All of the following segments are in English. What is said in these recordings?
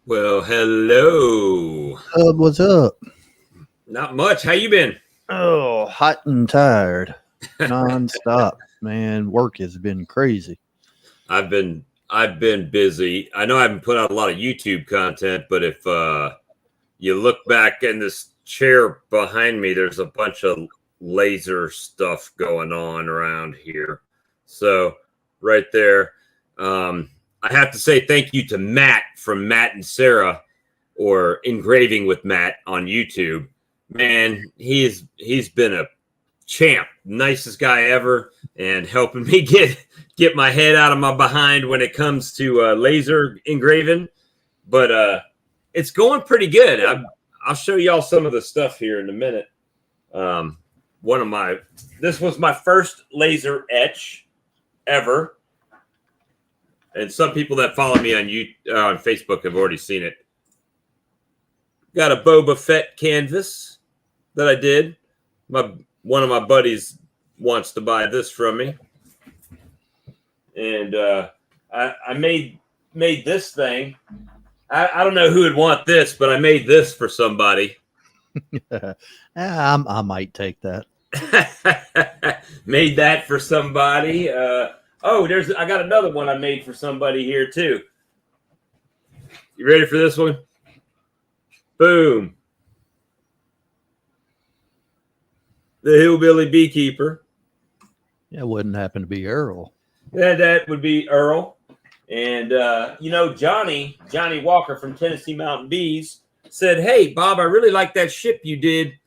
Well, hello. What's up? Not much. How you been? Oh, hot and tired, nonstop. Man, work has been crazy. I've been busy. I know I haven't put out a lot of YouTube content, but if you look back in this chair behind me, there's a bunch of laser stuff going on around here. So right there, I have to say thank you to Matt from Matt and Sarah, or Engraving with Matt on YouTube. Man, he's been a champ, nicest guy ever, and helping me get my head out of my behind when it comes to laser engraving. But it's going pretty good. I'll show y'all some of the stuff here in a minute. This was my first laser etch ever. And some people that follow me on Facebook have already seen it. Got a Boba Fett canvas that I did. One of my buddies wants to buy this from me. And I made this thing. I don't know who would want this, but I made this for somebody. I might take that. Made that for somebody. I got another one I made for somebody here too. You ready for this one? Boom. The hillbilly beekeeper. That wouldn't happen to be Earl. Yeah, that would be Earl. And Johnny Walker from Tennessee Mountain Bees said, "Hey, Bob, I really like that ship you did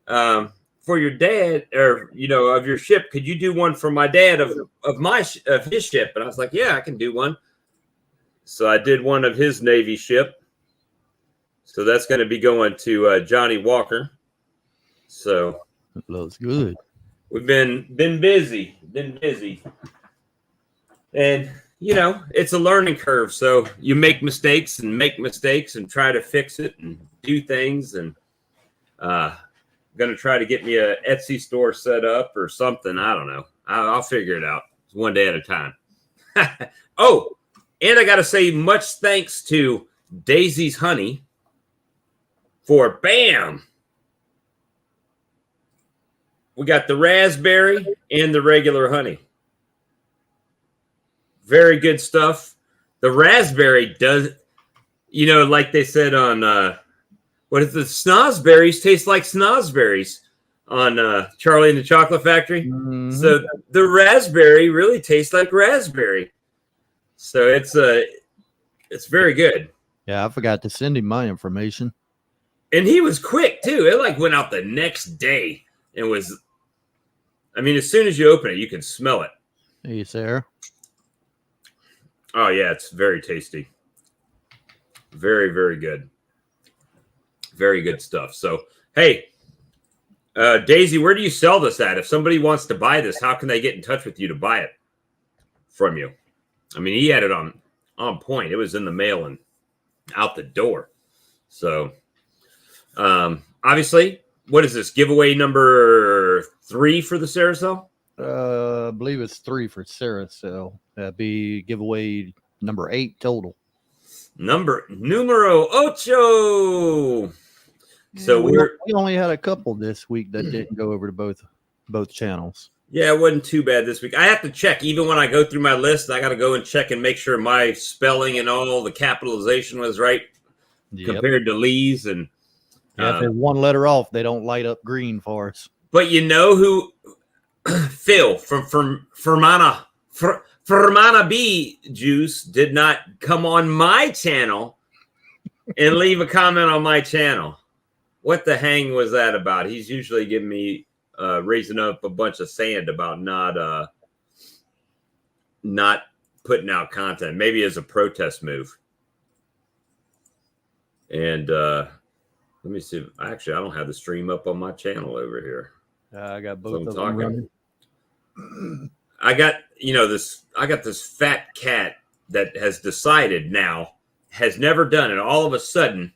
for your dad, or of your ship. Could you do one for my dad of his ship?" And I was like, "Yeah, I can do one." So I did one of his Navy ship. So that's going to be going to Johnny Walker. So it looks good. We've been busy, and it's a learning curve. So you make mistakes and try to fix it and do things, and going to try to get me a Etsy store set up or something. I don't know. I'll figure it out. It's one day at a time. Oh, and I got to say much thanks to Daisy's Honey for bam. We got the raspberry and the regular honey. Very good stuff. The raspberry does, like they said on, what is the snozberries taste like snozberries on Charlie and the Chocolate Factory. Mm-hmm. So the raspberry really tastes like raspberry. So it's very good. Yeah, I forgot to send him my information. And he was quick too. It went out the next day and was, as soon as you open it, you can smell it. Hey, Sarah. Oh yeah, it's very tasty. Very, very good. Very good stuff. So, hey, Daisy, where do you sell this at? If somebody wants to buy this, how can they get in touch with you to buy it from you? He had it on point. It was in the mail and out the door. So, obviously, what is this? Giveaway number 3 for the Saracel? I believe it's 3 for Saracel. That'd be giveaway number 8 total. Numero ocho. So we only had a couple this week that didn't go over to both channels. Yeah, it wasn't too bad this week. I have to check. Even when I go through my list, I got to go and check and make sure my spelling and all the capitalization was right compared to Lee's. And Yeah, if they're one letter off, they don't light up green for us. But you know who? Phil from Fermana Bee Juice did not come on my channel and leave a comment on my channel. What the hang was that about? He's usually giving me raising up a bunch of sand about not putting out content, maybe as a protest move. And let me see. Actually, I don't have the stream up on my channel over here. I got both of them running. I got this fat cat that has decided now, has never done it. All of a sudden,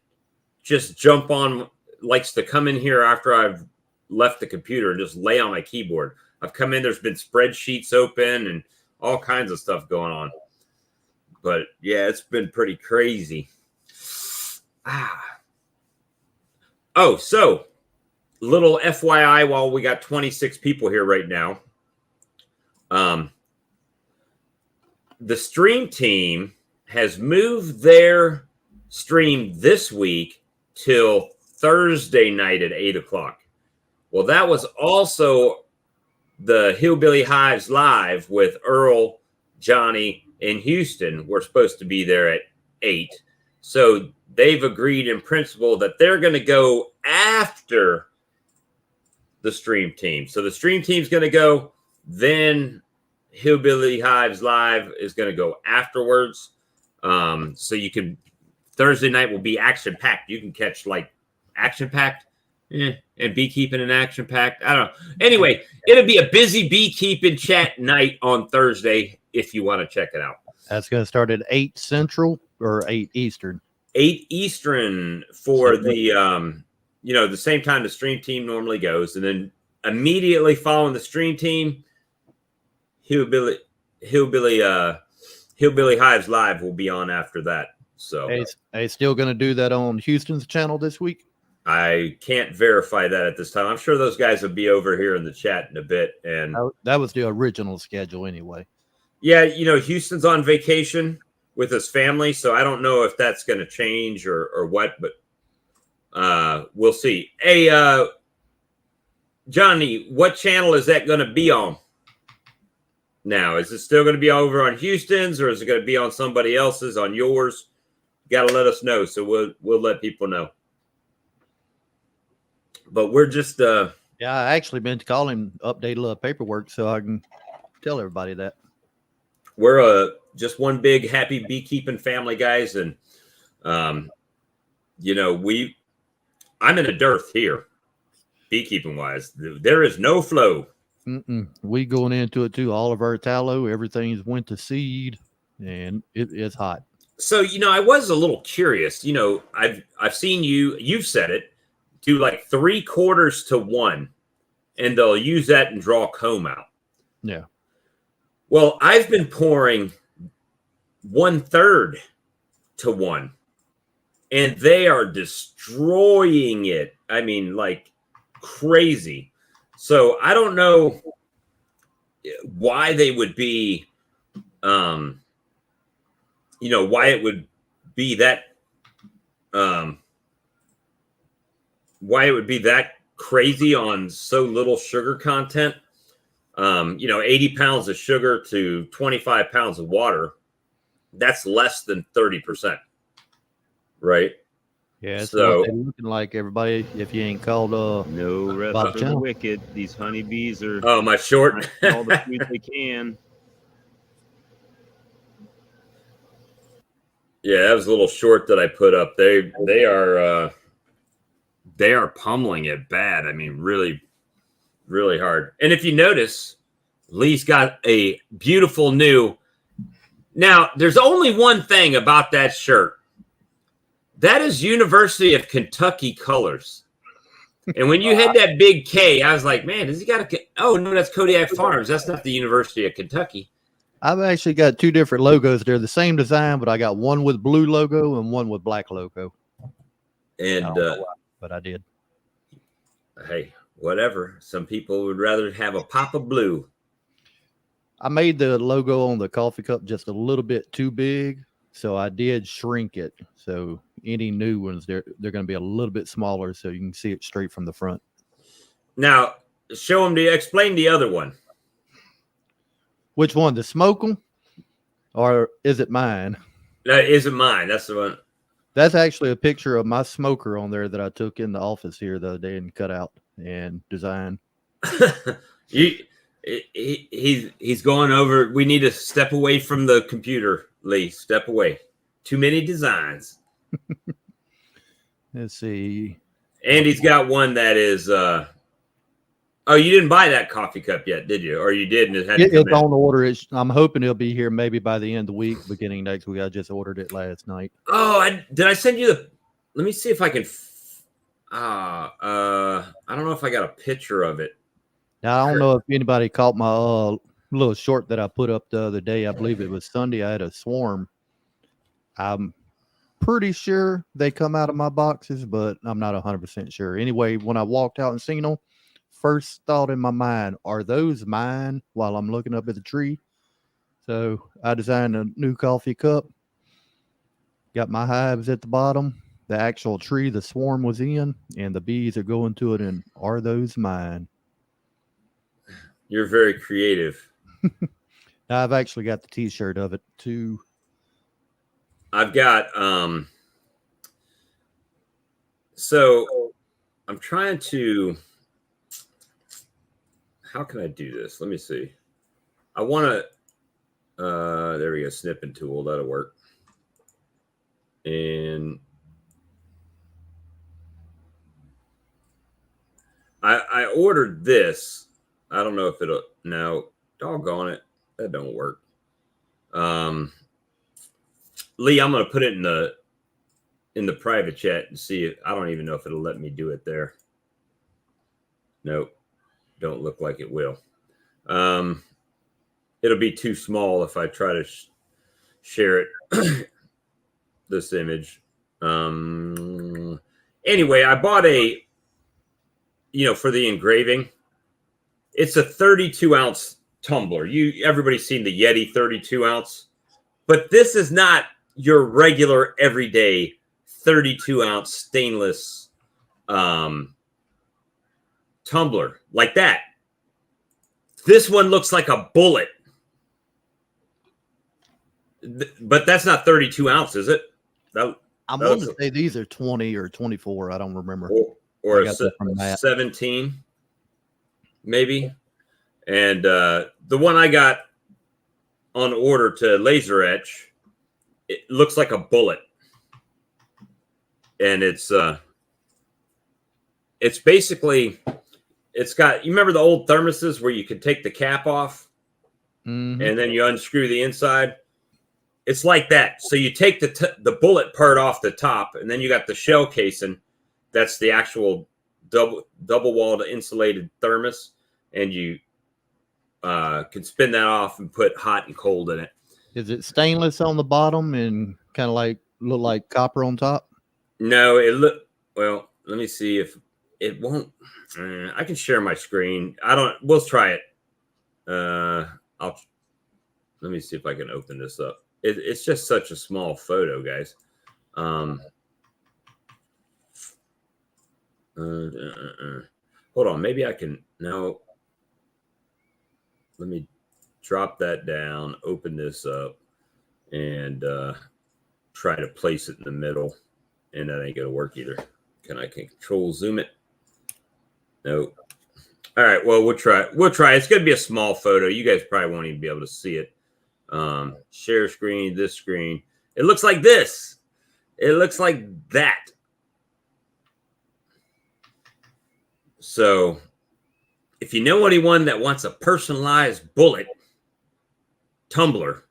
just jump on, likes to come in here after I've left the computer and just lay on my keyboard. I've come in, there's been spreadsheets open and all kinds of stuff going on. But yeah, it's been pretty crazy. Oh, so little FYI while we got 26 people here right now. The stream team has moved their stream this week till Thursday night at 8 o'clock. Well, that was also the Hillbilly Hives Live with Earl, Johnny, and Houston. We're supposed to be there at 8. So they've agreed in principle that they're going to go after the stream team. So the stream team's going to go, then Hillbilly Hives Live is going to go afterwards. So you can, Thursday night will be action packed. You can catch like action packed and beekeeping and action packed. I don't know. Anyway, it'll be a busy beekeeping chat night on Thursday if you want to check it out. That's going to start at 8 Central or 8 Eastern. 8 Eastern for the the same time the stream team normally goes, and then immediately following the stream team, Hillbilly Hives Live will be on after that. So are you still going to do that on Houston's channel this week? I can't verify that at this time. I'm sure those guys will be over here in the chat in a bit. And that was the original schedule anyway. Yeah, Houston's on vacation with his family, so I don't know if that's going to change or what, but we'll see. Hey, Johnny, what channel is that going to be on now? Is it still going to be over on Houston's, or is it going to be on somebody else's, on yours? You got to let us know, so we'll let people know. But we're just I actually meant to call him, update a little paperwork so I can tell everybody that. We're just one big happy beekeeping family, guys, and I'm in a dearth here, beekeeping wise. There is no flow. We going into it too. All of our tallow, everything's went to seed, and it's hot. So I was a little curious. I've seen you've said it, do like 3/4 to 1, and they'll use that and draw comb out. Yeah. Well, I've been pouring 1/3 to 1, and they are destroying it. I mean, like crazy. So I don't know why they would be, why it would be that, why it would be that crazy on so little sugar content. 80 pounds of sugar to 25 pounds of water, that's less than 30%. Right? Yeah, so looking like everybody, if you ain't called no rest for the wicked. These honeybees are my short all the food they can. Yeah, that was a little short that I put up. They are pummeling it bad. I mean, really, really hard. And if you notice, Lee's got a beautiful new. Now, there's only one thing about that shirt. That is University of Kentucky colors. And when you had that big K, I was like, man, does he got a... Oh, no, that's Kodiak Farms. That's not the University of Kentucky. I've actually got two different logos. They're the same design, but I got one with blue logo and one with black logo. And I don't know why, but I did. Hey, whatever. Some people would rather have a pop of blue. I made the logo on the coffee cup just a little bit too big, So I did shrink it. So any new ones, they're going to be a little bit smaller, so you can see it straight from the front. Now, explain the other one. Which one? The smoke 'em? Or is it mine? That isn't mine. That's the one. That's actually a picture of my smoker on there that I took in the office here the other day and cut out and designed. He's going over. We need to step away from the computer, Lee. Step away. Too many designs. Let's see. And he's got one that is. Oh, you didn't buy that coffee cup yet, did you? Or you did, and it had to come It's on order. I'm hoping it'll be here maybe by the end of the week, beginning next week. I just ordered it last night. Oh, did I send you the? Let me see if I can. I don't know if I got a picture of it. Now, I don't know if anybody caught my little short that I put up the other day. I believe it was Sunday. I had a swarm. I'm pretty sure they come out of my boxes, but I'm not 100% sure. Anyway, when I walked out and seen them, first thought in my mind, are those mine, while I'm looking up at the tree? So I designed a new coffee cup. Got my hives at the bottom. The actual tree the swarm was in, and the bees are going to it. And are those mine? You're very creative. Now, I've actually got the T-shirt of it too. I've got so I'm trying to. How can I do this? Let me see. I want to. There we go. Snipping tool. That'll work. And I ordered this. I don't know if it'll. No, doggone it. That don't work. Lee, I'm gonna put it in the private chat and see if I don't even know if it'll let me do it there. Nope. Don't look like it will. It'll be too small if I try to share it. This image. Anyway, I bought for the engraving. It's a 32-ounce tumbler. Everybody's seen the Yeti 32-ounce, but this is not your regular everyday 32-ounce stainless tumbler like that. This one looks like a bullet, but that's not 32 ounces, is it? I'm going to say these are 20 or 24. I don't remember. Or a 17, maybe. And the one I got on order to laser etch, it looks like a bullet, and it's basically. It's got, you remember the old thermoses where you could take the cap off and then you unscrew the inside? It's like that. So you take the bullet part off the top, and then you got the shell casing. That's the actual double-walled insulated thermos, and you can spin that off and put hot and cold in it. Is it stainless on the bottom and kind of look like copper on top? No, well, let me see if it won't. I can share my screen. We'll try it. Let me see if I can open this up. It's just such a small photo, guys. Hold on. Maybe I can. No. Let me drop that down, open this up, and try to place it in the middle. And that ain't going to work either. Can I control zoom it? Nope. All right. Well, we'll try. It's going to be a small photo. You guys probably won't even be able to see it. Share screen, this screen. It looks like this. It looks like that. So if you know anyone that wants a personalized bullet tumbler,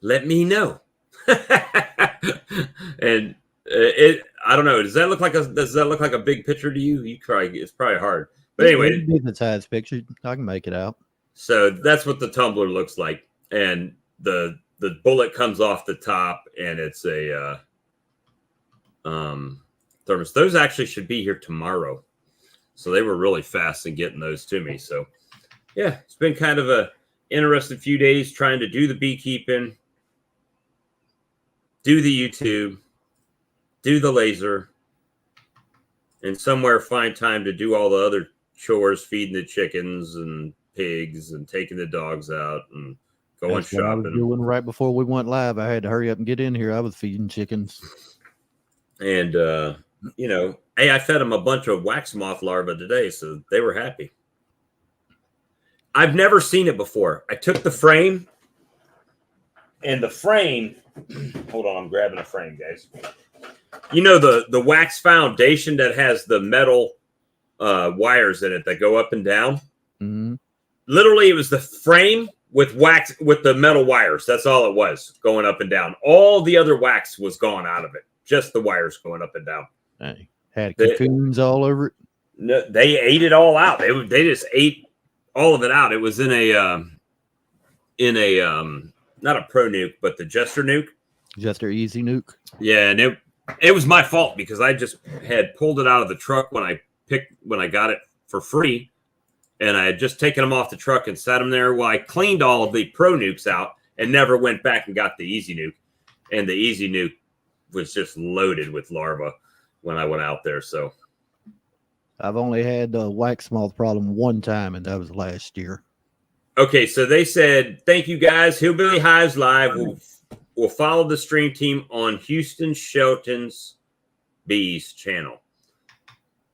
let me know. And I don't know. Does that look like a big picture to you? It's probably hard. But anyway, the size picture, I can make it out. So that's what the tumbler looks like, and the bullet comes off the top, and it's a thermos. Those actually should be here tomorrow, so they were really fast in getting those to me. So yeah, it's been kind of a interesting few days trying to do the beekeeping. do the YouTube, do the laser, and somewhere find time to do all the other chores, feeding the chickens and pigs and taking the dogs out and going That's what I was shopping. doing right before we went live. I had to hurry up and get in here. I was feeding chickens. And, hey, I fed them a bunch of wax moth larvae today, so they were happy. I've never seen it before. I took the frame, and the frame, hold on, I'm grabbing a frame, guys. You know, the wax foundation that has the metal wires in it that go up and down? Mm-hmm. Literally, it was the frame with wax, with the metal wires. That's all it was, going up and down. All the other wax was gone out of it. Just the wires going up and down. Hey, had cocoons all over it. No, they ate it all out. They just ate all of it out. It was in a not a pro nuke, but the Jester nuke. Jester easy nuke. Yeah, and it was my fault because I just had pulled it out of the truck when I got it for free, and I had just taken them off the truck and sat them there. Well, I cleaned all of the pro nukes out and never went back and got the easy nuke, and the easy nuke was just loaded with larvae when I went out there. So I've only had the wax moth problem one time, and that was last year. Okay, so they said, thank you guys. Hillbilly Hives Live will follow the stream team on Houston Shelton's Bees channel.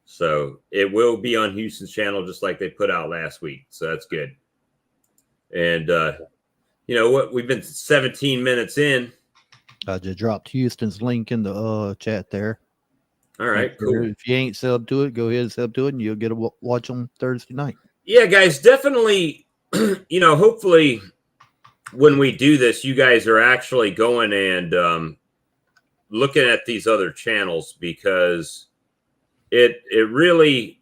So it will be on Houston's channel just like they put out last week. So that's good. And you know what? We've been 17 minutes in. I just dropped Houston's link in the chat there. All right, cool. If you ain't subbed to it, go ahead and sub to it, and you'll get to watch them Thursday night. Yeah, guys, definitely, hopefully when we do this, you guys are actually going and looking at these other channels, because it really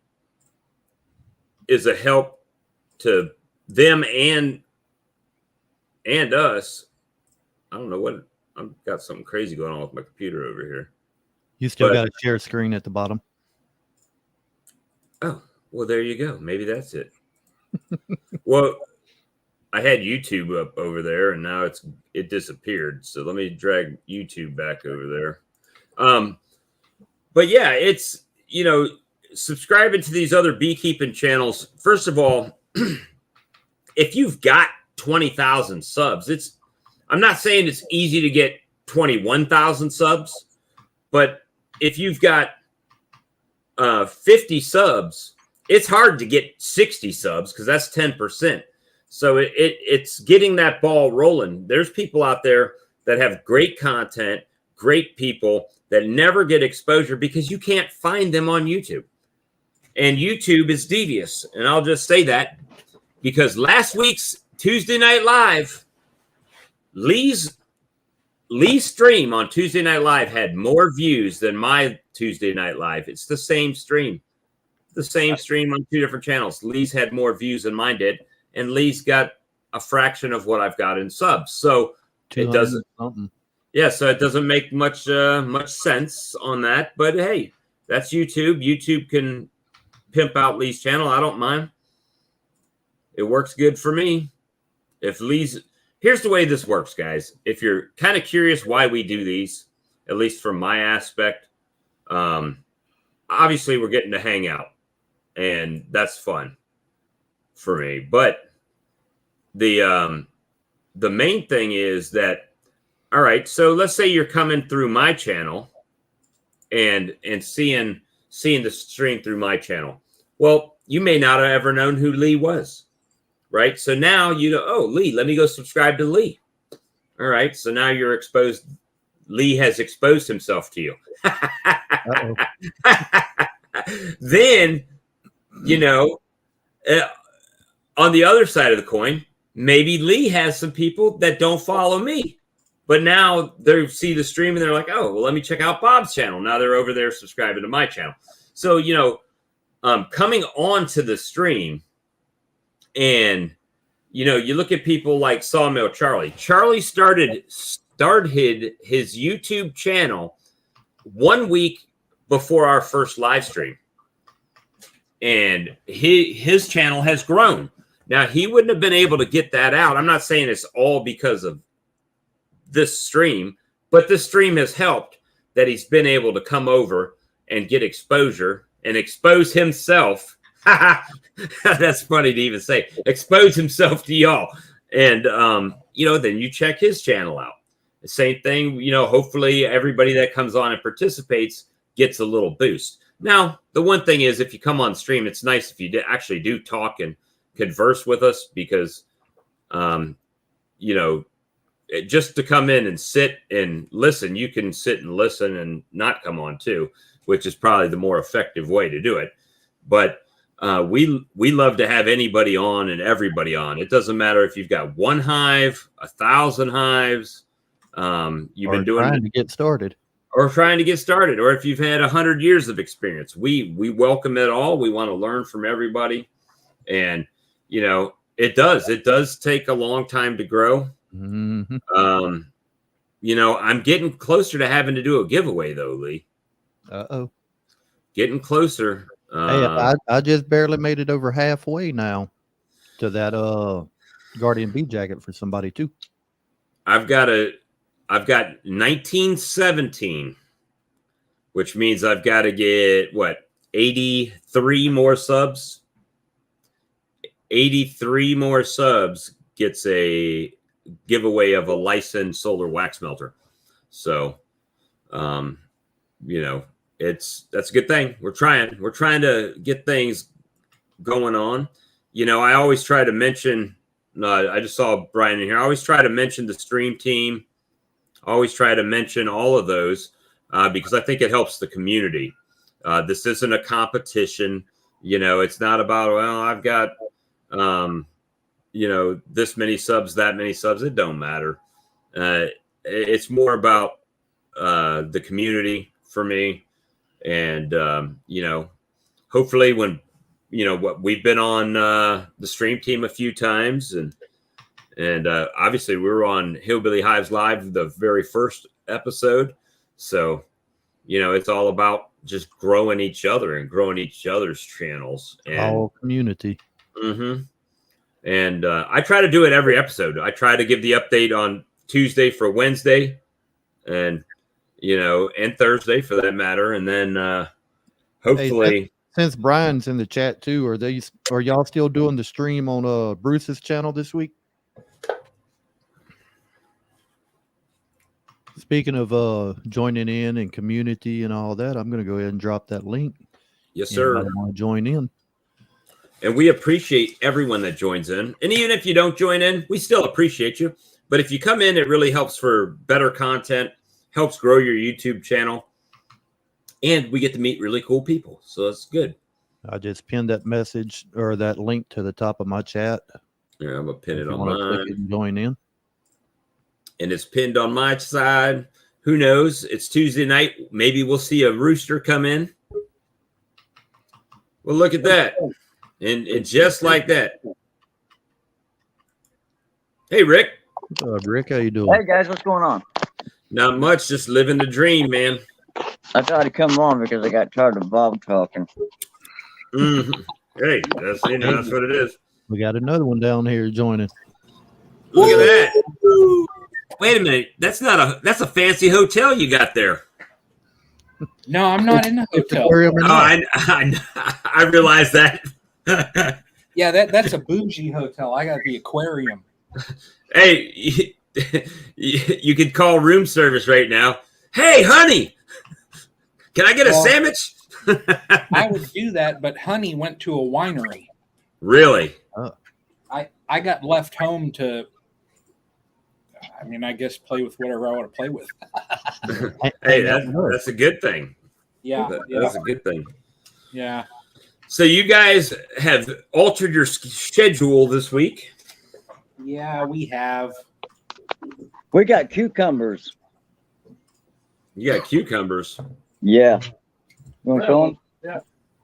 is a help to them and us. I don't know what, I've got something crazy going on with my computer over here. You still got a share screen at the bottom. Oh, well, there you go. Maybe that's it. Well, I had YouTube up over there, and now it disappeared. So let me drag YouTube back over there. But yeah, it's, subscribing to these other beekeeping channels. First of all, if you've got 20,000 subs, I'm not saying it's easy to get 21,000 subs, but if you've got 50 subs, it's hard to get 60 subs because that's 10%. So it's getting that ball rolling. There's people out there that have great content, great people that never get exposure because you can't find them on YouTube. And YouTube is devious. And I'll just say that because last week's Tuesday Night Live, Lee's stream on Tuesday Night Live had more views than my Tuesday Night Live. It's the same stream. The same stream on two different channels. Lee's had more views than mine did, and Lee's got a fraction of what I've got in subs. So it doesn't. Yeah, so it doesn't make much sense on that. But hey, that's YouTube. YouTube can pimp out Lee's channel. I don't mind. It works good for me. Here's the way this works, guys. If you're kind of curious why we do these, at least from my aspect, obviously we're getting to hang out, and that's fun for me. But the main thing is that, all right, so let's say you're coming through my channel and seeing the stream through my channel. Well, you may not have ever known who Lee was. Right. So now oh, Lee, let me go subscribe to Lee. All right. So now you're exposed. Lee has exposed himself to you. Then, on the other side of the coin, maybe Lee has some people that don't follow me. But now they see the stream and they're like, oh, well, let me check out Bob's channel. Now they're over there subscribing to my channel. So, coming on to the stream, and, you look at people like Sawmill Charlie. Charlie started his YouTube channel 1 week before our first live stream. And his channel has grown. Now, he wouldn't have been able to get that out. I'm not saying it's all because of this stream, But this stream has helped that he's been able to come over and get exposure and expose himself. That's funny to even say. Expose himself to y'all. And, then you check his channel out. The same thing, hopefully everybody that comes on and participates gets a little boost. Now, the one thing is, if you come on stream, it's nice if you actually do talk and converse with us, because, just to come in and sit and listen, you can sit and listen and not come on too, which is probably the more effective way to do it. But we love to have anybody on and everybody on. It doesn't matter if you've got 1 hive, 1,000 hives. You've been doing trying to get started, or if you've had 100 years of experience. We welcome it all. We want to learn from everybody, and it does take a long time to grow. Mm-hmm. I'm getting closer to having to do a giveaway though, Lee. Getting closer. Hey, I just barely made it over halfway now to that Guardian Bee jacket for somebody too. I've got 1917, which means I've got to get 83 more subs. 83 more subs gets a giveaway of a licensed solar wax melter. So, that's a good thing. We're trying to get things going on. I always try to mention, I just saw Brian in here. I always try to mention the stream team. I always try to mention all of those because I think it helps the community. This isn't a competition. It's not about, I've got, this many subs, that many subs. It don't matter. It's more about the community for me. And, hopefully when, we've been on the stream team a few times, and obviously we were on Hillbilly Hives Live, the very first episode. So, it's all about just growing each other and growing each other's channels. And all community. Mm-hmm. And I try to do it every episode. I try to give the update on Tuesday for Wednesday, and and Thursday for that matter. And then hopefully, hey, since Brian's in the chat too, are y'all still doing the stream on Bruce's channel this week? Speaking of joining in and community and all that, I'm going to go ahead and drop that link. Yes, sir. I want to join in. And we appreciate everyone that joins in. And even if you don't join in, we still appreciate you. But if you come in, it really helps for better content, helps grow your YouTube channel. And we get to meet really cool people. So that's good. I just pinned that message or that link to the top of my chat. Yeah, I'm going to pin it on mine. Click it and join in. And it's pinned on my side. Who knows? It's Tuesday night. Maybe we'll see a rooster come in. Well, look at that. And just like that. Hey, Rick. Rick, how you doing? Hey, guys. What's going on? Not much. Just living the dream, man. I tried to come on because I got tired of Bob talking. Mm-hmm. Hey, that's what it is. We got another one down here joining. Look at that. Wait a minute. That's a fancy hotel you got there. No, I'm not in the hotel. I realize that. Yeah, that's a bougie hotel. I got the aquarium. Hey, you could call room service right now. Hey, honey, can I get a sandwich? I would do that, but honey went to a winery. Really? I got left home to, I guess play with whatever I want to play with. Hey, that's a good thing. Yeah. That's a good thing. Yeah. So you guys have altered your schedule this week. Yeah, we have. We got cucumbers. You got cucumbers. Yeah. You want to show them? Yeah.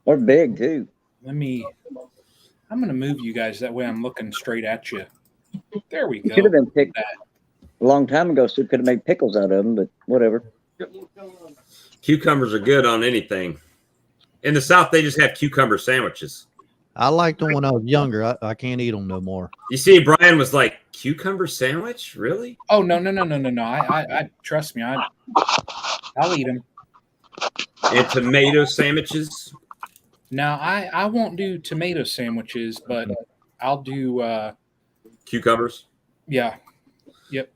They're big, too. I'm going to move you guys. That way I'm looking straight at you. There we go. Should have been picked a long time ago, so we could have made pickles out of them, but whatever. Cucumbers are good on anything. In the South, they just have cucumber sandwiches. I liked them when I was younger. I can't eat them no more. You see, Brian was like, cucumber sandwich? Really? Oh no. I trust me. I'll eat them. And tomato sandwiches? Now I won't do tomato sandwiches, but I'll do Cucumbers? yeah. Yep.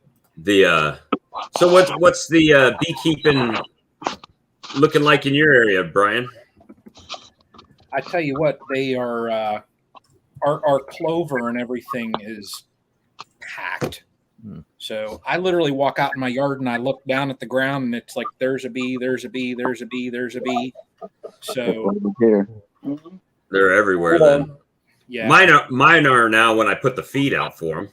So what's the beekeeping looking like in your area, Brian? I tell you what, they are our clover and everything is packed. So I literally walk out in my yard and I look down at the ground and it's like there's a bee, there's a bee, there's a bee, there's a bee. So Here. They're everywhere then. yeah, Mine are now when I put the feed out for them.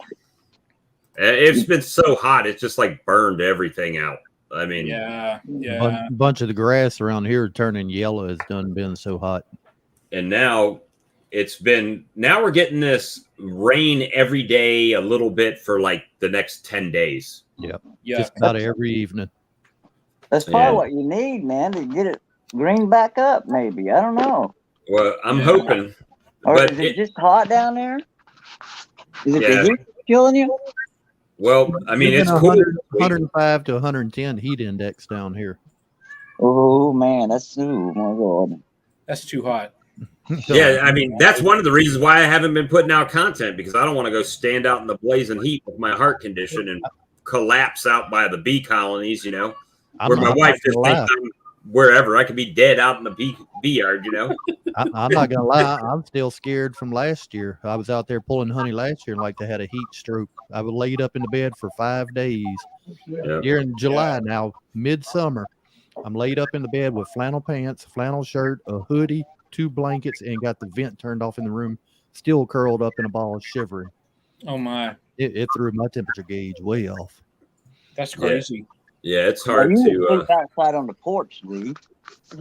It's been so hot, it's just like burned everything out. I mean, yeah. Bunch of the grass around here turning yellow has done been so hot. And now we're getting this rain every day a little bit for like the next 10 days. Yep. Yeah. Just about every evening. That's probably what you need, man, to get it green back up. Maybe, I don't know. Well, I'm hoping. Or But is it just hot down there? Is it Yeah. the heat killing you? Well, I mean, it's cool. 105 to 110 heat index down here. Oh man, that's oh my god. That's too hot. Yeah, I mean, that's one of the reasons why I haven't been putting out content, because I don't want to go stand out in the blazing heat with my heart condition and collapse out by the bee colonies, you know, where my wife just thinks I'm wherever. I could be dead out in the bee yard, you know. I'm not gonna lie, I'm still scared from last year. I was out there pulling honey last year and like they had a heat stroke. I was laid up in the bed for 5 days. Yeah. Here in July now, midsummer, I'm laid up in the bed with flannel pants, flannel shirt, a hoodie, 2 blankets, and got the vent turned off in the room, still curled up in a ball, shivering. Oh my, It threw my temperature gauge way off. that's crazy. Yeah, it's hard You need to. sleep outside on the porch, Lee.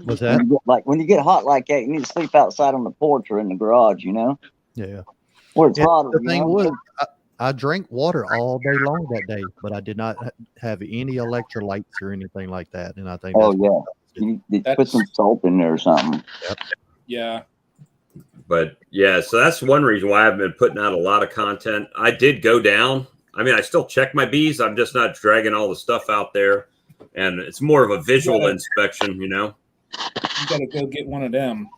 What's that? When you get hot like that, you need to sleep outside on the porch or in the garage. You know, Yeah. where it's hotter. The thing was, I drank water all day long that day, but I did not have any electrolytes or anything like that. And I think, oh yeah, you need to put some salt in there or something. Yeah. But yeah, so that's one reason why I've been putting out a lot of content. I did go down. I mean, I still check my bees. I'm just not dragging all the stuff out there. And it's more of a visual inspection, you know. You gotta go get one of them.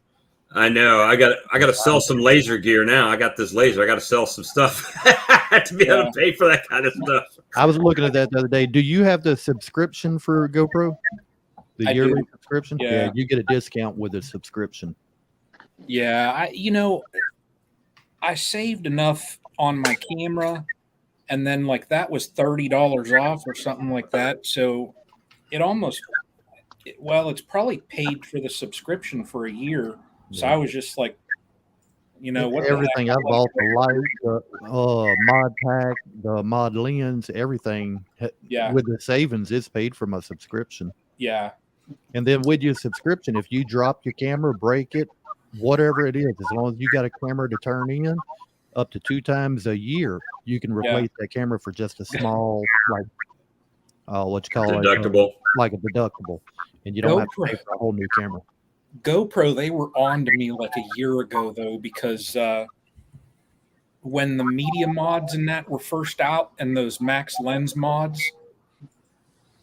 I know. I got to sell some laser gear now. I got this laser. I got to sell some stuff to be able to pay for that kind of stuff. I was looking at that the other day. Do you have the subscription for GoPro? The yearly subscription? Yeah. You get a discount with a subscription. Yeah, I saved enough on my camera, and then like that was $30 off or something like that. So it almost, it's probably paid for the subscription for a year. So I was just like, what everything I bought, the light, the mod pack, the mod lens, everything. Yeah. With the savings, it's paid for my subscription. Yeah. And then with your subscription, if you drop your camera, break it, whatever it is, as long as you got a camera to turn in, up to 2 times a year, you can replace that camera for just a small, like, what you call deductible, like a deductible, and you don't have to pay for a whole new camera. GoPro, they were on to me like a year ago though, because when the media mods and that were first out, and those max lens mods,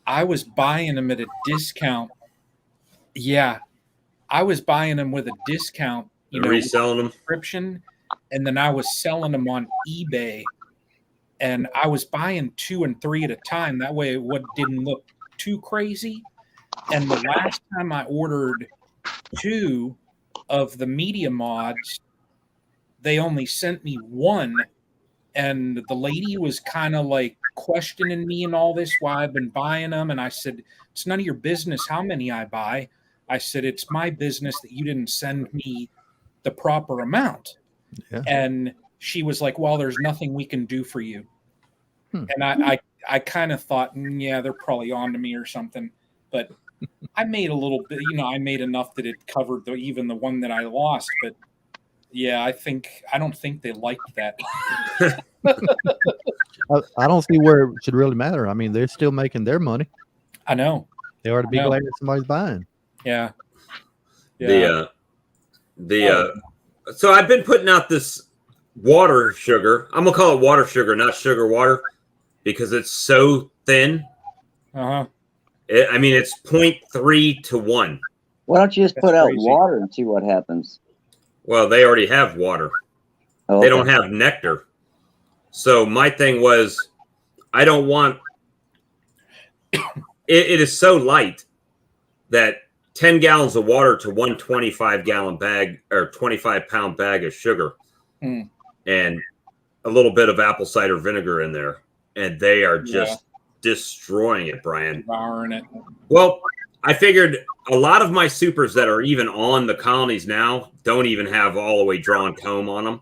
I was buying them at a discount. Yeah, I was buying them with a discount, reselling them, subscription, and then I was selling them on eBay, and I was buying 2 and 3 at a time. That way, it didn't look too crazy. And the last time I ordered 2 of the media mods, they only sent me 1, and the lady was kind of like questioning me and all this why I've been buying them, and I said, it's none of your business how many I buy. I said, it's my business that you didn't send me the proper amount. Yeah. And she was like, well, there's nothing we can do for you. And I kind of thought, yeah, they're probably on to me or something. But I made a little bit, I made enough that it covered even the one that I lost. But yeah, I don't think they liked that. I don't see where it should really matter. I mean, they're still making their money. I know. They ought to be glad that somebody's buying. Yeah. The So I've been putting out this water sugar. I'm gonna call it water sugar, not sugar water, because it's so thin. Uh-huh. I mean, it's 0.3 to 1. Why don't you just That's put out crazy. water and see what happens? Well, they already have water. Oh, They okay. don't have nectar. So my thing was, I don't want. It is so light that 10 gallons of water to 125-gallon bag or 25-pound bag of sugar, and a little bit of apple cider vinegar in there, and they are just destroying it, Brian. Devouring it. Well, I figured a lot of my supers that are even on the colonies now don't even have all the way drawn comb on them.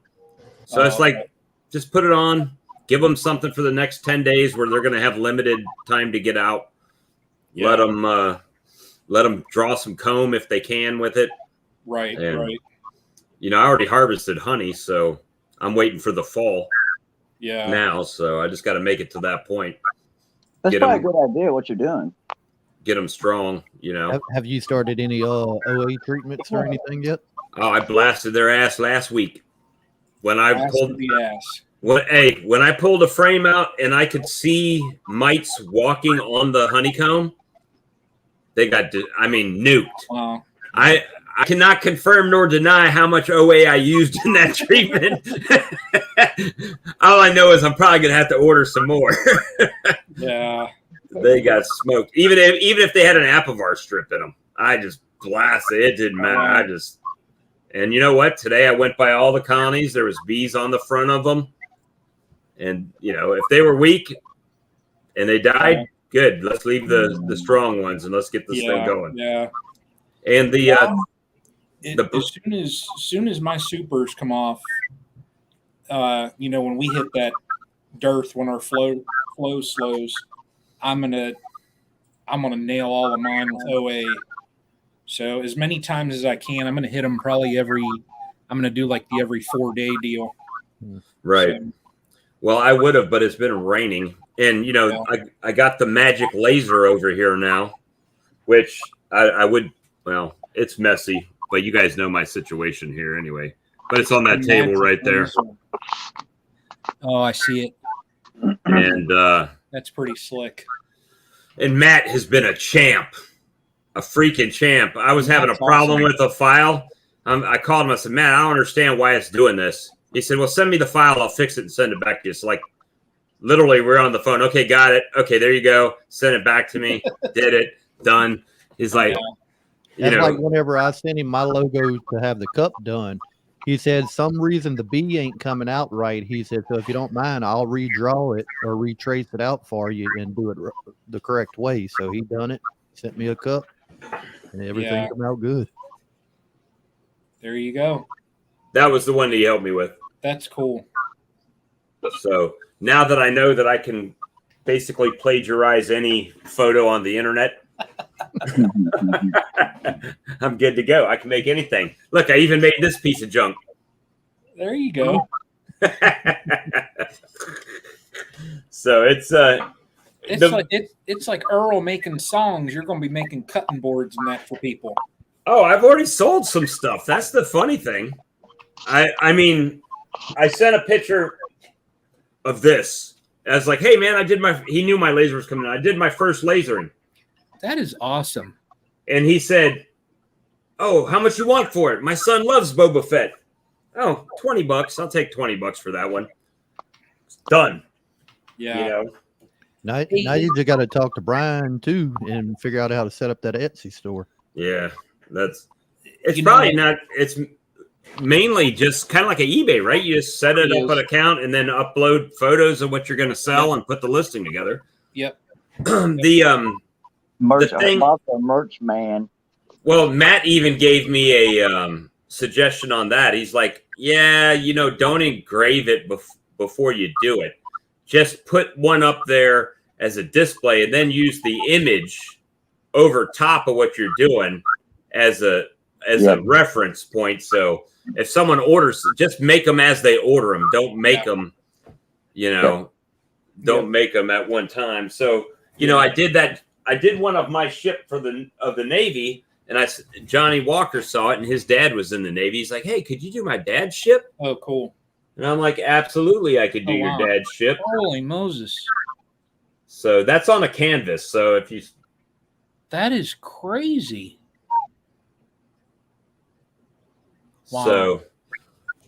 So it's like, just put it on, give them something for the next 10 days where they're going to have limited time to get out. Yeah. Let them draw some comb if they can with it. Right, And, right. You know, I already harvested honey, so I'm waiting for the fall now. So I just got to make it to that point. That's probably a good idea what you're doing. Get them strong, you know. Have you started any OA treatments or anything yet? Oh, I blasted their ass last week when I pulled the ass. When I pulled a frame out and I could see mites walking on the honeycomb, they got, nuked. Wow. I cannot confirm nor deny how much OA I used in that treatment. All I know is I'm probably gonna have to order some more. Yeah. They got smoked. Even if they had an Apivar strip in them, I just blasted. It didn't matter. And you know what? Today I went by all the colonies. There was bees on the front of them. And, you know, if they were weak and they died, good. Let's leave the strong ones and let's get this thing going. Yeah. And as soon as my supers come off, you know, when we hit that dearth, when our flow slows, I'm gonna nail all of mine with OA. So as many times as I can, I'm gonna hit them probably I'm gonna do like the every 4-day deal. Right. So, well, I would have, but it's been raining. And, you know, I got the magic laser over here now, which I would, well, it's messy, but you guys know my situation here anyway. But it's on that table right there. Oh, I see it. And that's pretty slick. And Matt has been a champ, a freaking champ. I was having a problem with a file. I called him. I said, Matt, I don't understand why it's doing this. He said, well, send me the file. I'll fix it and send it back to you. So, like, literally, we're on the phone. Okay, got it. Okay, there you go. Send it back to me. Did it. Done. He's like, That's like whenever I sent him my logo to have the cup done, he said, some reason the bee ain't coming out right. He said, so if you don't mind, I'll redraw it or retrace it out for you and do it the correct way. So he done it, sent me a cup, and everything come out good. There you go. That was the one that he helped me with. That's cool. So now that I know that I can basically plagiarize any photo on the internet, I'm good to go. I can make anything. Look, I even made this piece of junk. There you go. So it's like Earl making songs. You're going to be making cutting boards and that for people. Oh, I've already sold some stuff. That's the funny thing. I mean, I sent a picture of this. I was like, hey man, he knew my laser was coming out. I did my first lasering. That is awesome. And he said, oh, how much you want for it? My son loves Boba Fett. Oh, $20. I'll take $20 for that one. It's done. Yeah. You know? Now you just got to talk to Brian too and figure out how to set up that Etsy store. Yeah, it's mainly just kind of like an eBay, right? You just set it up an account and then upload photos of what you're going to sell and put the listing together. Yep. Merch, the merch man. Well, Matt even gave me a suggestion on that. He's like, yeah, you know, don't engrave it before you do it. Just put one up there as a display and then use the image over top of what you're doing as a reference point. So if someone orders, just make them as they order them. Don't make them, don't make them at one time. So, I did that. I did one of my ship of the Navy, And Johnny Walker saw it, and his dad was in the Navy. He's like, "Hey, could you do my dad's ship?" Oh, cool. And I'm like, "Absolutely, I could do your dad's ship." Holy Moses! So that's on a canvas. So if you, that is crazy. Wow.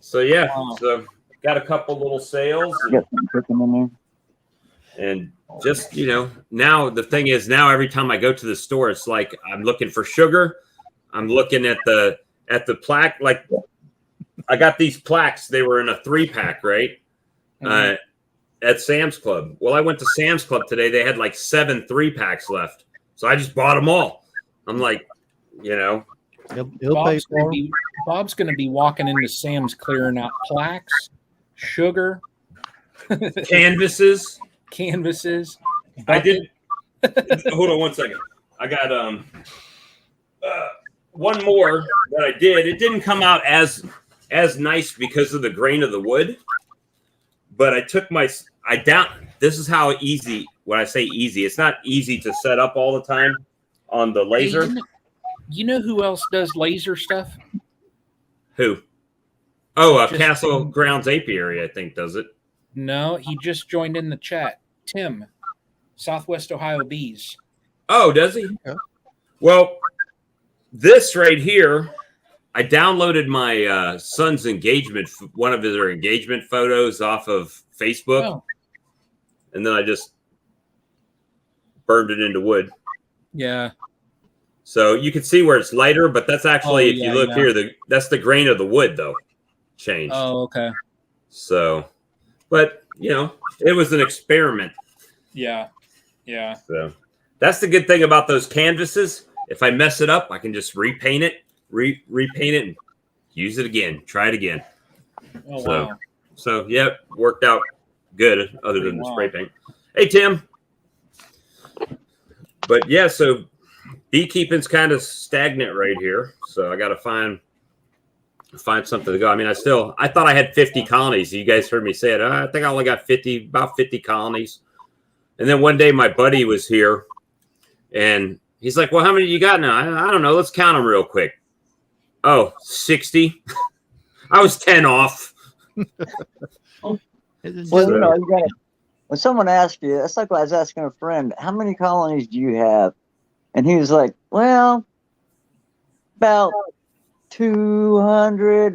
So yeah. Wow. So got a couple little sails. Got some cooking in there. And just, now the thing is, now every time I go to the store, it's like I'm looking for sugar. I'm looking at the plaque. Like I got these plaques. They were in a 3-pack, right? Mm-hmm. At Sam's Club. Well, I went to Sam's Club today. They had like 7 3-packs left. So I just bought them all. I'm like, Bob's going to be walking into Sam's clearing out plaques, sugar, canvases. I did. Hold on one second. I got one more that I did. It didn't come out as nice because of the grain of the wood, but I took this is how easy. When I say easy, it's not easy to set up all the time on the laser. Hey, you know who else does laser stuff? Who? Oh, Castle Grounds Apiary, I think, does it. No, he just joined in the chat. Tim, Southwest Ohio Bees. Oh, does he? Yeah. Well, this right here, I downloaded my son's one of their engagement photos off of Facebook, and then I just burned it into wood. Yeah. So you can see where it's lighter, but that's actually, if you look here, that's the grain of the wood, though, changed. Oh, okay. So... But, it was an experiment. Yeah. So that's the good thing about those canvases. If I mess it up, I can just repaint it, repaint it, and use it again. Try it again. Oh, wow. So yeah, worked out good other than the spray paint. Hey, Tim. But, yeah, so beekeeping's kind of stagnant right here. So I got to find something to go. I mean, I thought I had 50 colonies. You guys heard me say it. I think I only got about 50 colonies. And then one day my buddy was here and he's like, "Well, how many you got now?" I don't know. Let's count them real quick. Oh, 60. I was 10 off. Well, you got when someone asks you, it's like I was asking a friend, "How many colonies do you have?" And he was like, "Well, about 200,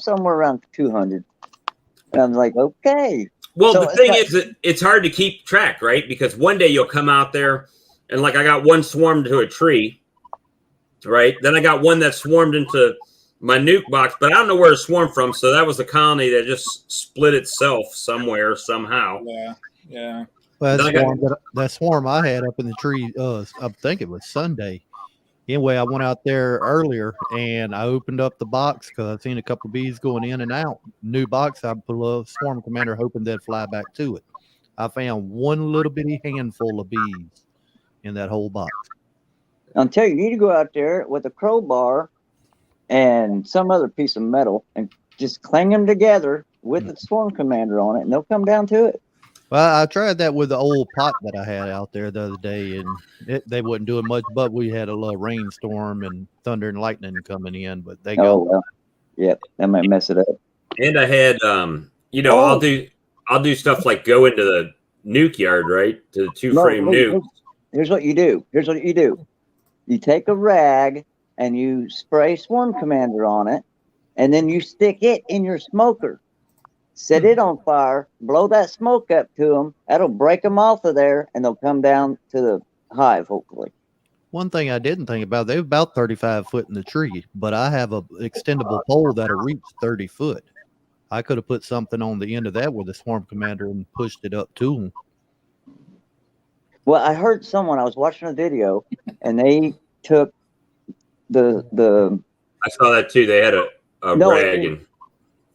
somewhere around 200. And I'm like, okay. Well, the thing is that it's hard to keep track, right? Because one day you'll come out there and like I got one swarmed to a tree, right? Then I got one that swarmed into my nuke box, but I don't know where it swarmed from. So that was a colony that just split itself somewhere, somehow. Yeah. Well, that swarm I had up in the tree, I think it was Sunday. Anyway, I went out there earlier and I opened up the box because I've seen a couple of bees going in and out. New box, I put a swarm commander hoping they'd fly back to it. I found one little bitty handful of bees in that whole box. I'll tell you, you need to go out there with a crowbar and some other piece of metal and just clang them together with the swarm commander on it, and they'll come down to it. Well, I tried that with the old pot that I had out there the other day, and they wasn't doing much, but we had a little rainstorm and thunder and lightning coming in, but they go. Oh, well. Yep, that might mess it up. And I had, I'll do stuff like go into the nuke yard, right? To the two-frame nuke. Here's what you do. You take a rag and you spray Swarm Commander on it, and then you stick it in your smoker. Set it on fire, blow that smoke up to them. That'll break them off of there, and they'll come down to the hive, hopefully. One thing I didn't think about, they're about 35 foot in the tree, but I have a extendable pole that'll reach 30 foot. I could have put something on the end of that with a Swarm Commander and pushed it up to them. Well, I heard someone, I was watching a video, and they took the I saw that too. They had a rag and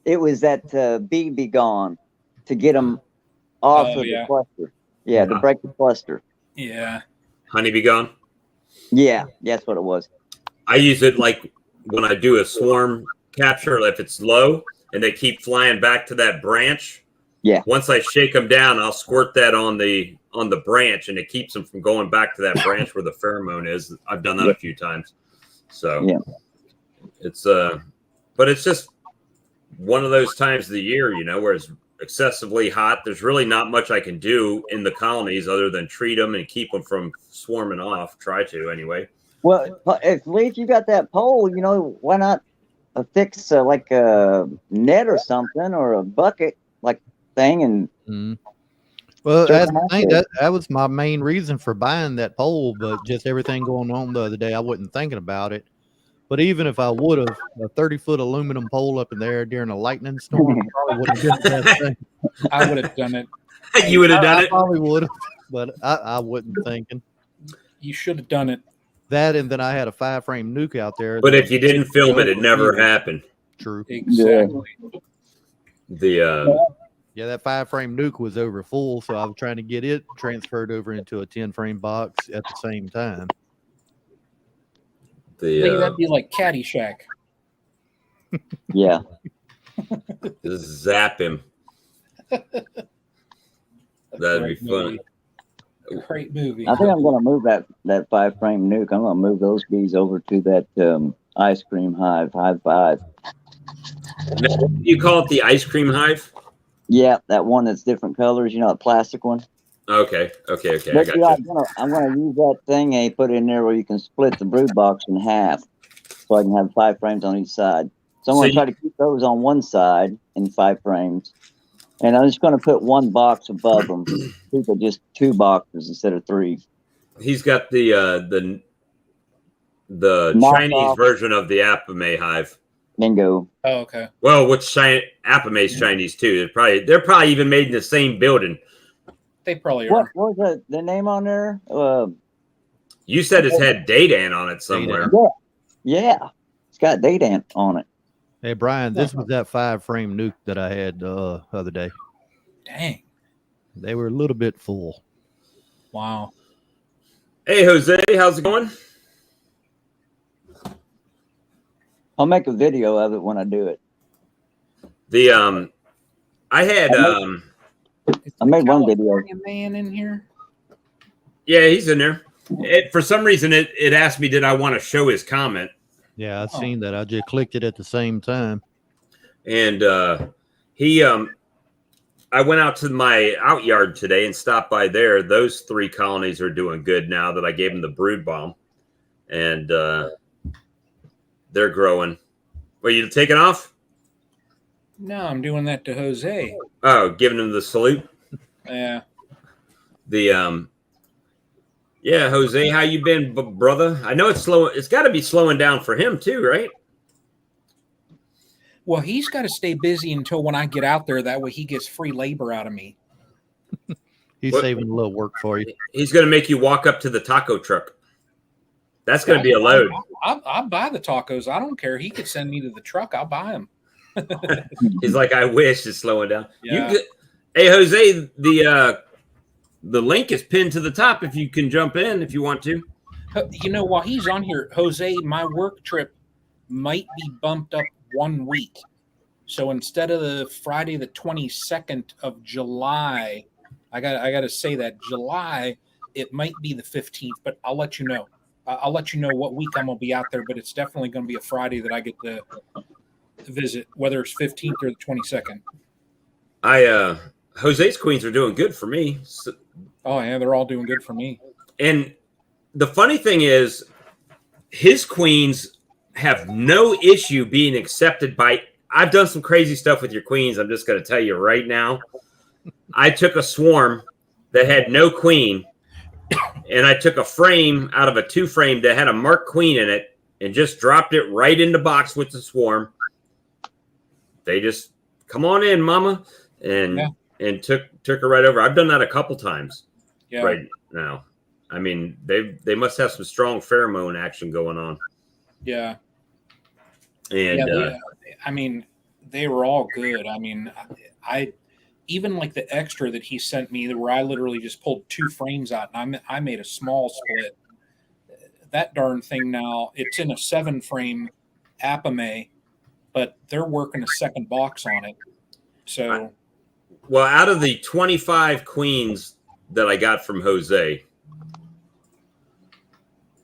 it was that Be Gone to get them off of the cluster. Yeah, to break the cluster. Yeah. Honey Be Gone? Yeah, that's what it was. I use it like when I do a swarm capture, if it's low and they keep flying back to that branch. Yeah. Once I shake them down, I'll squirt that on the on the branch, and it keeps them from going back to that branch where the pheromone is. I've done that a few times. So it's but it's just one of those times of the year, where it's excessively hot. There's really not much I can do in the colonies other than treat them and keep them from swarming off. Try to anyway. Well, if Leaf, you got that pole, why not fix like a net or something or a bucket like thing and. Well, that's the thing. That was my main reason for buying that pole, but just everything going on the other day, I wasn't thinking about it. But even if I would have, a 30-foot aluminum pole up in there during a lightning storm probably would have been the best thing. I would have done it. You would have done I it? probably would have, but I wasn't thinking. You should have done it. That, and then I had a 5-frame nuke out there. But if you didn't film it, it never happened. True. Exactly. Yeah, that 5-frame nuke was over full, so I was trying to get it transferred over into a 10-frame box at the same time. That'd be like Caddyshack. Yeah. Just zap him. That'd be funny. Great movie. I think I'm going to move that 5-frame nuke. I'm going to move those bees over to that ice cream hive 5. Now, you call it the ice cream hive? Yeah, that one that's different colors. The plastic one. Okay. But, I got you. I'm gonna use that thing and put in there where you can split the brood box in half, so I can have 5 frames on each side. So I'm going to try to keep those on one side in 5 frames, and I'm just going to put one box above them. Keep it just 2 boxes instead of 3. He's got the Chinese version of the Apame hive. Bingo. Oh, okay. Well, which Apame's Chinese too. They're probably even made in the same building. They probably are. What was the name on there? You said it's had Dadan on it somewhere. Yeah. It's got Dadan on it. Hey, Brian, this was that 5-frame nuke that I had the other day. Dang. They were a little bit full. Wow. Hey, Jose, how's it going? I'll make a video of it when I do it. I had I made one video. Man in here. Yeah, he's in there. For some reason, it asked me, did I want to show his comment? Yeah, I've seen that. I just clicked it at the same time. And I went out to my out yard today and stopped by there. Those 3 colonies are doing good now that I gave them the brood bomb. And they're growing. Well, you taking off? No, I'm doing that to Jose. Oh, giving him the salute? Yeah. Yeah, Jose, how you been, brother? I know it's slow. It's got to be slowing down for him too, right? Well, he's got to stay busy until when I get out there. That way he gets free labor out of me. He's saving a little work for you. He's going to make you walk up to the taco truck. That's going to be a load. I'll buy the tacos. I don't care. He could send me to the truck. I'll buy them. He's like, I wish it's slowing down. Yeah. Hey, Jose, the link is pinned to the top if you can jump in if you want to. While he's on here, Jose, my work trip might be bumped up 1 week. So instead of the Friday the 22nd of July, I got to say that July, it might be the 15th, but I'll let you know. I'll let you know what week I'm going to be out there, but it's definitely going to be a Friday that I get to visit, whether it's 15th or the 22nd. Jose's queens are doing good for me. So, oh, yeah, they're all doing good for me. And the funny thing is, his queens have no issue being accepted by. I've done some crazy stuff with your queens. I'm just going to tell you right now. I took a swarm that had no queen, and I took a frame out of a 2-frame that had a marked queen in it and just dropped it right in the box with the swarm. They just, come on in, mama, and took her right over. I've done that a couple times right now. I mean, they must have some strong pheromone action going on. Yeah. And I mean, they were all good. I mean, I even like the extra that he sent me, where I literally just pulled 2 frames out and I made a small split. That darn thing now, it's in a 7-frame Apame, but they're working a second box on it. So, well, out of the 25 queens that I got from Jose.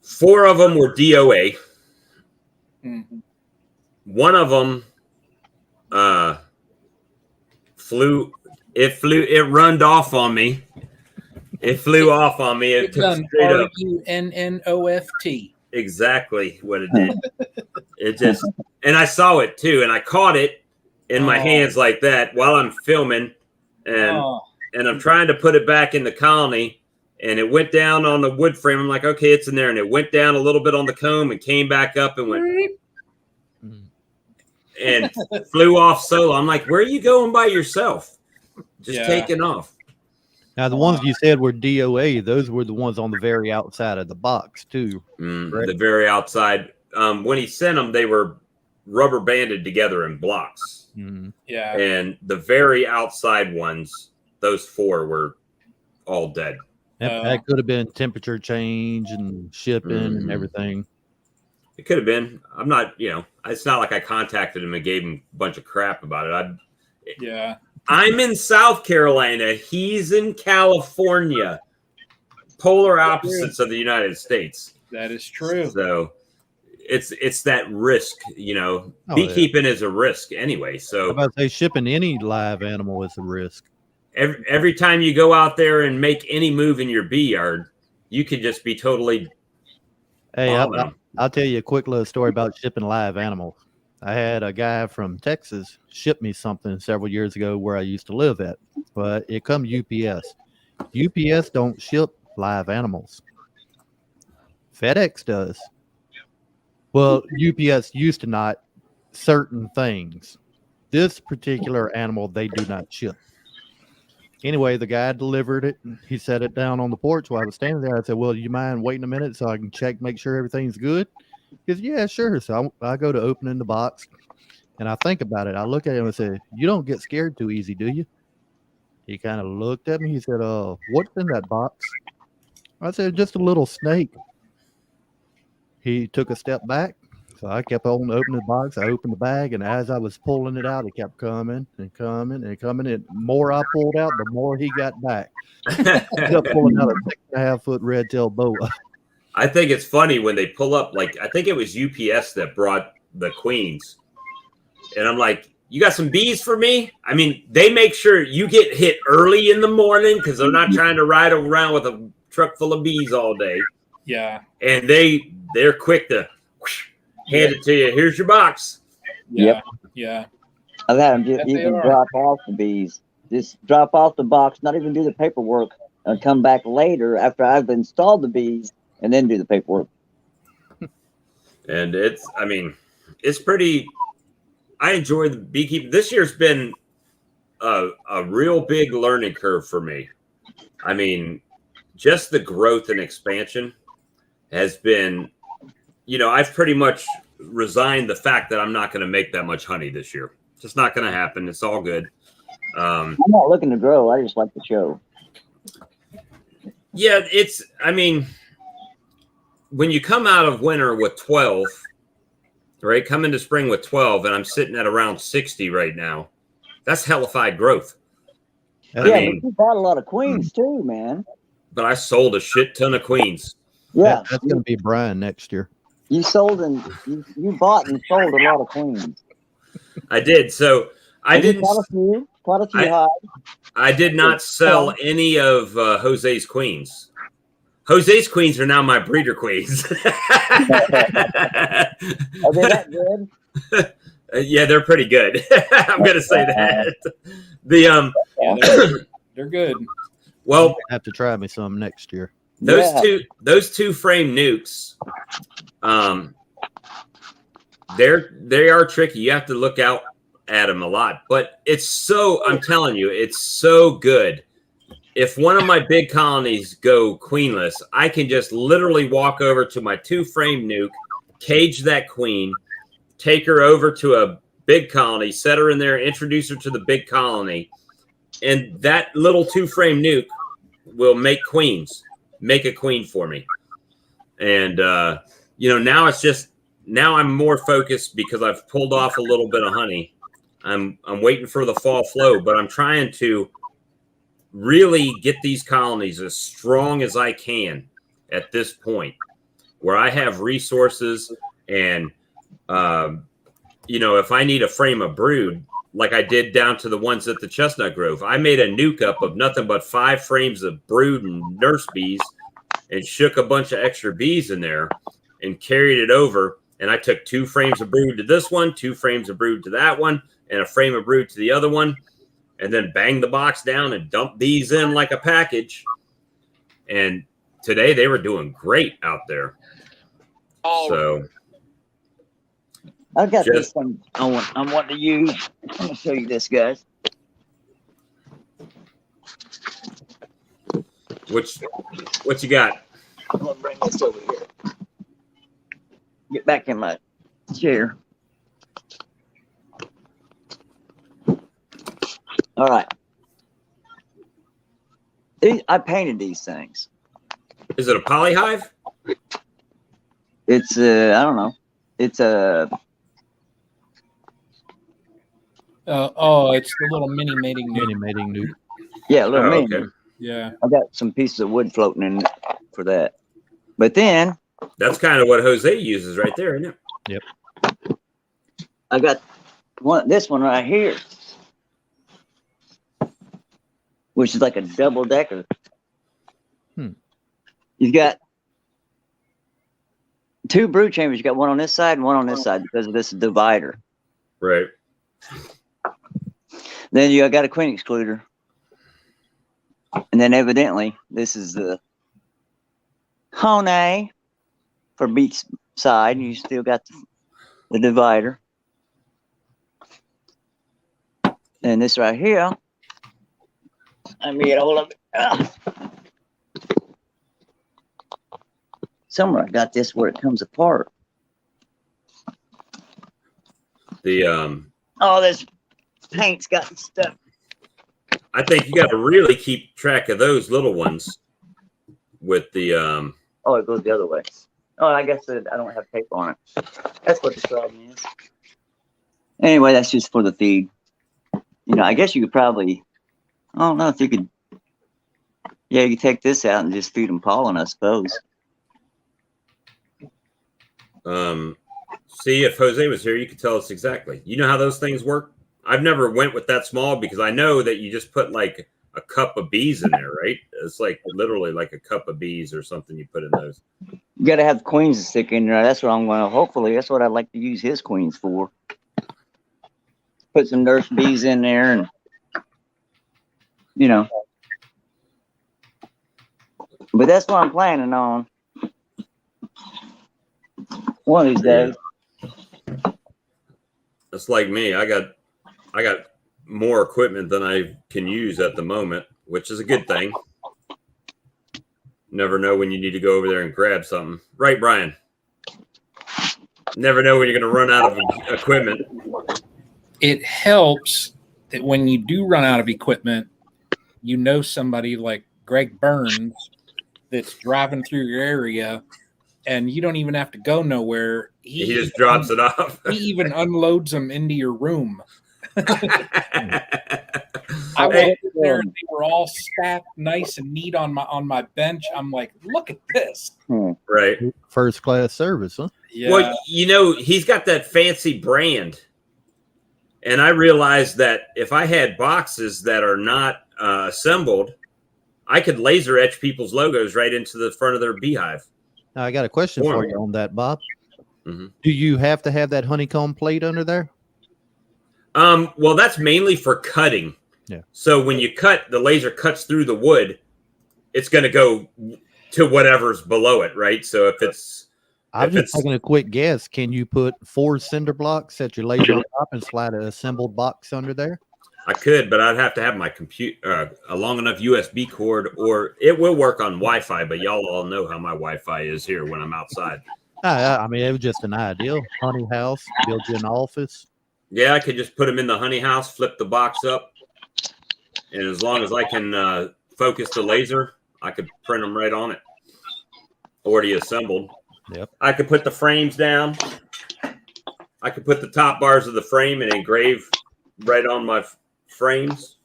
4 of them were DOA. Mm-hmm. One of them flew. It runned off on me. It flew off on me. It took straight up. RUNNOFT. Exactly what it did. It just, and I saw it too, and I caught it in my hands like that while I'm filming, and I'm trying to put it back in the colony, and it went down on the wood frame. I'm like, okay, it's in there, and it went down a little bit on the comb and came back up and went and flew off solo. I'm like, where are you going by yourself? Just taking off. Now, the ones you said were DOA, those were the ones on the very outside of the box, too. The very outside. When he sent them, they were rubber banded together in blocks. Yeah. And the very outside ones, those 4 were all dead. That could have been temperature change and shipping and everything. It could have been. I'm not, it's not like I contacted him and gave him a bunch of crap about it. I'm in South Carolina. He's in California. Polar opposites of the United States. That is true. So it's that risk, beekeeping is a risk anyway. So I'm about to say shipping any live animal is a risk. Every time you go out there and make any move in your bee yard, you could just be totally. Hey, I'll tell you a quick little story about shipping live animals. I had a guy from Texas ship me something several years ago where I used to live at, but it come UPS. UPS don't ship live animals. FedEx does. Well, UPS used to not certain things. This particular animal, they do not ship. Anyway, the guy delivered it. He set it down on the porch while I was standing there. I said, well, do you mind waiting a minute so I can check, make sure everything's good? He goes, yeah, sure. So I go to opening the box, and I think about it. I look at him and say, you don't get scared too easy, do you? He kind of looked at me. He said, what's in that box? I said, just a little snake. He took a step back. So I kept on opening the box. I opened the bag, and as I was pulling it out, it kept coming and coming and coming. And the more I pulled out, the more he got back. He kept pulling out a 6.5-foot red-tailed boa. I think it's funny when they pull up, like, I think it was UPS that brought the queens. And I'm like, you got some bees for me? I mean, they make sure you get hit early in the morning because they're not trying to ride around with a truck full of bees all day. Yeah. And they're quick to hand it to you. Here's your box. Yeah. Yeah. I've had them just even drop off the bees. Just drop off the box, not even do the paperwork, and come back later after I've installed the bees and then do the paperwork. And it's pretty. I enjoy the beekeeping. This year's been a real big learning curve for me. I mean, just the growth and expansion has been, I've pretty much resigned the fact that I'm not going to make that much honey this year. It's just not going to happen. It's all good. I'm not looking to grow. I just like the show. Yeah, when you come out of winter with 12, right, come into spring with 12, and I'm sitting at around 60 right now, that's hellified growth. But you bought a lot of queens too, man. But I sold a shit ton of queens. Yeah. That's going to be Brian next year. You sold and you bought and sold a lot of queens. I did. So I didn't. Quite a few hives. I did not sell any of Jose's queens. Jose's queens are now my breeder queens. Are they that good? Yeah, they're pretty good. I'm gonna say that. They're good. Well, I have to try me some next year. Those two frame nukes, they are tricky. You have to look out at them a lot, but I'm telling you, it's so good. If one of my big colonies go queenless, I can just literally walk over to my 2-frame nuke, cage that queen, take her over to a big colony, set her in there, introduce her to the big colony, and that little 2-frame nuke will make a queen for me. And now now I'm more focused because I've pulled off a little bit of honey. I'm waiting for the fall flow, but I'm trying to really get these colonies as strong as I can at this point, where I have resources and, if I need a frame of brood, like I did down to the ones at the Chestnut Grove, I made a nuke up of nothing but 5 frames of brood and nurse bees and shook a bunch of extra bees in there and carried it over. And I took 2 frames of brood to this one, 2 frames of brood to that one, and a frame of brood to the other one, and then banged the box down and dumped these in like a package. And today they were doing great out there. So I've got this one I want to use. I'm going to show you this, guys. What you got? I'm going to bring this over here. Get back in my chair. All right. I painted these things. Is it a polyhive? It's I don't know. It's a it's the little mini mating nuke. Mini mating nuke. yeah, a little mini. Okay. Yeah. I got some pieces of wood floating in it for that. But then That's kind of what Jose uses right there, isn't it? Yep. I got this one right here, which is like a double decker. You've got 2 brood chambers. You got one on this side and one on this side because of this divider. Right. Then you got a queen excluder. And then this is the honey for beak side. You still got the divider. And this right here, let me get a hold of it. Somewhere I got this where it comes apart. Oh, this paint's got stuff. I think you got to really keep track of those little ones with the Oh, it goes the other way. Oh, I guess I don't have tape on it. That's what the problem is. Anyway, that's just for the feed. I guess you could probably, I don't know if you could, yeah, you could take this out and just feed them pollen, I suppose. See, if Jose was here, you could tell us exactly. You know how those things work? I've never went with that small because I know that you just put like a cup of bees in there, right? It's like literally like a cup of bees or something you put in those. You got to have queens to stick in there. That's what I'm going to, hopefully, that's what I'd like to use his queens for. Put some nurse bees in there and, But that's what I'm planning on. One of these days. It's like me. I got more equipment than I can use at the moment, which is a good thing. Never know when you need to go over there and grab something. Right, Brian? Never know when you're going to run out of equipment. It helps that when you do run out of equipment, somebody like Greg Burns that's driving through your area, and you don't even have to go nowhere. He just drops it off. He even unloads them into your room. I went there and they were all stacked nice and neat on my bench. I'm like, look at this. Right. First class service, huh? Yeah. Well, he's got that fancy brand. And I realized that if I had boxes that are not assembled, I could laser etch people's logos right into the front of their beehive. Now, I got a question for you on that, Bob. Mm-hmm. Do you have to have that honeycomb plate under there? Well, that's mainly for cutting. Yeah. So when you cut, the laser cuts through the wood, it's going to go to whatever's below it, right? So if it's... I'm just taking a quick guess. Can you put 4 cinder blocks, set your laser on top, and slide an assembled box under there? I could, but I'd have to have my computer, a long enough USB cord, or it will work on Wi-Fi, but y'all all know how my Wi-Fi is here when I'm outside. I mean, it was just an idea. Honey house, build you an office. Yeah, I could just put them in the honey house, flip the box up, and as long as I can focus the laser, I could print them right on it. Already assembled. Yep. I could put the frames down. I could put the top bars of the frame and engrave right on my frames.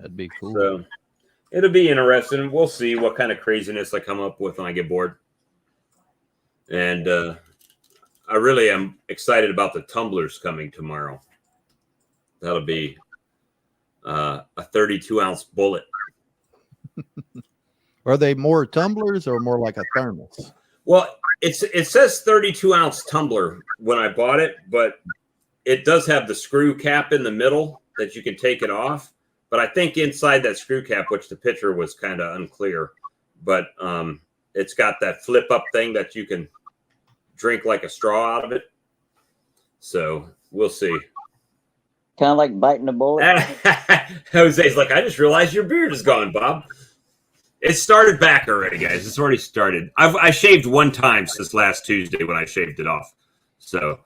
That'd be cool. So it'll be interesting. We'll see what kind of craziness I come up with when I get bored. And I really am excited about the tumblers coming tomorrow. That'll be a 32-ounce bullet. Are they more tumblers or more like a thermos? Well, it says 32-ounce tumbler when I bought it, but it does have the screw cap in the middle that you can take it off. But I think inside that screw cap, which the picture was kind of unclear, but it's got that flip up thing that you can drink like a straw out of it. So we'll see. Kind of like biting a bullet. Jose's like, I just realized your beard is gone, Bob. It started back already, guys. It's already started. I shaved one time since last Tuesday when I shaved it off. So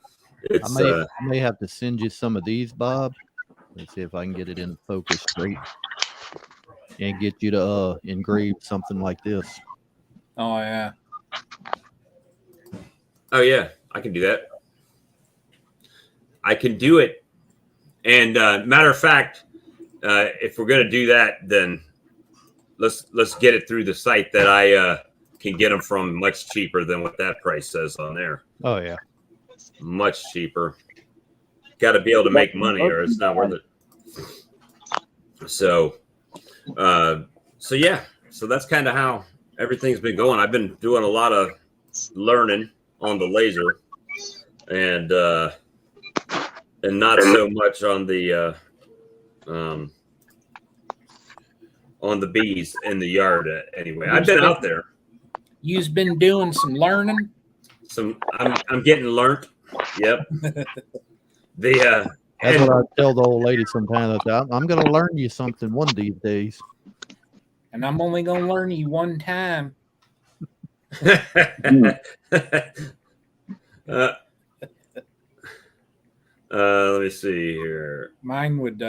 it's. I may have to send you some of these, Bob. Let's see if I can get it in focus straight and get you to engrave something like this. Oh yeah. Oh yeah, I can do that. I can do it. And matter of fact, if we're gonna do that, then let's get it through the site that I can get them from much cheaper than what that price says on there. Oh yeah, much cheaper. Got to be able to make money, or it's not worth it. So yeah. So that's kind of how everything's been going. I've been doing a lot of learning on the laser, and not so much on the bees in the yard. Anyway, I've been out there. You've been doing some learning. I'm getting learnt. Yep. That's what I tell the old lady sometimes. I'm going to learn you something one of these days. And I'm only going to learn you one time. Let me see here. Mine would,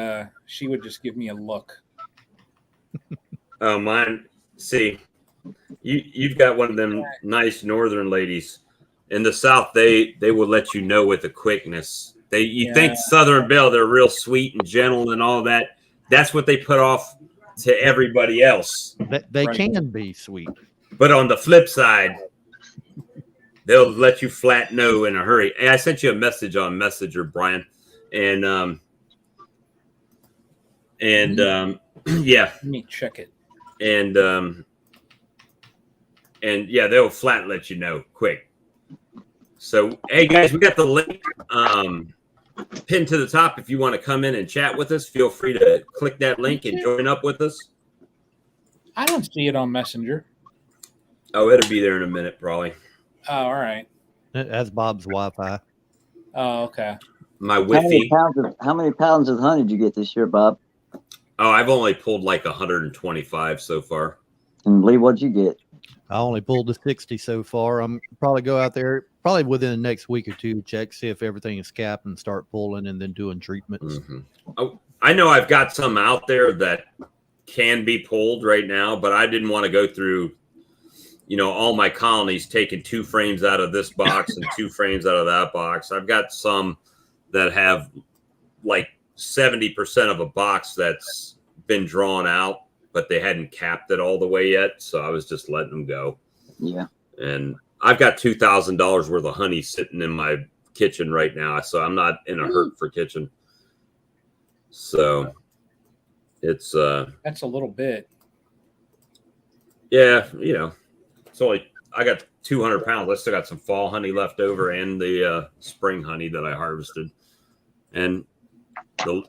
she would just give me a look. Oh, mine. See, you've got one of them nice northern ladies. In the South, they will let you know with a quickness. You think Southern Belle, they're real sweet and gentle and all that. That's what they put off to everybody else. They can be sweet. But on the flip side, they'll let you flat no in a hurry. Hey, I sent you a message on Messenger, Brian. And yeah. Let me check it. And yeah, they'll flat let you know quick. So, hey guys, we got the link pinned to the top. If you want to come in and chat with us, feel free to click that link and join up with us. I don't see it on Messenger. Oh, it'll be there in a minute, probably. Oh, all right. That's Bob's Wi-Fi. Oh, okay. My Wi-Fi. How many pounds of honey did you get this year, Bob? Oh, I've only pulled like 125 so far. And Lee, what'd you get? I only pulled the 60 so far. I'm probably go out there probably within the next week or two, check, see if everything is capped and start pulling and then doing treatments. Mm-hmm. Oh, I know I've got some out there that can be pulled right now, but I didn't want to go through, all my colonies taking 2 frames out of this box and 2 frames out of that box. I've got some that have like 70% of a box that's been drawn out, but they hadn't capped it all the way yet. So I was just letting them go. Yeah. And I've got $2,000 worth of honey sitting in my kitchen right now. So I'm not in a hurt for kitchen. So it's, that's a little bit. Yeah. It's only, I got 200 pounds. I still got some fall honey left over and the spring honey that I harvested. And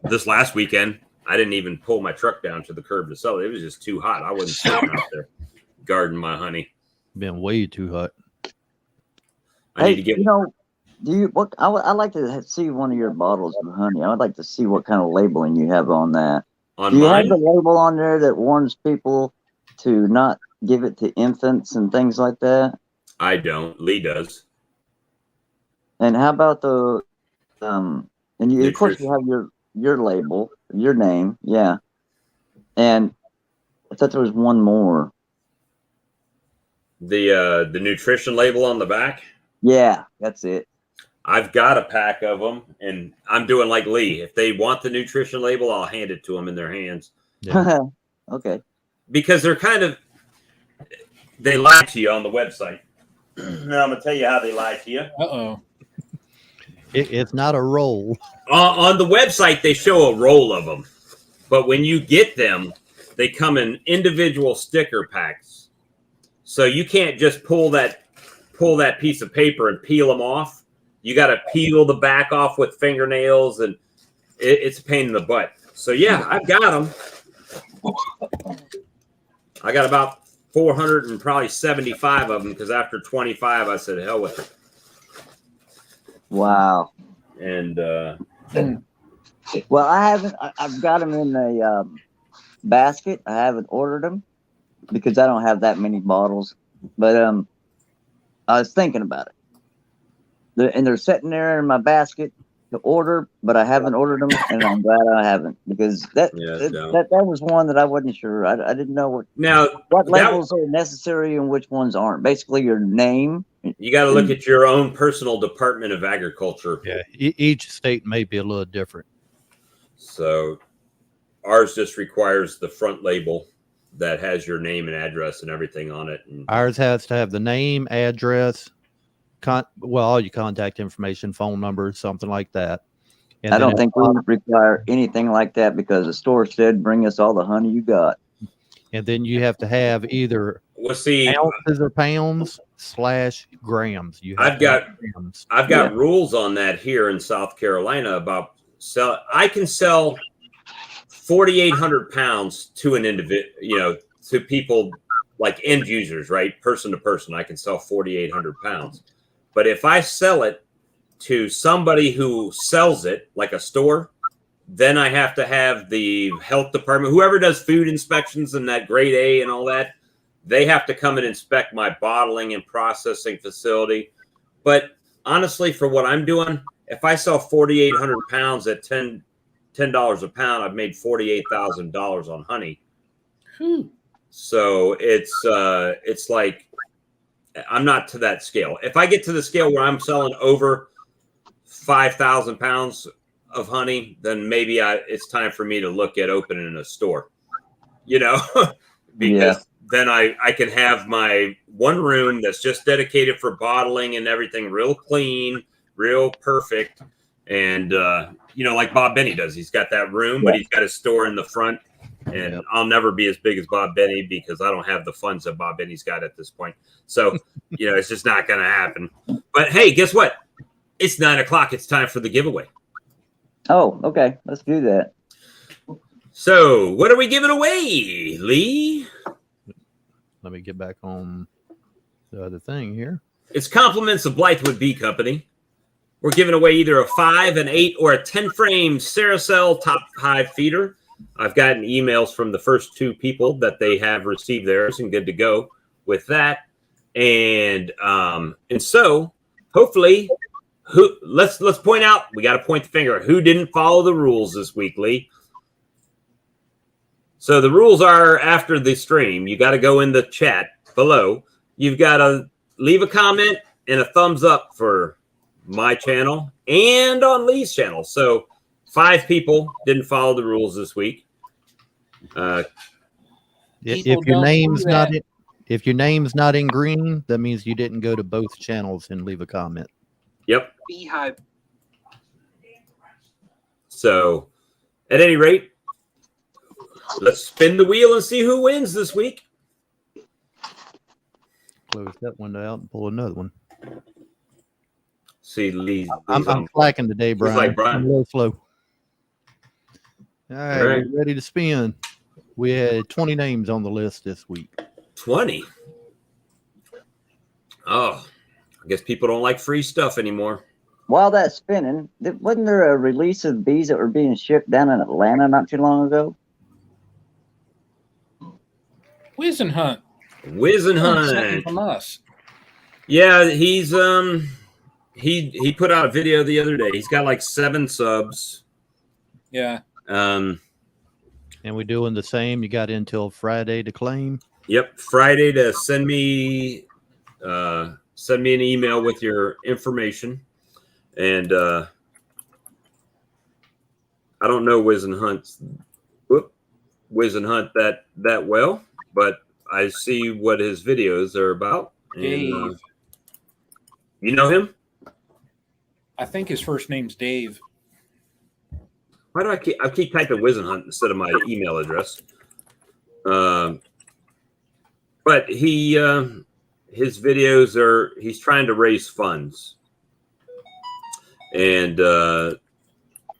this last weekend, I didn't even pull my truck down to the curb to sell it. It was just too hot. I wasn't sitting out there guarding my honey. Been way too hot. I need to get. I'd like to see one of your bottles of honey. I would like to see what kind of labeling you have on that. On Do you mine? have the label on there that warns people to not give it to infants and things like that? I don't. Lee does. And how about the and you, of course you have your label, your name, yeah. And I thought there was one more. The nutrition label on the back? Yeah, that's it. I've got a pack of them, and I'm doing like Lee. If they want the nutrition label, I'll hand it to them in their hands. Yeah. Okay. Because they lie to you on the website. Now I'm gonna tell you how they lie to you. Uh-oh. It's not a roll. On the website, they show a roll of them, but when you get them, they come in individual sticker packs. So you can't just pull that piece of paper and peel them off. You got to peel the back off with fingernails, and it's a pain in the butt. So yeah, I've got them. I got about 475 of them because after 25, I said hell with it. Wow. And well, I haven't. I've got them in a basket. I haven't ordered them because I don't have that many bottles. But I was thinking about it. They're sitting there in my basket to order, but I haven't ordered them, and I'm glad I haven't because that was one that I wasn't sure. I didn't know what labels are necessary and which ones aren't. Basically, your name. You got to look at your own personal Department of Agriculture. Yeah, each state may be a little different. So ours just requires the front label that has your name and address and everything on it. And ours has to have the name, address, all your contact information, phone number, something like that. And I don't think we require anything like that because the store said, "Bring us all the honey you got." And then you have to have either ounces or pounds / grams. I've got rules on that here in South Carolina about I can sell 4,800 pounds to an individual, to people like end users, right? Person to person, I can sell 4,800 pounds. But if I sell it to somebody who sells it, like a store, then I have to have the health department, whoever does food inspections and that grade A and all that, they have to come and inspect my bottling and processing facility. But honestly, for what I'm doing, if I sell 4,800 pounds at $10 a pound, I've made $48,000 on honey. So it's like, I'm not to that scale. If I get to the scale where I'm selling over 5,000 pounds of honey, then maybe it's time for me to look at opening a store, because then I can have my one room that's just dedicated for bottling and everything real clean, real perfect. And, like Bob Benny does, he's got that room, but he's got a store in the front. And I'll never be as big as Bob Benny because I don't have the funds that Bob Benny's got at this point. So, it's just not going to happen. But hey, guess what? It's 9:00. It's time for the giveaway. Oh, okay. Let's do that. So, what are we giving away, Lee? Let me get back on the other thing here. It's compliments of Blythewood Bee Company. We're giving away either a 5, an 8, or a 10-frame Ceracell top hive feeder. I've gotten emails from the first 2 people that they have received theirs and good to go with that. And so hopefully, let's point out, we got to point the finger at who didn't follow the rules this week, Lee. So the rules are after the stream, you got to go in the chat below. You've got to leave a comment and a thumbs up for my channel and on Lee's channel. So 5 people didn't follow the rules this week. If your name's not in green, that means you didn't go to both channels and leave a comment. Yep. Beehive. So, at any rate, let's spin the wheel and see who wins this week. Close that window out and pull another one. See, Lee. I'm slacking today, Brian. Like Brian. I'm a little slow. All right, we're ready to spin. We had 20 names on the list this week. 20? Oh, I guess people don't like free stuff anymore. While that's spinning, wasn't there a release of bees that were being shipped down in Atlanta not too long ago? Whiz and Hunt. Something from us. Yeah, he's he put out a video the other day. He's got like 7 subs. Yeah. And we're doing the same. You got until Friday to claim. Yep, Friday to send me an email with your information. And I don't know Wiz and Hunt's. Whoop. whiz and hunt that well, but I see what his videos are about. Dave. And, you know him? I think his first name's Dave. Why do I keep typing whiz and hunt instead of my email address? But his videos are, he's trying to raise funds, and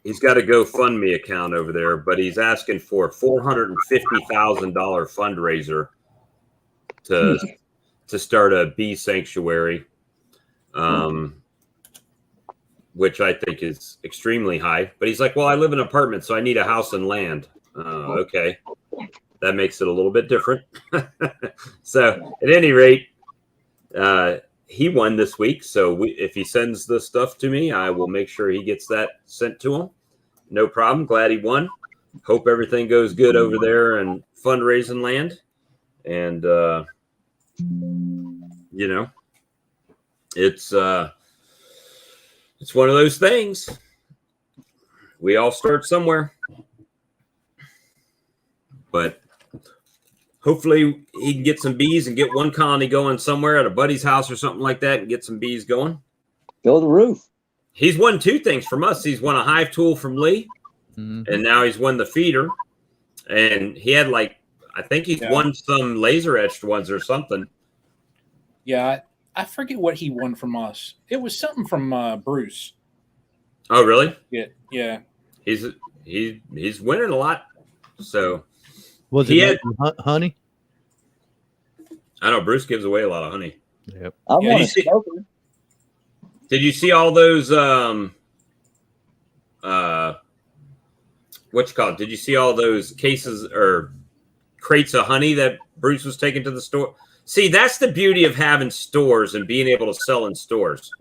he's got a GoFundMe account over there, but he's asking for a $450,000 fundraiser to start a bee sanctuary, which I think is extremely high. But he's like, well, I live in an apartment, so I need a house and land. Okay. That makes it a little bit different. So at any rate, he won this week. So if he sends the stuff to me, I will make sure he gets that sent to him. No problem. Glad he won. Hope everything goes good over there and fundraising land. And, you know, it's one of those things. We all start somewhere. But hopefully he can get some bees and get one colony going somewhere at a buddy's house or something like that and get some bees going. Go to the roof. He's won two things from us. He's won a hive tool from Lee, and now he's won the feeder. And he had I think he's won some laser etched ones or something. Yeah, I forget what he won from us. It was something from Bruce. Oh, really? Yeah. He's winning a lot. So Was it honey? I know Bruce gives away a lot of honey. Yep. I want a smoker. Did you see all those what you call it? Did you see all those cases or crates of honey that Bruce was taking to the store? See, that's the beauty of having stores and being able to sell in stores.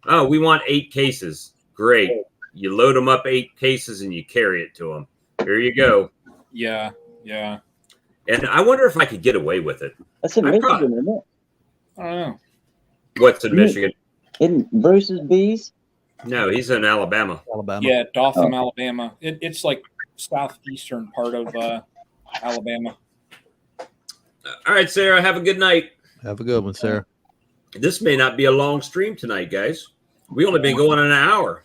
Oh, we want 8 cases. Great. You load them up 8 cases and you carry it to them. Here you go. Yeah. And I wonder if I could get away with it. That's in Michigan, isn't it? I don't know. What's in Michigan? Isn't Bruce's bees? No, he's in Alabama. Yeah, Dothan, Alabama. It's like southeastern part of Alabama. All right, Sarah, have a good night. Have a good one, Sarah. This may not be a long stream tonight, guys. We only been going an hour.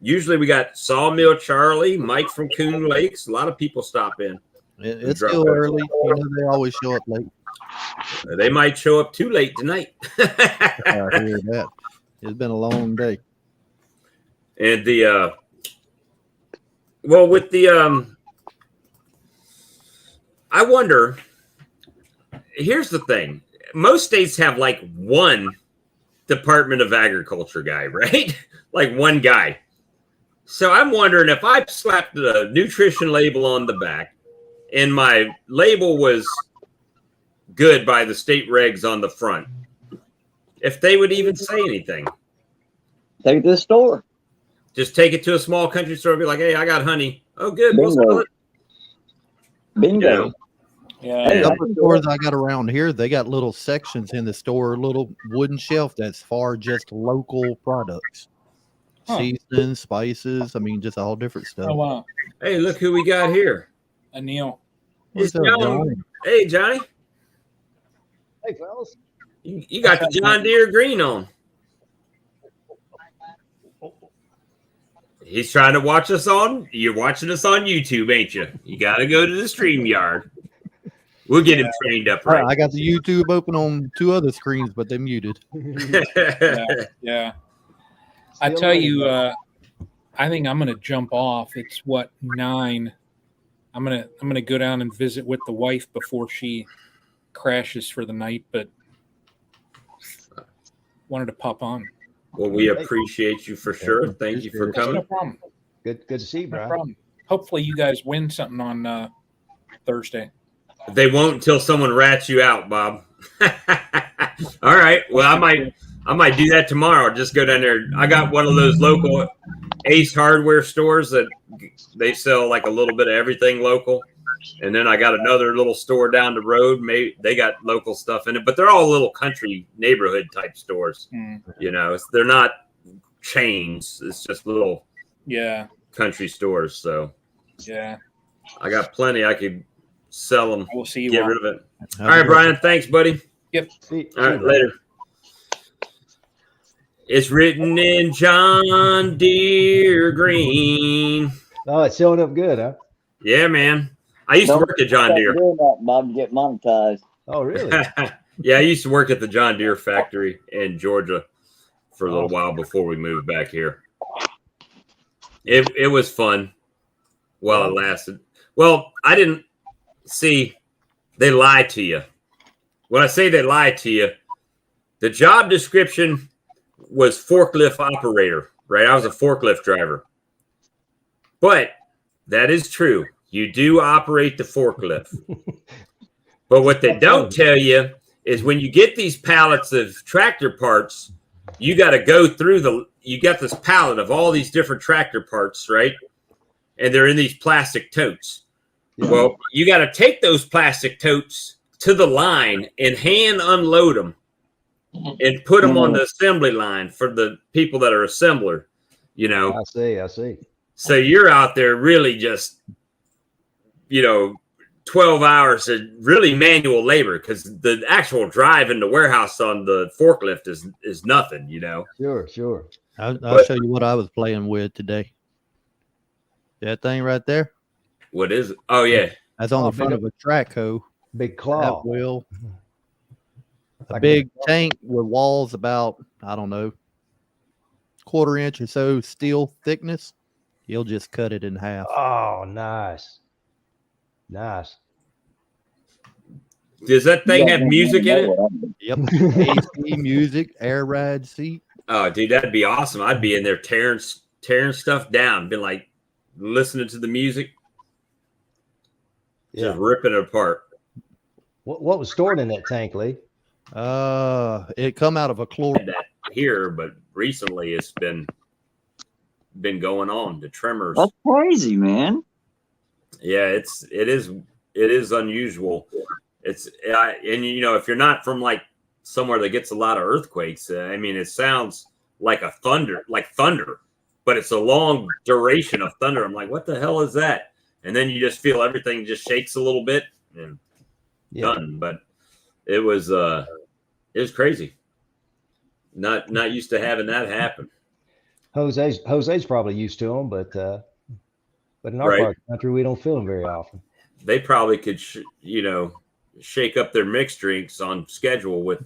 Usually we got Sawmill Charlie, Mike from Coon Lakes. A lot of people stop in. It's still early. You know, they always show up late. They might show up too late tonight. I hear that. It's been a long day. And with the I wonder, here's the thing. Most states have one Department of Agriculture guy, right? One guy. So I'm wondering if I slapped a nutrition label on the back and my label was good by the state regs on the front, if they would even say anything. Take it to the store. Just take it to a small country store and be like, hey, I got honey. Oh, good. Bingo. We'll sell it. Bingo. You know? Yeah. A couple of stores I got around here, they got little sections in the store, a little wooden shelf that's for just local products. Seasonings, spices, just all different stuff. Oh, wow. Hey, look who we got here. Neil. What's up, Johnny? Hey, Johnny. Hey, fellas. You got the John Deere green on. He's trying to watch us on. You're watching us on YouTube, ain't you? You got to go to the StreamYard. We'll get him trained up right. I got the YouTube open on 2 other screens, but they're muted. Yeah. I tell you, I think I'm gonna jump off. It's 9. I'm gonna go down and visit with the wife before she crashes for the night, but wanted to pop on. Well, we appreciate you for sure. Thank you for coming. No problem. Good to see you, bro. No problem. Hopefully you guys win something on Thursday. They won't until someone rats you out, Bob. All right. Well, I might do that tomorrow. Just go down there. I got one of those local Ace hardware stores that they sell a little bit of everything local. And then I got another little store down the road. Maybe they got local stuff in it, but they're all little country neighborhood type stores. You know, they're not chains. It's just little country stores. So yeah, I got plenty. I could sell them. We'll see you Get all. rid of it. All right, Brian. Thanks, buddy. Yep. All right, later. It's written in John Deere green. Oh, it's showing up good, huh? Yeah, man. I used to work at John Deere. Doing that, Bob, to get monetized. Oh, really? Yeah, I used to work at the John Deere factory in Georgia for a little while before we moved back here. It was fun while it lasted. Well, I didn't see. They lie to you. When I say they lie to you, the job description was forklift operator, right? I was a forklift driver. But that is true. You do operate the forklift. But what they don't tell you is when you get these pallets of tractor parts, you got to go through you got this pallet of all these different tractor parts, right? And they're in these plastic totes. Yeah. Well, you got to take those plastic totes to the line and hand unload them and put them on the assembly line for the people that are assembler, you know. I see. So you're out there really just, 12 hours of really manual labor because the actual drive in the warehouse on the forklift is nothing, Sure. I'll show you what I was playing with today. That thing right there. What is it? Oh, yeah. That's on the front of a track hoe. Big claw. That wheel. A big tank with walls about, I don't know, 1/4 inch or so steel thickness. You'll just cut it in half. Oh, nice. Does that thing have music in it? Yep. AC, music, air ride seat. Oh, dude, that'd be awesome. I'd be in there tearing stuff down, been like listening to the music, just ripping it apart. What was stored in that tank, Lee? It come out of a chlor. That here, but recently it's been going on. The tremors. That's crazy, man. Yeah, it is unusual. If you're not from like somewhere that gets a lot of earthquakes, it sounds like thunder, but it's a long duration of thunder. I'm like, what the hell is that? And then you just feel everything just shakes a little bit and done. But it was crazy. Not used to having that happen. Jose's probably used to them, but in our part of the country, we don't feel them very often. They probably could, shake up their mixed drinks on schedule with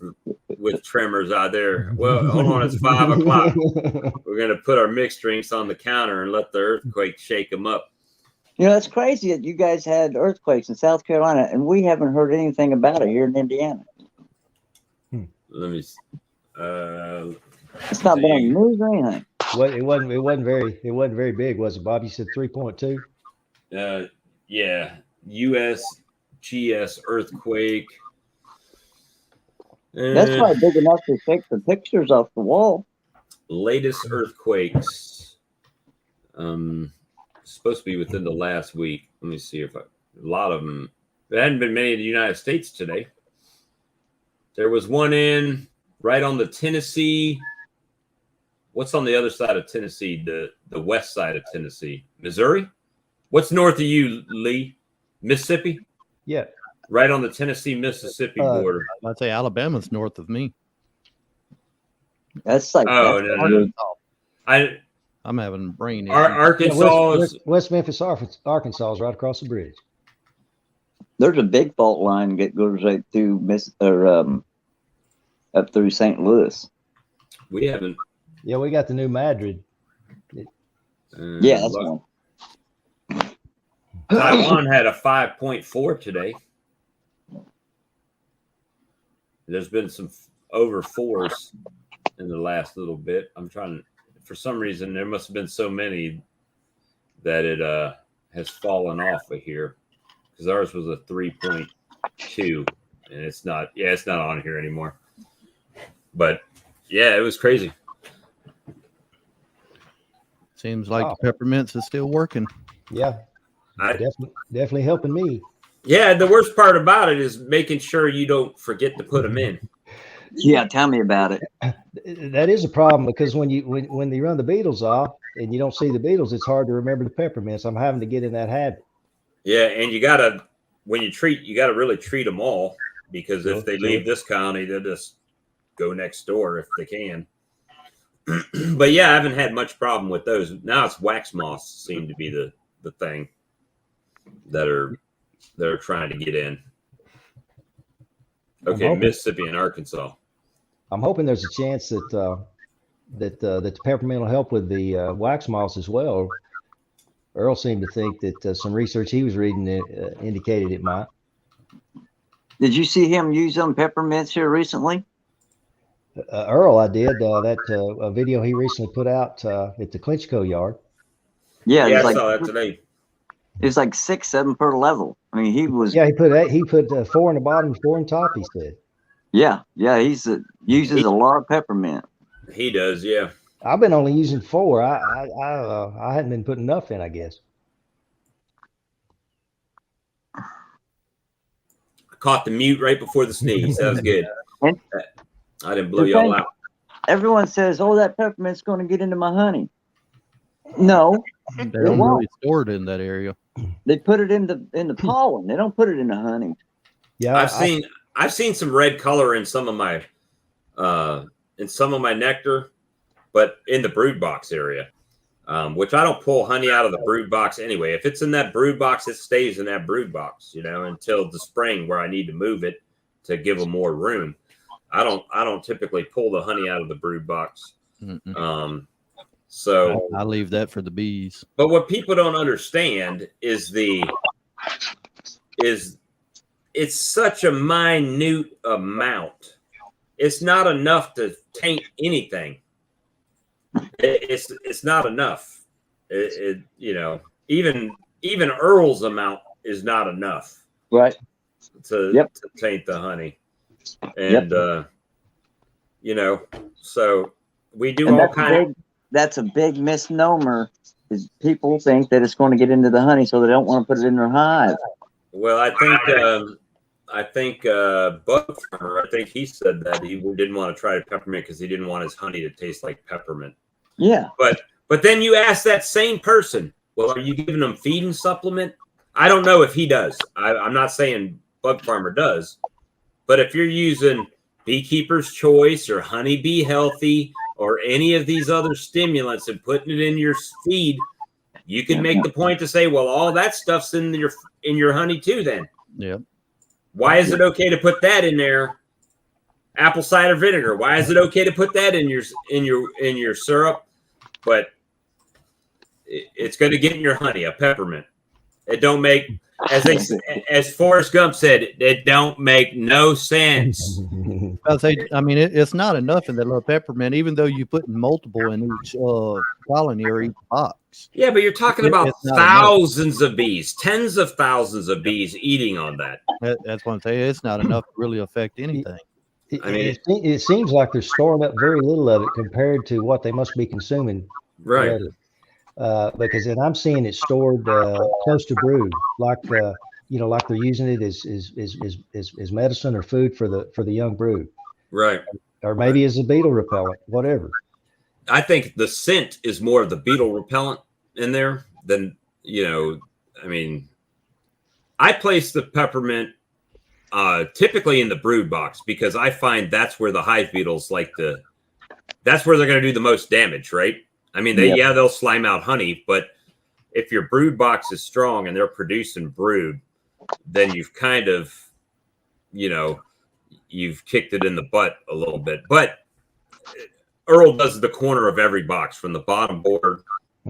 tremors out there. Well, hold on, it's 5 o'clock. We're going to put our mixed drinks on the counter and let the earthquake shake them up. It's crazy that you guys had earthquakes in South Carolina, and we haven't heard anything about it here in Indiana. Let me. It's not been on the news or anything. Well, it wasn't very big, was it, Bob? You said 3.2. Yeah, USGS earthquake. That's probably big enough to take the pictures off the wall. Latest earthquakes. Supposed to be within the last week. Let me see a lot of them. There hadn't been many in the United States today. There was one right on the Tennessee. What's on the other side of Tennessee? The west side of Tennessee, Missouri. What's north of you, Lee? Mississippi. Yeah. Right on the Tennessee-Mississippi border. I'd say Alabama's north of me. That's like no. I'm having brain issues. Arkansas West Memphis, Arkansas is right across the bridge. There's a big fault line that goes right through up through St. Louis. We haven't. Yeah, we got the new Madrid. Yeah, that's one. Taiwan had a 5.4 today. There's been some over 4s in the last little bit. For some reason, there must have been so many that it has fallen off of here because ours was a 3.2 and it's not on here anymore. But yeah, it was crazy. Seems like the peppermints is still working. Yeah. Definitely helping me. Yeah, the worst part about it is making sure you don't forget to put them in. Yeah, tell me about it. That is a problem because when you run the beetles off and you don't see the beetles, it's hard to remember the peppermints. I'm having to get in that habit. Yeah, and you gotta when you got to really treat them all, because if they leave this colony, they'll just go next door if they can. But yeah, I haven't had much problem with those. Now it's wax moths seem to be the thing that are trying to get in. Okay, Mississippi and Arkansas. I'm hoping there's a chance that that the peppermint will help with the wax moths as well. Earl seemed to think that some research he was reading indicated it might. Did you see him use them peppermints here recently? Earl, I did that a video he recently put out at the Clinchco yard. Yeah, I saw that today. It's like 6, 7 per level. I mean, he was. Yeah, he put 4 in the bottom, 4 in top. He said. Yeah, uses a lot of peppermint. He does, yeah. I've been only using 4. I hadn't been putting enough in, I guess. I caught the mute right before the sneeze. That was good. I didn't blow y'all out. Everyone says, "Oh, that peppermint's going to get into my honey." No, they don't really store it in that area. They put it in the pollen. They don't put it in the honey. Yeah, I've seen some red color in some of my nectar, but in the brood box area, which I don't pull honey out of the brood box anyway. If it's in that brood box, it stays in that brood box, until the spring where I need to move it to give them more room. I don't typically pull the honey out of the brood box. So I leave that for the bees. But what people don't understand is it's such a minute amount. It's not enough to taint anything. It's not enough. Even Earl's amount is not enough. Right. To taint the honey. And so we do all kinds. That's a big misnomer. Is people think that it's going to get into the honey, so they don't want to put it in their hive. Well, I think Bug Farmer, I think he said that he didn't want to try peppermint because he didn't want his honey to taste like peppermint. Yeah. But then you ask that same person, well, are you giving them feeding supplement? I don't know if he does. I'm not saying Bug Farmer does, but if you're using Beekeeper's Choice or Honeybee Healthy or any of these other stimulants and putting it in your feed, you can make the point to say, well, all that stuff's in your honey too then. Yeah. Why is it okay to put that in there? Apple cider vinegar. Why is it okay to put that in your syrup? But it's going to get in your honey, a peppermint. It don't make, as Forrest Gump said, it don't make no sense. It's not enough in that little peppermint, even though you put multiple in each colony or each box. Yeah, but you're talking about thousands of bees, tens of thousands of bees eating on that. That's what I'm saying. It's not enough to really affect anything. It seems like they're storing up very little of it compared to what they must be consuming. Right. Because then I'm seeing it stored close to brood, like they're using it as medicine or food for the young brood. Right. Or maybe as a beetle repellent, whatever. I think the scent is more of the beetle repellent in there than, I place the peppermint typically in the brood box because I find that's where the hive beetles that's where they're going to do the most damage, right? They'll slime out honey, but if your brood box is strong and they're producing brood, then you've kind of, you've kicked it in the butt a little bit. But Earl does the corner of every box from the bottom board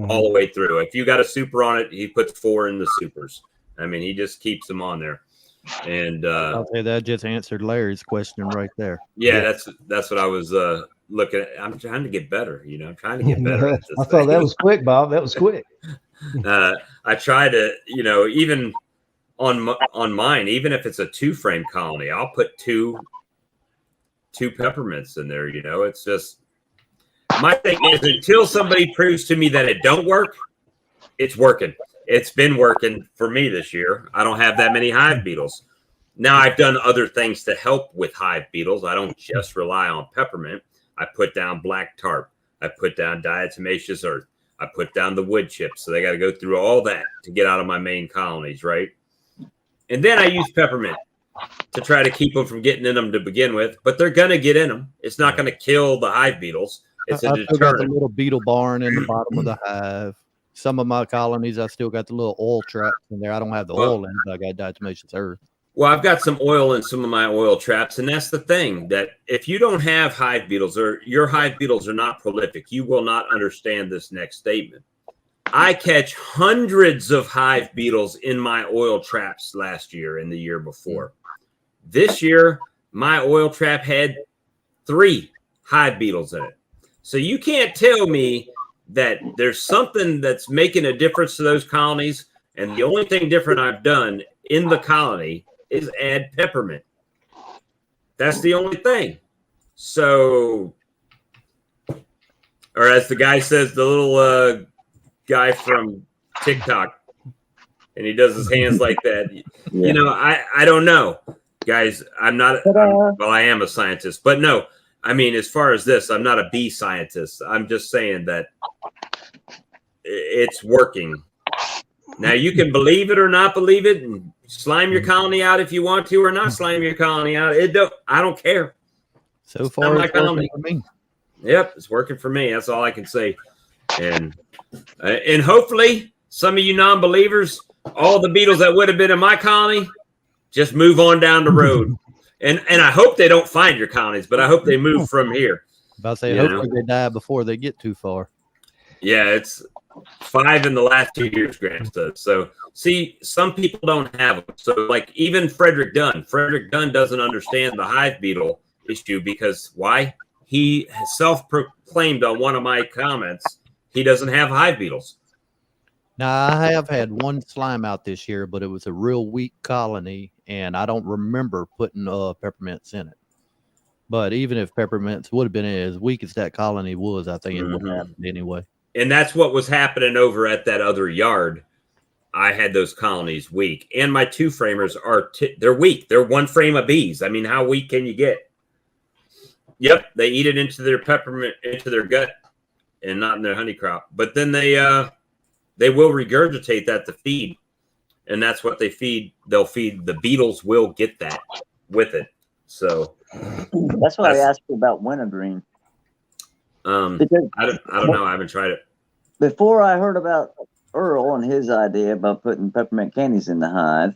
all the way through. If you got a super on it, he puts 4 in the supers. He just keeps them on there. And I'll say that just answered Larry's question right there. Yeah, that's what I was looking at. I'm trying to get better. I'm trying to get better at this. I thought that was quick, Bob. That was quick. I try to, even on mine, even if it's a 2-frame colony, I'll put two peppermints in there. It's just my thing is until somebody proves to me that it don't work, it's working. It's been working for me this year. I don't have that many hive beetles. Now I've done other things to help with hive beetles. I don't just rely on peppermint. I put down black tarp. I put down diatomaceous earth. I put down the wood chips. So they got to go through all that to get out of my main colonies, right? And then I use peppermint to try to keep them from getting in them to begin with. But they're going to get in them. It's not going to kill the hive beetles. It's a I still got the deterrent. little beetle barn in the bottom of the hive. Some of my colonies, I still got the little oil traps in there. I don't have the oil in, but I got diatomaceous earth. Well, I've got some oil in some of my oil traps, and that's the thing, that if you don't have hive beetles or your hive beetles are not prolific, you will not understand this next statement. I catch hundreds of hive beetles in my oil traps last year and the year before. This year, my oil trap had 3 hive beetles in it. So you can't tell me that there's something that's making a difference to those colonies. And the only thing different I've done in the colony is add peppermint. That's the only thing. So, or as the guy says, the little guy from TikTok, and he does his hands like that. Yeah. You know, I don't know, guys. I am a scientist, but no. I mean, as far as this, I'm not a bee scientist. I'm just saying that it's working. Now, you can believe it or not believe it, and slime your colony out if you want to, or not slime your colony out. I don't care. So far, it's working for me. Yep, it's working for me. That's all I can say. And hopefully, some of you non-believers, all the beetles that would have been in my colony, just move on down the road. And I hope they don't find your colonies, but I hope they move from here. About to say, hopefully they die before they get too far. Yeah, it's 5 in the last 2 years, Grant says. So, see, some people don't have them. So, like, even Frederick Dunn doesn't understand the hive beetle issue because why? He self-proclaimed on one of my comments he doesn't have hive beetles. Now, I have had one slime out this year, but it was a real weak colony, and I don't remember putting peppermints in it. But even if peppermints would have been as weak as that colony was, I think it would have happened anyway. And that's what was happening over at that other yard. I had those colonies weak. And my 2 framers they're weak. They're 1 frame of bees. I mean, how weak can you get? Yep, they eat it into their peppermint, into their gut, and not in their honey crop. But then they will regurgitate that to feed. And that's what they feed. They'll feed. The beetles will get that with it. So that's why I asked you about wintergreen. Because I don't know. I haven't tried it. Before I heard about Earl and his idea about putting peppermint candies in the hive,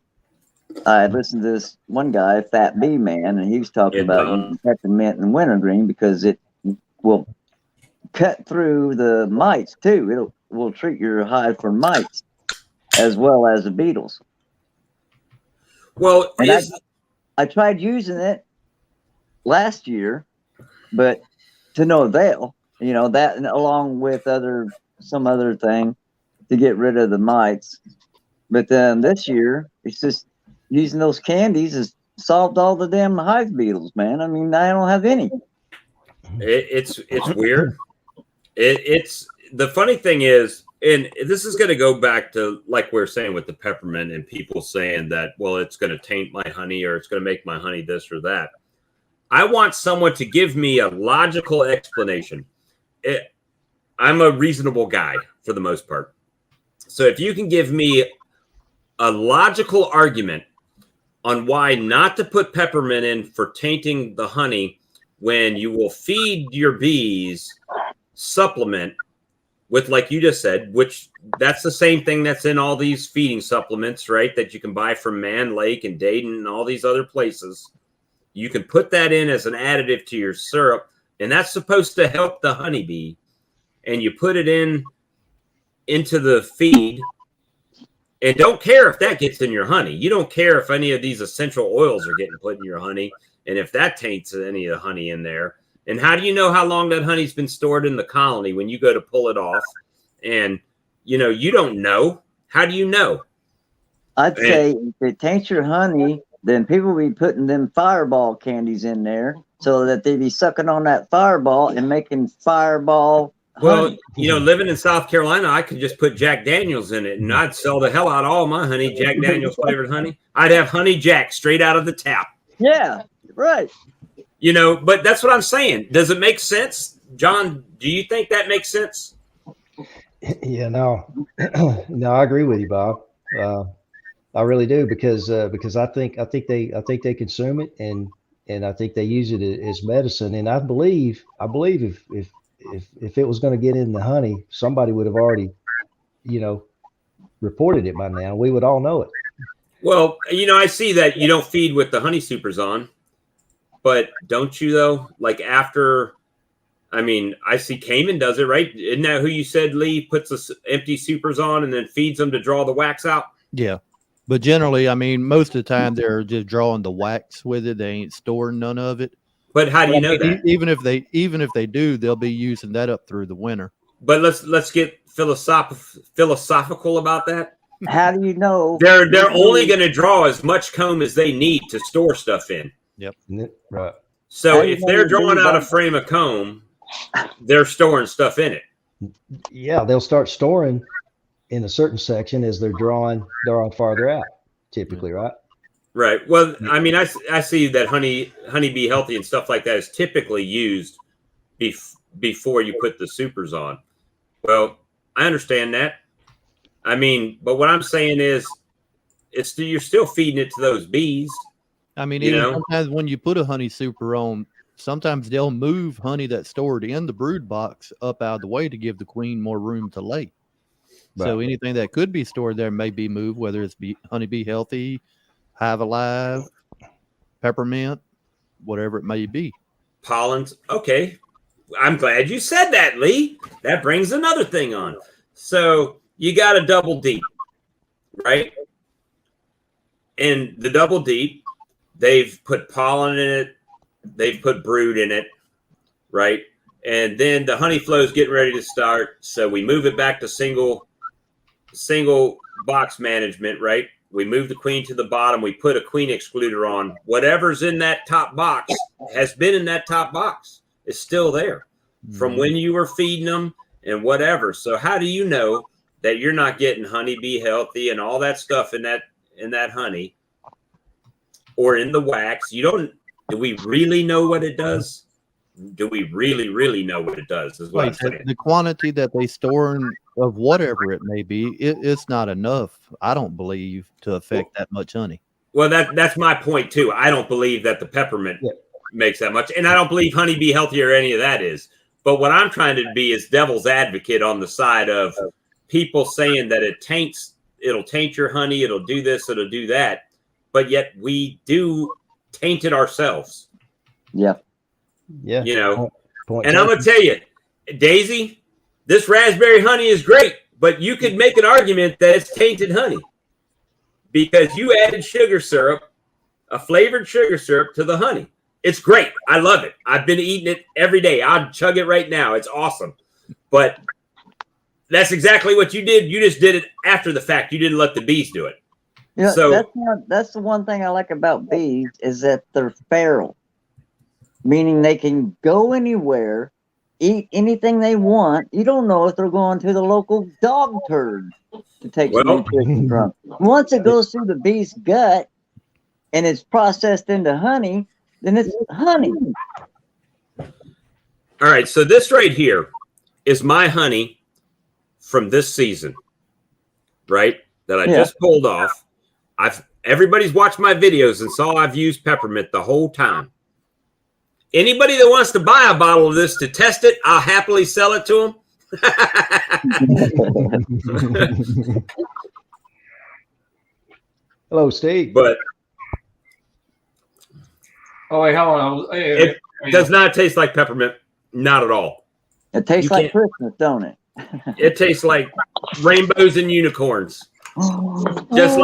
I listened to this one guy, Fat Bee Man, and he was talking about using peppermint and wintergreen because it will cut through the mites too. It will treat your hive for mites as well as the beetles. Well, I tried using it last year, but to no avail. You know, that along with some other thing to get rid of the mites. But then this year, it's just using those candies has solved all the damn hive beetles, man. I mean, I don't have any. It's weird. It's the funny thing is, and this is going to go back to like we were saying with the peppermint and people saying that, well, it's going to taint my honey or it's going to make my honey this or that. I want someone to give me a logical explanation. I'm a reasonable guy for the most part. So if you can give me a logical argument on why not to put peppermint in for tainting the honey when you will feed your bees supplement with, like you just said, which that's the same thing that's in all these feeding supplements, right? That you can buy from Man Lake and Dayton and all these other places. You can put that in as an additive to your syrup, and that's supposed to help the honeybee. And you put it into the feed, and don't care if that gets in your honey. You don't care if any of these essential oils are getting put in your honey, and if that taints any of the honey in there. And how do you know how long that honey's been stored in the colony when you go to pull it off? And, you know, you don't know. How do you know? I'd say if it taints your honey, then people will be putting them fireball candies in there so that they be sucking on that fireball and making fireball Well, honey. you know, living in South Carolina, I could just put Jack Daniels in it, and I'd sell the hell out of all my honey, Jack Daniels flavored honey. I'd have honey Jack straight out of the tap. Yeah, right. You know, but that's what I'm saying. Does it make sense? John, do you think that makes sense? Yeah, no, no, I agree with you, Bob. I really do because I think they consume it and I think they use it as medicine. And I believe if it was going to get in the honey, somebody would have already, reported it by now. We would all know it. Well, I see that you don't feed with the honey supers on, but don't you though? Like after, I see Cayman does it, right? Isn't that who you said, Lee, puts the empty supers on and then feeds them to draw the wax out? Yeah. But generally, most of the time they're just drawing the wax with it. They ain't storing none of it. But how do you know that? Even if they do, they'll be using that up through the winter. But let's get philosophical about that. How do you know? They're only going to draw as much comb as they need to store stuff in. Yep. Right. So if they're drawing out a frame of comb, they're storing stuff in it. Yeah, they'll start storing in a certain section as they're drawing farther out, typically, right? Right. Well, I see that honeybee healthy and stuff like that is typically used before you put the supers on. Well, I understand that. But what I'm saying is, you're still feeding it to those bees. Sometimes when you put a honey super on, sometimes they'll move honey that's stored in the brood box up out of the way to give the queen more room to lay. Right. So anything that could be stored there may be moved, whether it's honeybee healthy, hive alive, peppermint, whatever it may be. Pollens. Okay. I'm glad you said that, Lee. That brings another thing on. So you got a double deep, right? And the double deep, they've put pollen in it. They've put brood in it, right? And then the honey flow is getting ready to start. So we move it back to single box management, right? We move the queen to the bottom. We put a queen excluder on. Whatever's in that top box has been in that top box. It's still there from when you were feeding them and whatever. So how do you know that you're not getting honeybee healthy and all that stuff in that honey or in the wax? Do we really know what it does? Do we really, really know what it does? Is what I'm saying. The quantity that they store of whatever it may be, it's not enough, I don't believe, to affect that much honey. Well, that's my point too. I don't believe that the peppermint makes that much, and I don't believe honeybee healthy or any of that is. But what I'm trying to be is devil's advocate on the side of people saying that it'll taint your honey, it'll do this, it'll do that, but yet we do taint it ourselves. Yeah. Yeah. And I'm going to tell you, Daisy, this raspberry honey is great, but you could make an argument that it's tainted honey because you added sugar syrup, a flavored sugar syrup to the honey. It's great. I love it. I've been eating it every day. I'd chug it right now. It's awesome. But that's exactly what you did. You just did it after the fact. You didn't let the bees do it. So that's the one thing I like about bees is that they're feral. Meaning they can go anywhere, eat anything they want. You don't know if they're going to the local dog turd to take some nutrition from. Once it goes through the bee's gut and it's processed into honey, then it's honey. All right, so this right here is my honey from this season, right? That I just pulled off. Everybody's watched my videos and saw I've used peppermint the whole time. Anybody that wants to buy a bottle of this to test it, I'll happily sell it to them. Hello, Steve. But wait, hold on. It does not taste like peppermint. Not at all. It tastes like Christmas, don't it? It tastes like rainbows and unicorns. Just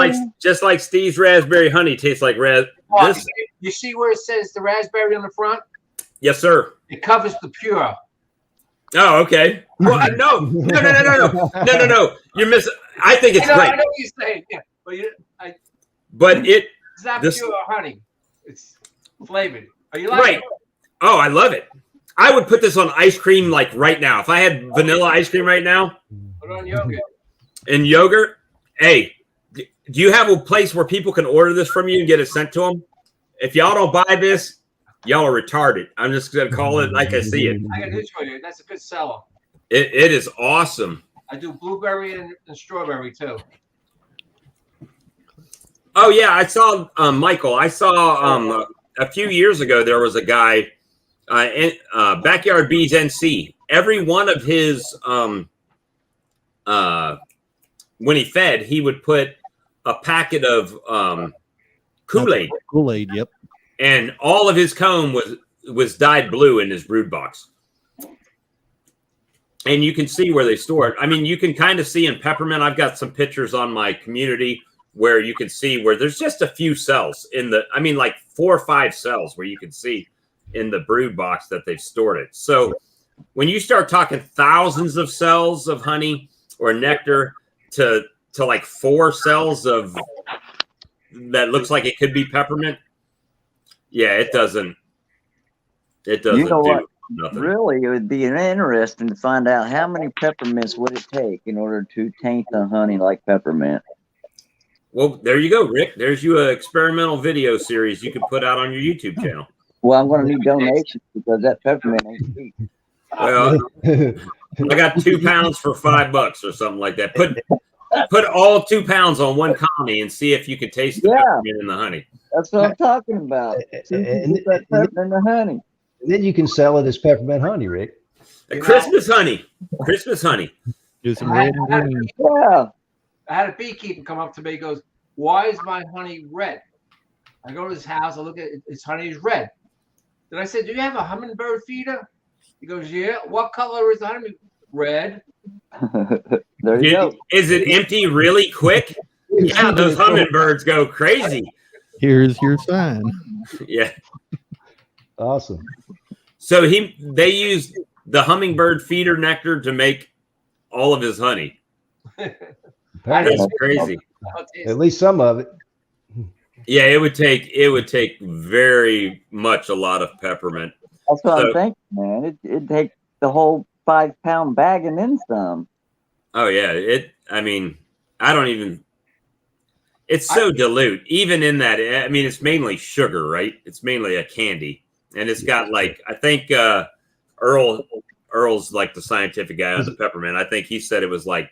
like Steve's raspberry honey tastes like You see where it says the raspberry on the front? Yes, sir. It covers the pure. Oh, okay. Well, no. You're missing. I think it's great. I know what you're saying. Yeah, but it's not pure honey. It's flavored. Are you like it? Oh, I love it. I would put this on ice cream like right now. If I had vanilla ice cream right now. Put it on yogurt. And yogurt. Hey, do you have a place where people can order this from you and get it sent to them? If y'all don't buy this, y'all are retarded. I'm just going to call it like I see it. I got news for you. That's a good seller. It is awesome. I do blueberry and strawberry too. Oh yeah, I saw Michael. I saw a few years ago there was a guy in Backyard Bees NC. Every one of his when he fed, he would put a packet of Kool-Aid. Kool-Aid, yep. And all of his comb was dyed blue in his brood box. And you can see where they store it. I mean, you can kind of see in Peppermint. I've got some pictures on my community where you can see where there's just a few cells in the, I mean, like 4 or 5 cells where you can see in the brood box that they've stored it. So when you start talking thousands of cells of honey or nectar to like 4 cells of that looks like it could be peppermint, yeah, it doesn't You know do what? nothing. Really, it would be interesting to find out how many peppermints would it take in order to taint the honey like peppermint. Well, there you go, Rick. There's you an experimental video series you can put out on your YouTube channel. Well, I'm going to need donations because that peppermint ain't cheap. Well, I got 2 pounds for $5 or something like that. Put all 2 pounds on one colony and see if you can taste the peppermint in the honey. That's what I'm talking about. And That peppermint in the honey. then you can sell it as peppermint honey, Rick. Christmas honey. Christmas honey. Do some red and green. Yeah. I had a beekeeper come up to me. He goes, "Why is my honey red?" I go to his house. I look at it. His honey is red. Then I said, "Do you have a hummingbird feeder?" He goes, "Yeah." "What color is the honey?" "Red." There you go. Is it empty really quick? Yeah, those hummingbirds go crazy. Here's your sign. Yeah. Awesome. So they used the hummingbird feeder nectar to make all of his honey. That's crazy. At least some of it. Yeah, it would take very much a lot of peppermint. That's what I'm thinking, man. It'd take the whole 5-pound bag and then some. Oh yeah, I mean, I don't even. It's so dilute, even in that. I mean, it's mainly sugar, right? It's mainly a candy, and it's got like I think Earl's like the scientific guy on the peppermint. I think he said it was like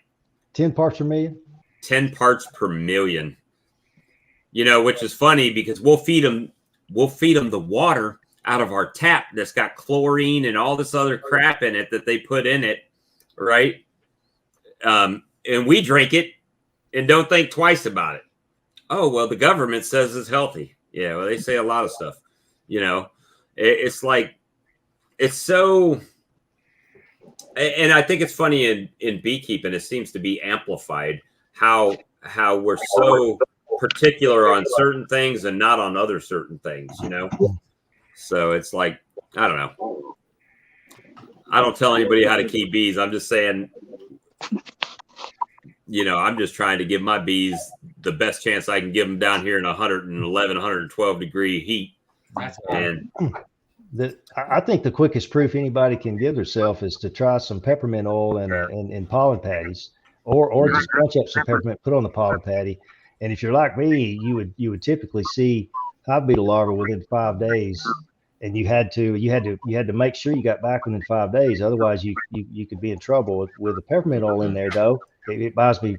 10 parts per million. 10 parts per million. You know, which is funny because we'll feed them the water out of our tap that's got chlorine and all this other crap in it that they put in it, right? And we drink it and don't think twice about it. Oh, well, the government says it's healthy. Yeah, well, they say a lot of stuff. You know, it's like, it's so, and I think it's funny in beekeeping, it seems to be amplified how we're so particular on certain things and not on other certain things, you know? So it's like, I don't know. I don't tell anybody how to keep bees. I'm just saying, you know, I'm just trying to give my bees the best chance I can give them down here in 111, 112 degree heat. And I think the quickest proof anybody can give themselves is to try some peppermint oil in pollen patties, or just crunch up some peppermint, put on the pollen patty. And if you're like me, you would typically see hive beetle larvae within 5 days, and you had to make sure you got back within 5 days. Otherwise, you could be in trouble with the peppermint oil in there. Though it buys me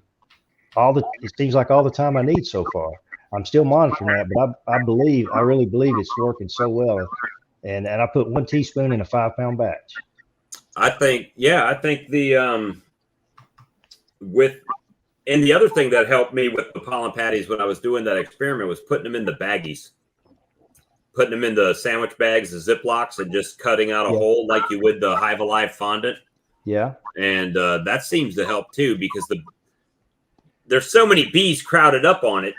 it seems like all the time I need so far. I'm still monitoring that, but I really believe it's working so well. And I put 1 teaspoon in a 5-pound batch. I think the and the other thing that helped me with the pollen patties when I was doing that experiment was putting them in the baggies, putting them in the sandwich bags, the Ziplocs, and just cutting out a hole like you would the Hive Alive fondant. Yeah. And that seems to help too, because there's so many bees crowded up on it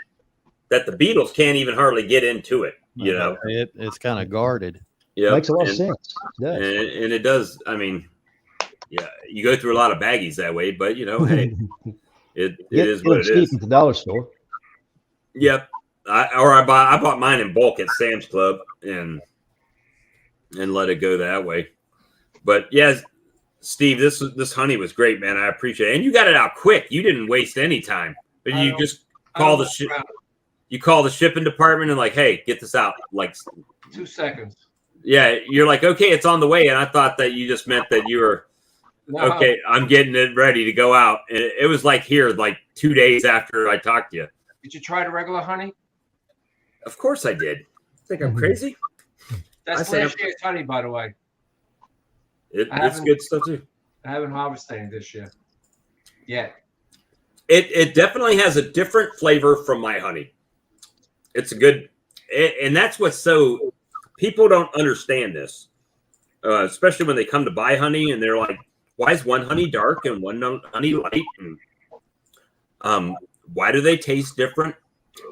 that the beetles can't even hardly get into it. You know, it's kind of guarded. Yeah, makes a lot of sense. And it does. I mean, yeah, you go through a lot of baggies that way, but you know, hey, it is what it is. At the dollar store. Yep. I bought mine in bulk at Sam's Club and let it go that way. But yes, Steve, this honey was great, man. I appreciate it. And you got it out quick. You didn't waste any time. But you just call the shipping department and like, hey, get this out. Like 2 seconds. Yeah, you're like, okay, it's on the way. And I thought that you just meant that you were okay, I'm getting it ready to go out. And it was like here, like 2 days after I talked to you. Did you try the regular honey? Of course I did. Think I'm crazy? That's last year's honey, by the way. It's good stuff too. I haven't harvested any this year yet. It definitely has a different flavor from my honey. It's a good, and that's what's so, people don't understand this, especially when they come to buy honey and they're like, why is one honey dark and one honey light? And why do they taste different?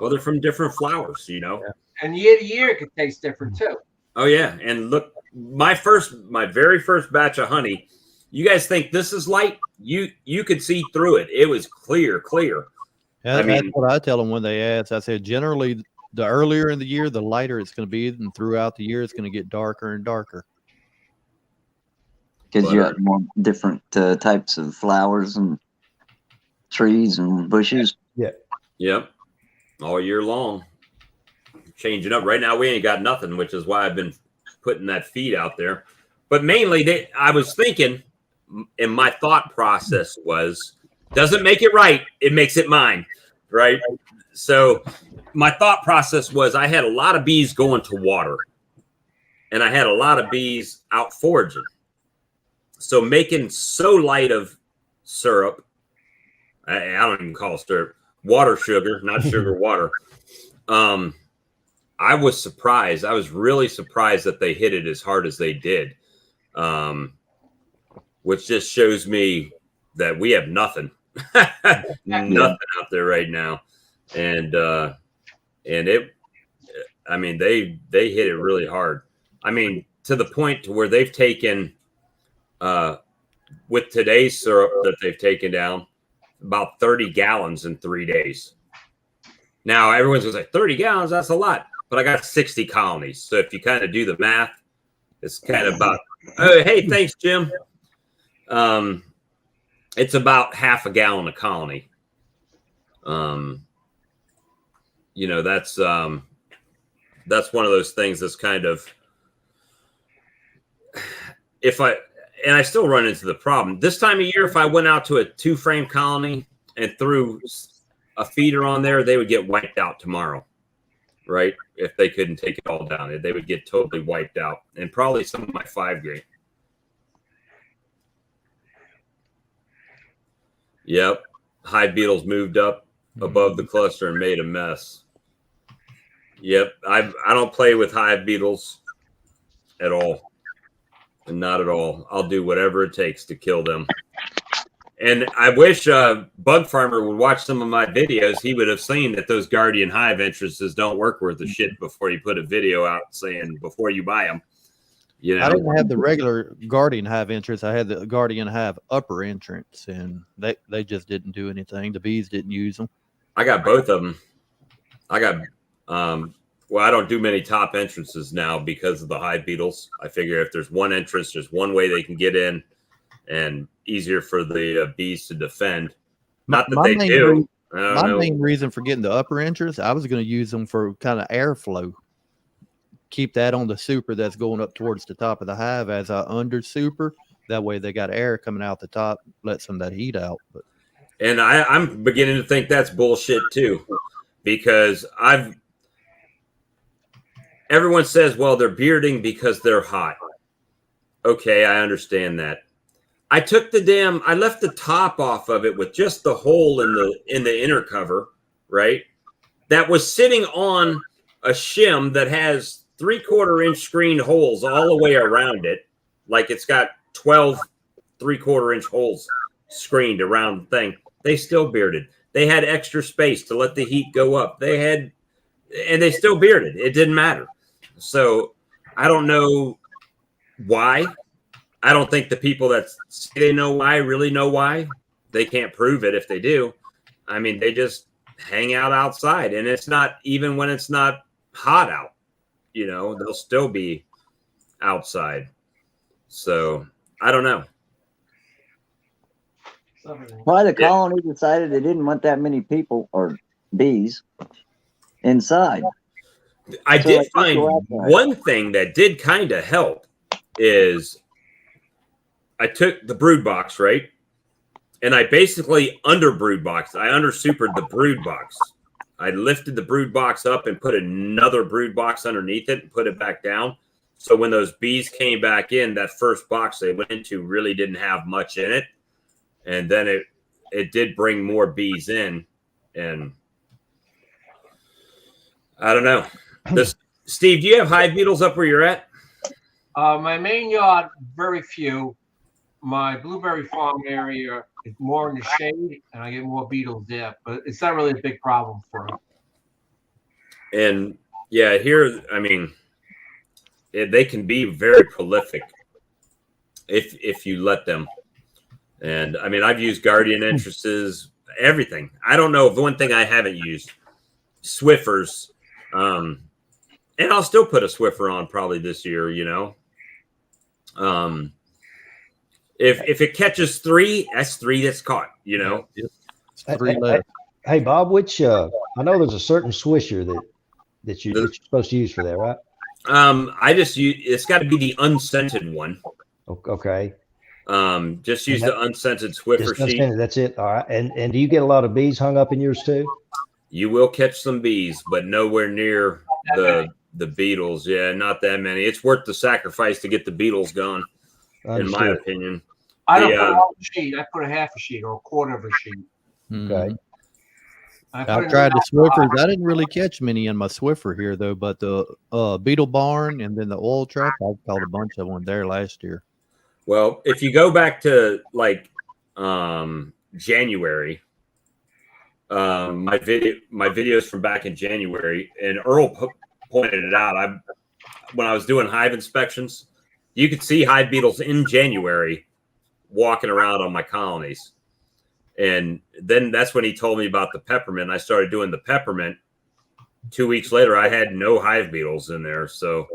Well, they're from different flowers, you know. And year to year, it could taste different too. Oh yeah, and look, my very first batch of honey. You guys think this is light? You could see through it. It was clear. Yeah, that's what I tell them when they ask. I said, generally, the earlier in the year, the lighter it's going to be, and throughout the year, it's going to get darker and darker. Because you have more different types of flowers and trees and bushes. Yeah. Yep. All year long. Changing up. Right now, we ain't got nothing, which is why I've been putting that feed out there. But mainly, I was thinking, and my thought process was, doesn't make it right, it makes it mine, right? So my thought process was, I had a lot of bees going to water, and I had a lot of bees out foraging. So making so light of syrup, I don't even call it syrup, water sugar, not sugar water. I was surprised. I was really surprised that they hit it as hard as they did. Which just shows me that we have nothing, nothing out there right now. And it, I mean, they hit it really hard. I mean, to the point to where they've taken, with today's syrup that they've taken down, about 30 gallons in 3 days. Now everyone's gonna say 30 gallons, that's a lot, but I got 60 colonies. So if you kind of do the math, it's kind of about, oh, hey, thanks, Jim. It's about half a gallon a colony. You know, that's one of those things that's kind of, and I still run into the problem this time of year. If I went out to a 2-frame colony and threw a feeder on there, they would get wiped out tomorrow, right? If they couldn't take it all down, they would get totally wiped out, and probably some of my 5-grade. Yep. Hive beetles moved up above the cluster and made a mess. Yep. I don't play with hive beetles at all. Not at all. I'll do whatever it takes to kill them. And I wish Bug Farmer would watch some of my videos. He would have seen that those guardian hive entrances don't work worth a shit before you put a video out saying before you buy them. You know? I didn't have the regular guardian hive entrance. I had the guardian hive upper entrance, and they just didn't do anything. The bees didn't use them. I got both of them. I got well, I don't do many top entrances now because of the hive beetles. I figure if there's one entrance, there's one way they can get in, and easier for the bees to defend. Not that they do. My main reason for getting the upper entrance, I was going to use them for kind of airflow. Keep that on the super that's going up towards the top of the hive as I under super. That way they got air coming out the top, let some of that heat out. But and I'm beginning to think that's bullshit too, because everyone says, well, they're bearding because they're hot. Okay, I understand that. I took I left the top off of it with just the hole in the inner cover, right? That was sitting on a shim that has 3/4 inch screened holes all the way around it. Like it's got 12 3/4 inch holes screened around the thing. They still bearded. They had extra space to let the heat go up. And they still bearded. It didn't matter. So I don't know why. I don't think the people that say they know why really know why. They can't prove it if they do. I mean, they just hang out outside, and it's not even when it's not hot out, you know, they'll still be outside. So I don't know. Why the colony decided they didn't want that many people or bees inside. I did find one thing that did kind of help is I took the brood box, right? And I basically under brood boxed. I under supered the brood box. I lifted the brood box up and put another brood box underneath it and put it back down. So when those bees came back in, that first box they went into really didn't have much in it. And then it did bring more bees in. And I don't know. Steve, do you have hive beetles up where you're at? My main yard, very few. My blueberry farm area is more in the shade, and I get more beetles there. But it's not really a big problem for me. And yeah, here, I mean, they can be very prolific if you let them. And I mean, I've used guardian entrances, everything. I don't know of one thing I haven't used. Swiffers. And I'll still put a Swiffer on probably this year, you know. If it catches 3, that's 3 that's caught, you know. Hey, Bob, which I know there's a certain swisher that you're supposed to use for that, right? I just use, it's got to be the unscented one. Okay. Just use the unscented Swiffer sheet. That's it. All right. And do you get a lot of bees hung up in yours too? You will catch some bees, but nowhere near the beetles. Yeah, not that many. It's worth the sacrifice to get the beetles gone, in my opinion. I don't put a whole sheet. I put a half a sheet or a quarter of a sheet. Okay. I've tried the Swiffers. I didn't really catch many in my Swiffer here though, but the beetle barn and then the oil trap, I've caught a bunch of them there last year. Well, if you go back to like January, my videos from back in January, and Earl pointed it out. When I was doing hive inspections, you could see hive beetles in January walking around on my colonies. And then that's when he told me about the peppermint. I started doing the peppermint. 2 weeks later, I had no hive beetles in there. So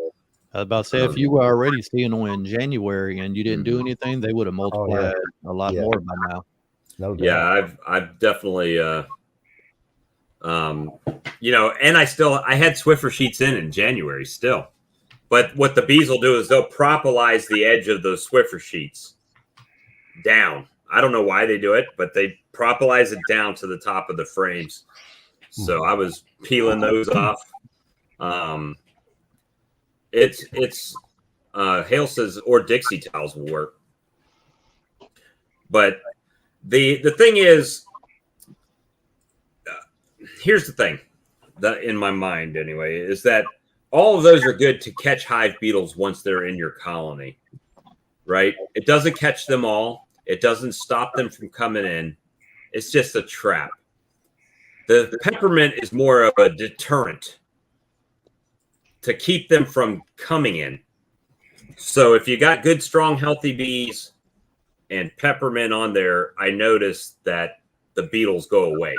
I was about to say, if you were already seeing them in January and you didn't do anything, they would have multiplied a lot more by now. No doubt. Yeah, I've definitely, you know, and I had Swiffer sheets in January still. But what the bees will do is they'll propolize the edge of those Swiffer sheets down. I don't know why they do it, but they propolize it down to the top of the frames. So I was peeling those off. Hale says, or Dixie towels will work. But the thing is, here's the thing that in my mind anyway, is that all of those are good to catch hive beetles once they're in your colony, right? It doesn't catch them all. It doesn't stop them from coming in. It's just a trap. The peppermint is more of a deterrent to keep them from coming in. So if you got good, strong, healthy bees and peppermint on there, I noticed that the beetles go away.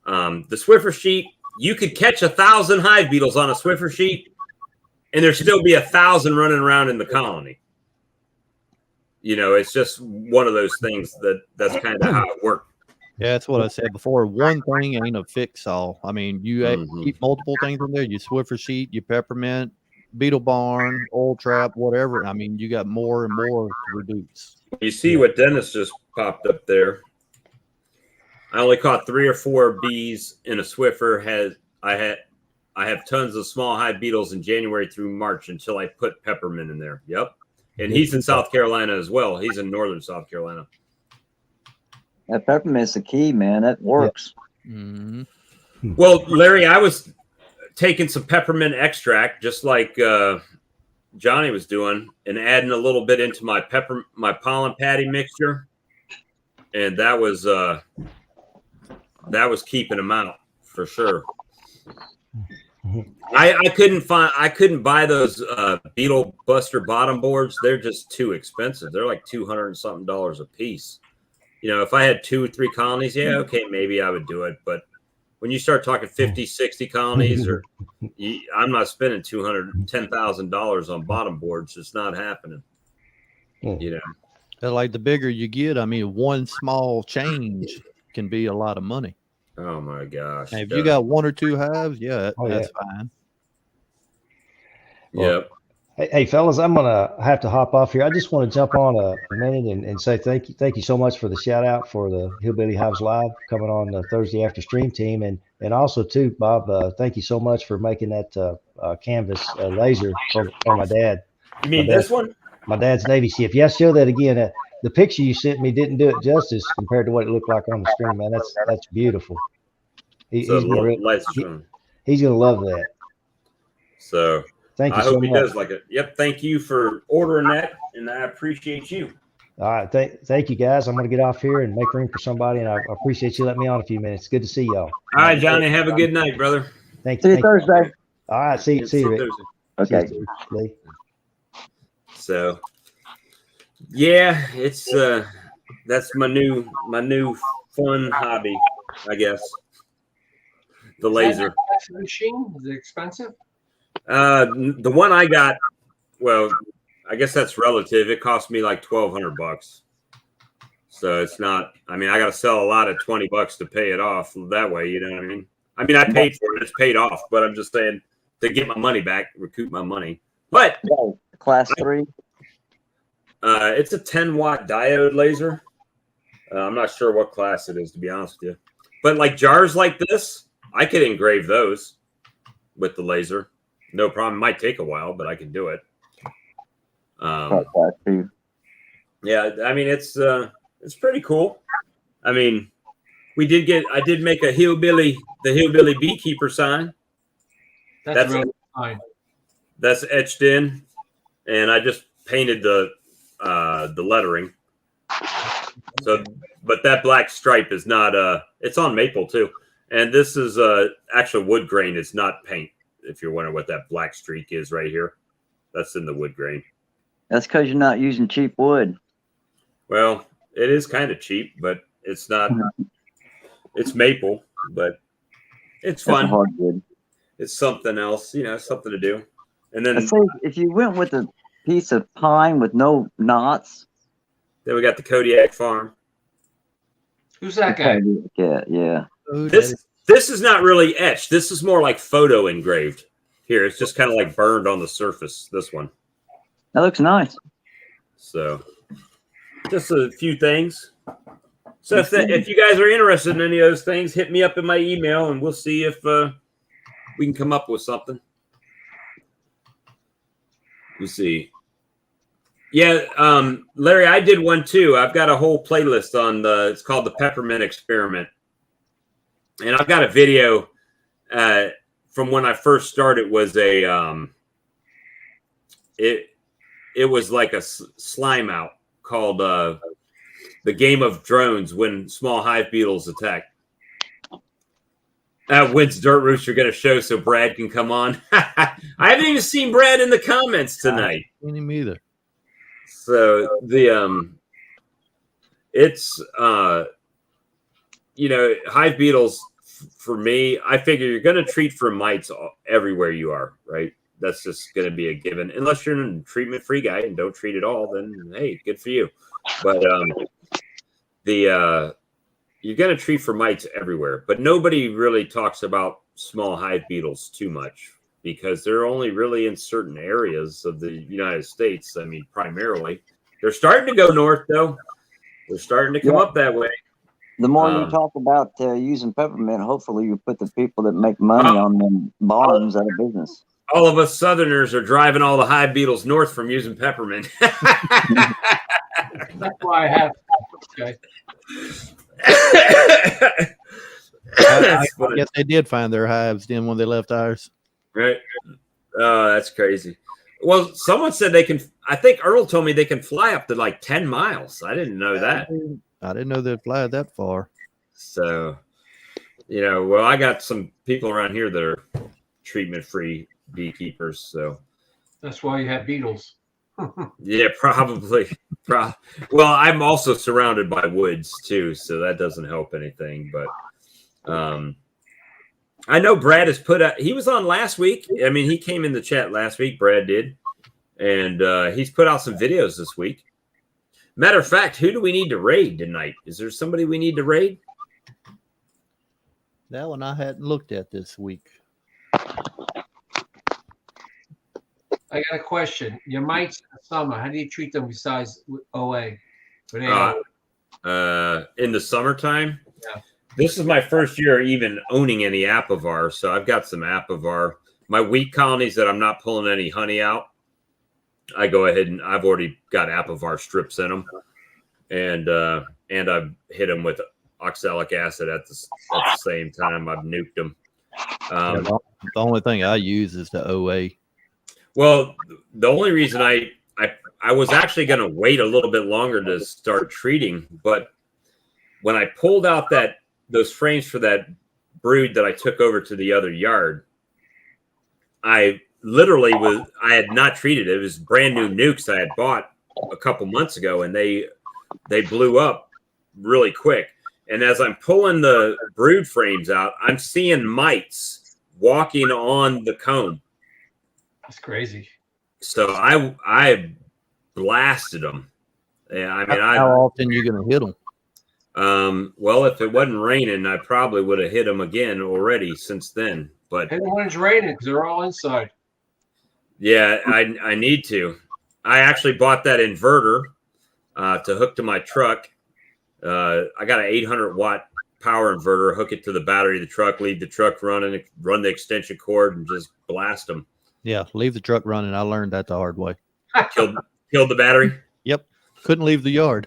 The Swiffer sheet, you could catch 1,000 hive beetles on a Swiffer sheet, and there still be 1,000 running around in the colony. You know, it's just one of those things that's kind of how it works. Yeah, that's what I said before. One thing ain't a fix-all. I mean, you keep multiple things in there. You Swiffer sheet, you peppermint, beetle barn, oil trap, whatever. I mean, you got more and more to reduce. You see what Dennis just popped up there. I only caught 3 or 4 bees in a Swiffer. I have tons of small hive beetles in January through March until I put peppermint in there. Yep. And he's in South Carolina as well. He's in northern South Carolina. That peppermint's the key, man. That works. Yeah. Mm-hmm. Well, Larry, I was taking some peppermint extract, just like Johnny was doing, and adding a little bit into my pollen patty mixture, and that was keeping them out for sure. I couldn't buy those Beetle Buster bottom boards. They're just too expensive. They're like $200 and something a piece. You know, if I had 2 or 3 colonies, yeah, okay, maybe I would do it. But when you start talking 50, 60 colonies, I'm not spending $210,000 on bottom boards. It's not happening. You know, like the bigger you get, I mean, one small change can be a lot of money. Oh my gosh! And if you got 1 or 2 hives, that's fine. Yep. Hey, fellas, I'm gonna have to hop off here. I just want to jump on a minute and say thank you so much for the shout out for the Hillbilly Hives Live coming on the Thursday after stream team, and also too, Bob, thank you so much for making that canvas laser for my dad. You mean this one? My dad's Navy ship. Yeah, show that again. The picture you sent me didn't do it justice compared to what it looked like on the screen, man. That's beautiful. He's gonna love that. So. Thank you I so hope he much. does like it. Yep. Thank you for ordering that, and I appreciate you. All right. Thank you, guys. I'm going to get off here and make room for somebody, and I appreciate you letting me on a few minutes. Good to see y'all. All right, Johnny. Have a good night, brother. Thank you. See you Thursday. All right. See you, Rick. Okay. See you, Lee. So, yeah, it's that's my new fun hobby, I guess. The laser. Is that machine? Is it expensive? The one I got, well, I guess that's relative. It cost me like $1,200. So it's not, I mean, I got to sell a lot at $20 to pay it off that way. You know what I mean? I mean, I paid for it. It's paid off, but I'm just saying to get my money back, recoup my money. But class 3, it's a 10-watt diode laser. I'm not sure what class it is, to be honest with you. But like jars like this, I could engrave those with the laser. No problem. It might take a while, but I can do it. Yeah, I mean it's pretty cool. I mean, I did make the hillbilly beekeeper sign. That's really fine. That's etched in, and I just painted the lettering. So, but that black stripe is not it's on maple too, and this is actual wood grain. It's not paint. If you're wondering what that black streak is right here, that's in the wood grain. That's because you're not using cheap wood. Well, it is kind of cheap, but it's not. It's maple, but it's fun. Hardwood. It's something else, you know, something to do. And then if you went with a piece of pine with no knots, then we got the Kodiak farm. Who's that guy? Yeah. This is not really etched. This is more like photo engraved. Here, it's just kind of like burned on the surface. This one. That looks nice. So, just a few things. So if you guys are interested in any of those things, hit me up in my email, and we'll see if we can come up with something. Let's see. Yeah, Larry, I did one too. I've got a whole playlist on it's called the Peppermint Experiment. And I've got a video from when I first started. Was a it was like a slime out called the Game of Drones when small hive beetles attack. When's Dirt Rooster going to show so Brad can come on? I haven't even seen Brad in the comments tonight. I haven't seen him either. So it's you know, hive beetles, for me, I figure you're going to treat for mites everywhere you are, right? That's just going to be a given. Unless you're a treatment-free guy and don't treat at all, then, hey, good for you. But you're going to treat for mites everywhere. But nobody really talks about small hive beetles too much because they're only really in certain areas of the United States. I mean, primarily. They're starting to go north, though. They're starting to come up that way. The more you talk about using peppermint, hopefully you put the people that make money on them bombs out of business. All of us Southerners are driving all the hive beetles north from using peppermint. That's why I have. Okay. I guess they did find their hives then when they left ours. Right. Oh, that's crazy. Well, someone said they can. I think Earl told me they can fly up to like 10 miles. I didn't know that. I didn't know they'd fly that far. So, you know, well, I got some people around here that are treatment-free beekeepers. So that's why you have beetles. Yeah, probably. Well, I'm also surrounded by woods too, so that doesn't help anything. But I know Brad has put out. He was on last week. I mean, he came in the chat last week. Brad did, and he's put out some videos this week. Matter of fact, who do we need to raid tonight? Is there somebody we need to raid? That one I hadn't looked at this week. I got a question. Your mites in the summer, how do you treat them besides OA? In the summertime? Yeah. This is my first year even owning any apivar, so I've got some apivar. My wheat colonies that I'm not pulling any honey out, I go ahead and I've already got apivar strips in them, and I've hit them with oxalic acid at the same time. I've nuked them. The only thing I use is the OA. Well, the only reason I was actually going to wait a little bit longer to start treating, but when I pulled out those frames for that brood that I took over to the other yard, I had not treated it. It was brand new nukes I had bought a couple months ago, and they blew up really quick. And as I'm pulling the brood frames out, I'm seeing mites walking on the comb. That's crazy. So I blasted them. Yeah, I mean, how often you gonna hit them? Well, if it wasn't raining, I probably would have hit them again already since then. But hit them when it's raining because they're all inside. Yeah, I need to. I actually bought that inverter to hook to my truck. I got an 800-watt power inverter. Hook it to the battery of the truck. Leave the truck running. Run the extension cord and just blast them. Yeah, leave the truck running. I learned that the hard way. Killed the battery. Yep, couldn't leave the yard.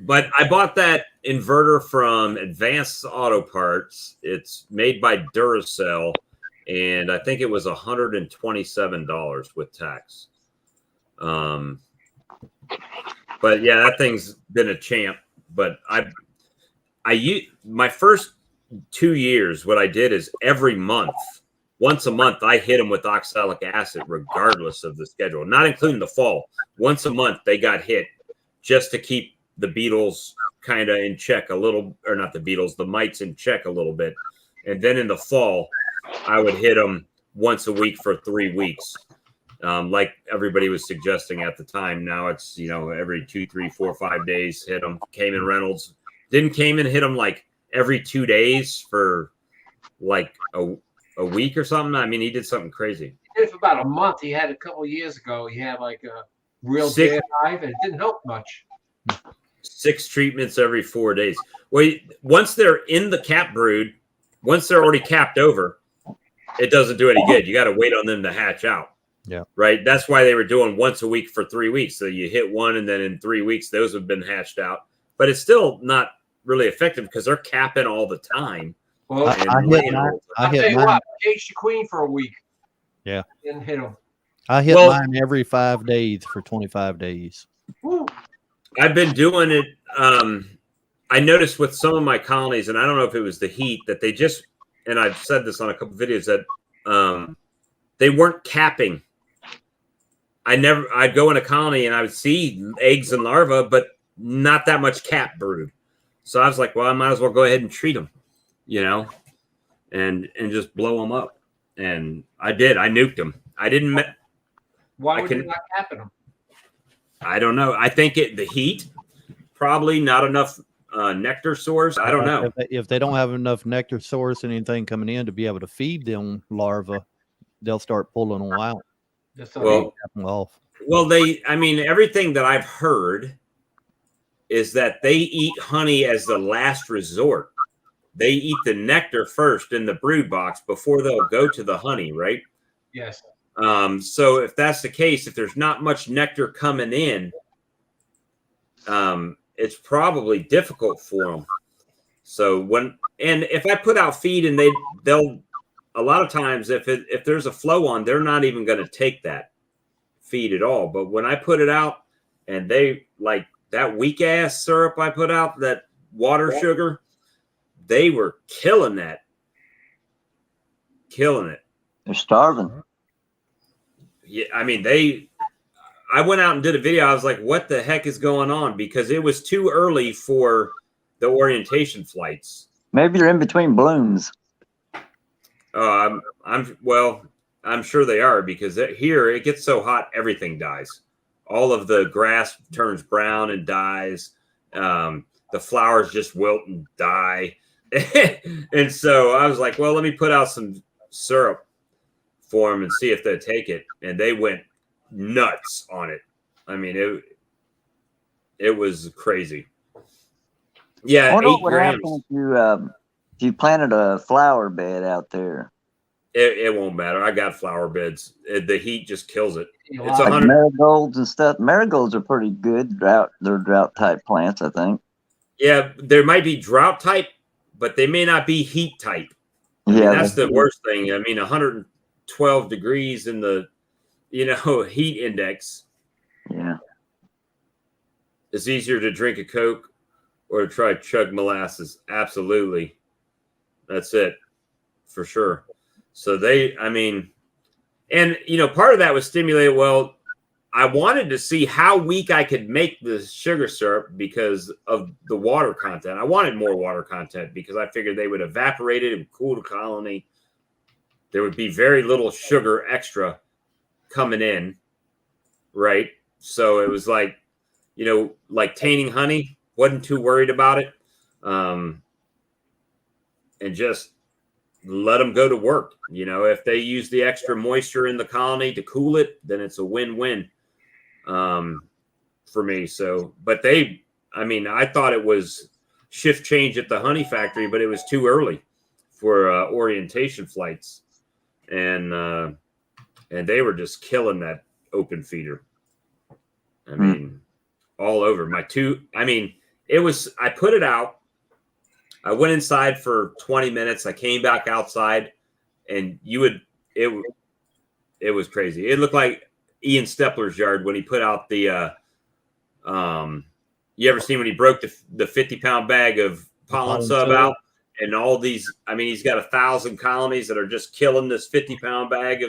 But I bought that inverter from Advanced Auto Parts. It's made by Duracell, and I think it was $127 with tax. But yeah, that thing's been a champ. But my first 2 years, what I did is every month. Once a month, I hit them with oxalic acid, regardless of the schedule, not including the fall. Once a month, they got hit just to keep the beetles kind of in check a little, or not the beetles, the mites in check a little bit. And then in the fall, I would hit them once a week for 3 weeks, like everybody was suggesting at the time. Now it's, every 2, 3, 4, 5 days, hit them. Cayman Reynolds didn't Cayman hit them like every 2 days for like a week or something? I mean, he did something crazy. He did it for about a month. He had a couple of years ago. He had like a real dead hive, and it didn't help much. 6 treatments every 4 days. Well, once they're in the cap brood, once they're already capped over, it doesn't do any good. You got to wait on them to hatch out. Yeah. Right. That's why they were doing once a week for 3 weeks. So you hit one, and then in 3 weeks, those have been hatched out. But it's still not really effective because they're capping all the time. Well, I hit mine. Cage the queen for a week. Yeah. Didn't hit them. I hit mine every 5 days for 25 days. Woo. I've been doing it. I noticed with some of my colonies, and I don't know if it was the heat, that they just, and I've said this on a couple of videos, that they weren't capping. I'd go in a colony and I would see eggs and larvae, but not that much cap brood. So I was like, well, I might as well go ahead and treat them, and just blow them up. And I did. I nuked them. I didn't. Why would you not cap them? I don't know. I think the heat, probably not enough nectar source. I don't know. If they don't have enough nectar source and anything coming in to be able to feed them larvae, they'll start pulling them out. Well, everything that I've heard is that they eat honey as the last resort. They eat the nectar first in the brood box before they'll go to the honey, right? Yes. So if that's the case, if there's not much nectar coming in, it's probably difficult for them. So if I put out feed and they'll a lot of times if there's a flow on, they're not even going to take that feed at all. But when I put it out and they like that weak ass syrup I put out, that water sugar, they were killing it. They're starving. Yeah, I mean, I went out and did a video. I was like, what the heck is going on? Because it was too early for the orientation flights. Maybe they're in between blooms. I'm sure they are, because here it gets so hot, everything dies. All of the grass turns brown and dies. The flowers just wilt and die. And so I was like, well, let me put out some syrup for them and see if they'd take it. And they went nuts on it. I mean, it was crazy. Yeah, I wonder 8 what would grams. happen if you planted a flower bed out there. It won't matter. I got flower beds. The heat just kills it. It's Like 100. marigolds and stuff. Marigolds are pretty good. They're drought type plants, I think. Yeah, there might be drought type, but they may not be heat type. I mean, that's the worst thing. I mean, 112 degrees in the, heat index. Yeah. It's easier to drink a Coke or to try chug molasses. Absolutely. That's it for sure. So part of that was stimulated. Well, I wanted to see how weak I could make the sugar syrup because of the water content. I wanted more water content because I figured they would evaporate it and cool the colony. There would be very little sugar extra coming in, right? So it was like tainting honey. Wasn't too worried about it. And just let them go to work. If they use the extra moisture in the colony to cool it, then it's a win-win for me. So, but I thought it was shift change at the honey factory, but it was too early for orientation flights. And they were just killing that open feeder. I mean, all over I put it out. I went inside for 20 minutes. I came back outside and it was crazy. It looked like Ian Stepler's yard when he put out the, you ever seen when he broke the 50-pound bag of pollen sub out and all these, he's got 1,000 colonies that are just killing this 50-pound bag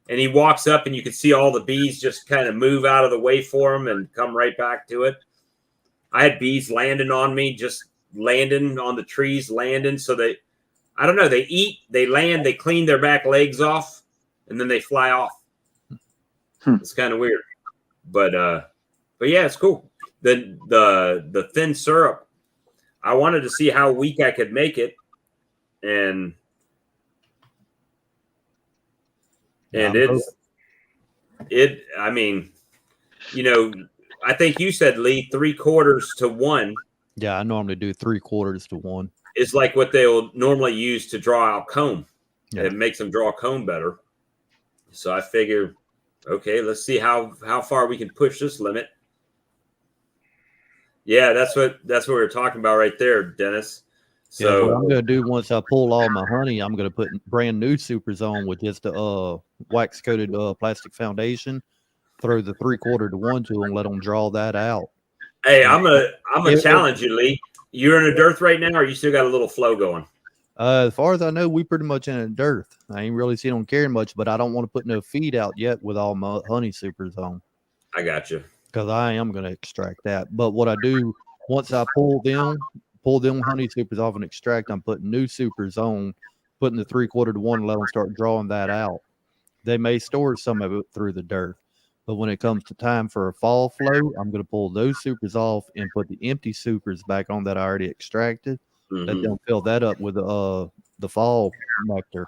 and he walks up and you can see all the bees just kind of move out of the way for him and come right back to it. I had bees landing on me, just landing on the trees, so they eat, they land, they clean their back legs off, and then they fly off. It's kind of weird, but yeah, it's cool. The thin syrup, I wanted to see how weak I could make it, and I think you said, Lee, 3/4 to 1. Yeah, I normally do 3/4 to 1. It's like what they'll normally use to draw out comb. Yeah. It makes them draw comb better. So I figure, okay, let's see how far we can push this limit. Yeah, that's what we're talking about right there, Dennis. So what I'm gonna do once I pull all my honey, I'm gonna put brand new supers on with just a wax coated plastic foundation. Throw the 3/4 to 1 to them, let them draw that out. Hey, I'm gonna challenge you, Lee. You're in a dearth right now, or you still got a little flow going? As far as I know, we pretty much in a dearth. I ain't really seen them carrying much, but I don't want to put no feed out yet with all my honey supers on. I got you. Because I am going to extract that. But what I do, once I pull them honey supers off and extract, I'm putting new supers on, putting the 3/4 to 1 and let them start drawing that out. They may store some of it through the dearth. But when it comes to time for a fall flow, I'm going to pull those supers off and put the empty supers back on that I already extracted. Let them fill that up with the fall nectar.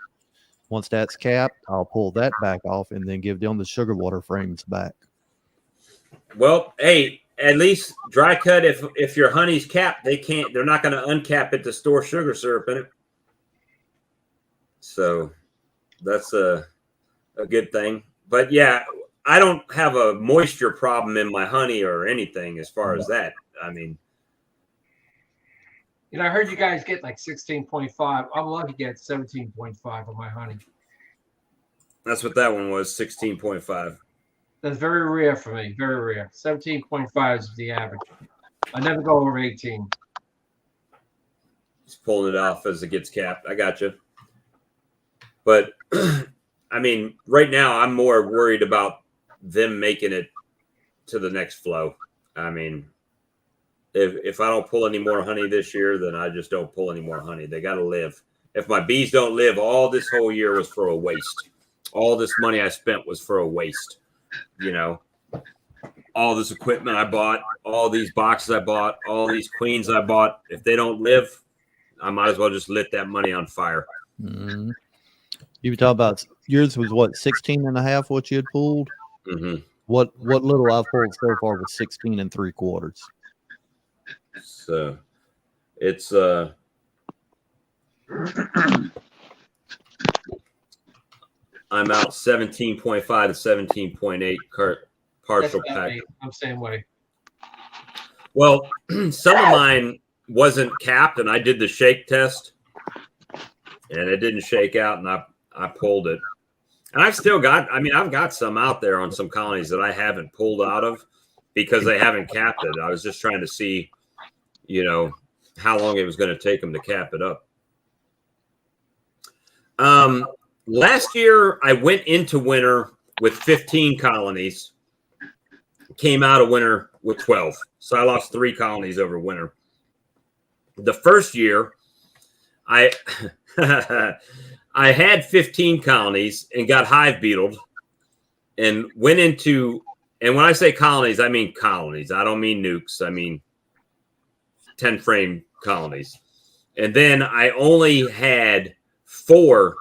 Once that's capped, I'll pull that back off and then give them the sugar water frames back. Well, hey, at least dry cut. If your honey's capped, they're not going to uncap it to store sugar syrup in it. So that's a good thing. But yeah, I don't have a moisture problem in my honey or anything as far as that. I heard you guys get like 16.5. I'm lucky to get 17.5 on my honey. That's what that one was, 16.5. That's very rare for me. Very rare. 17.5 is the average. I never go over 18. Just pulling it off as it gets capped. I got you. But right now I'm more worried about them making it to the next flow. If I don't pull any more honey this year, then I just don't pull any more honey. They got to live. If my bees don't live, all this whole year was for a waste. All this money I spent was for a waste. All this equipment I bought, all these boxes I bought, all these queens I bought. If they don't live, I might as well just lit that money on fire. You were talking about yours was what, 16 and a half, what you had pulled? Mm-hmm. What little I've pulled so far was 16 3/4. So it's I'm out 17.5 to 17.8 partial pack. I'm same way. Well, some of mine wasn't capped, and I did the shake test, and it didn't shake out, and I pulled it. And I've still got, I mean, I've got some out there on some colonies that I haven't pulled out of because they haven't capped it. I was just trying to see, you know, how long it was going to take them to cap it up. Last year, I went into winter with 15 colonies, came out of winter with 12. So I lost 3 colonies over winter. The first year, I had 15 colonies and got hive beetled and went into, and when I say colonies, I mean colonies. I don't mean nukes. I mean 10 frame colonies. And then I only had 4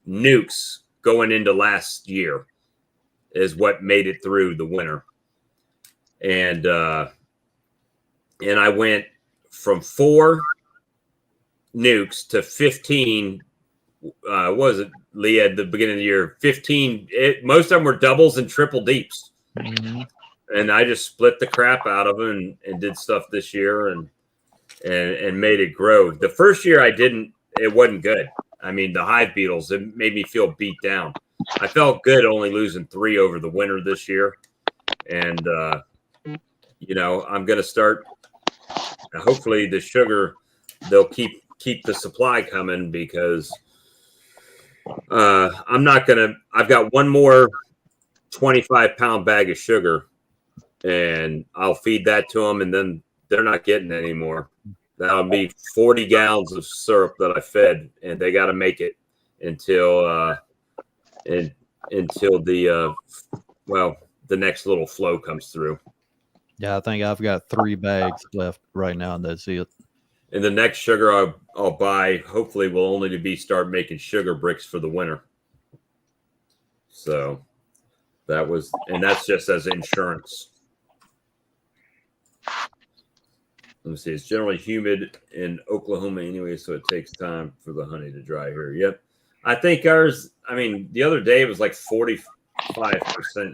nukes going into last year is what made it through the winter. And I went from 4 nukes to 15. What was it, Leah, at the beginning of the year? 15. Most of them were doubles and triple deeps. Mm-hmm. And I just split the crap out of them and did stuff this year and made it grow. The first year I didn't, it wasn't good. I mean, the hive beetles, it made me feel beat down. I felt good only losing 3 over the winter this year. And, you know, I'm going to start, hopefully the sugar, they'll keep the supply coming because I'm not going to, I've got one more 25-pound bag of sugar and I'll feed that to them and then they're not getting any more. That'll be 40 gallons of syrup that I fed, and they got to make it until the next little flow comes through. Yeah, I think I've got 3 bags left right now, and that's it. And the next sugar I'll buy, hopefully, will only be start making sugar bricks for the winter. So that's just as insurance. Let me see. It's generally humid in Oklahoma anyway, so it takes time for the honey to dry here. Yep. I think ours, I mean, the other day it was like 45%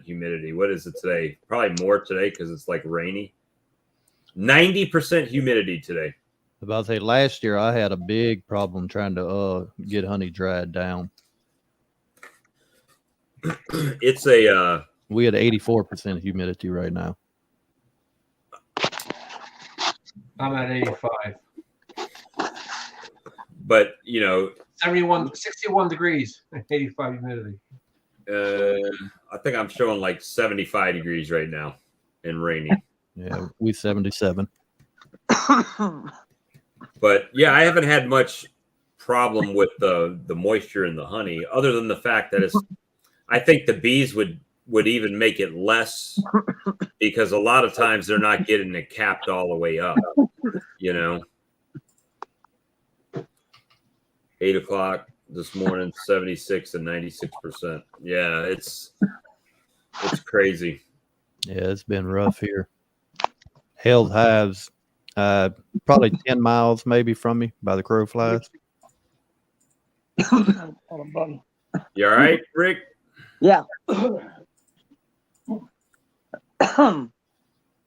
humidity. What is it today? Probably more today because it's like rainy. 90% humidity today. About to say, last year I had a big problem trying to get honey dried down. It's a we had 84% humidity right now. I'm at 85. But, you know, 61 degrees, 85 humidity. I think I'm showing like 75 degrees right now and rainy. Yeah, we 77. But yeah, I haven't had much problem with the moisture in the honey, other than the fact that I think the bees would even make it less because a lot of times they're not getting it capped all the way up, you know. 8 o'clock this morning, 76 and 96%. Yeah, it's crazy. Yeah, it's been rough here. Held hives, probably 10 miles maybe from me by the crow flies. You all right, Rick? Yeah.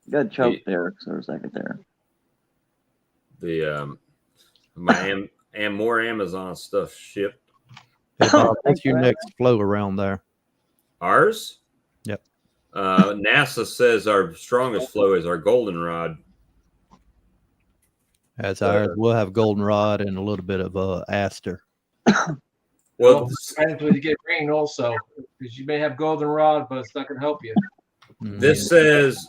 Good choke there for a second there. The more Amazon stuff shipped. Hey, Bob, what's your next flow around there? Ours? Yep. NASA says our strongest flow is our goldenrod. That's ours. We'll have goldenrod and a little bit of aster. Well, depends when you get rain also, because you may have goldenrod, but it's not going to help you. This says,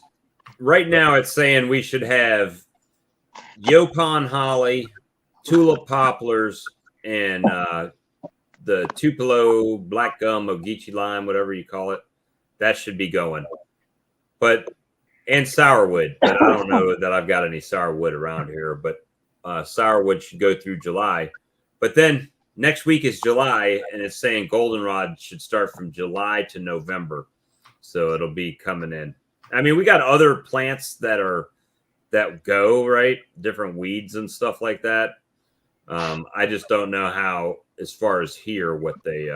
right now it's saying we should have Yopon holly, tulip poplars, and the Tupelo black gum, Ogeechee lime, whatever you call it. That should be going. And sourwood, but I don't know that I've got any sourwood around here, but sourwood should go through July. But then next week is July, and it's saying goldenrod should start from July to November. So it'll be coming in. I mean, we got other plants that go, right? Different weeds and stuff like that. I just don't know how, as far as here, what they,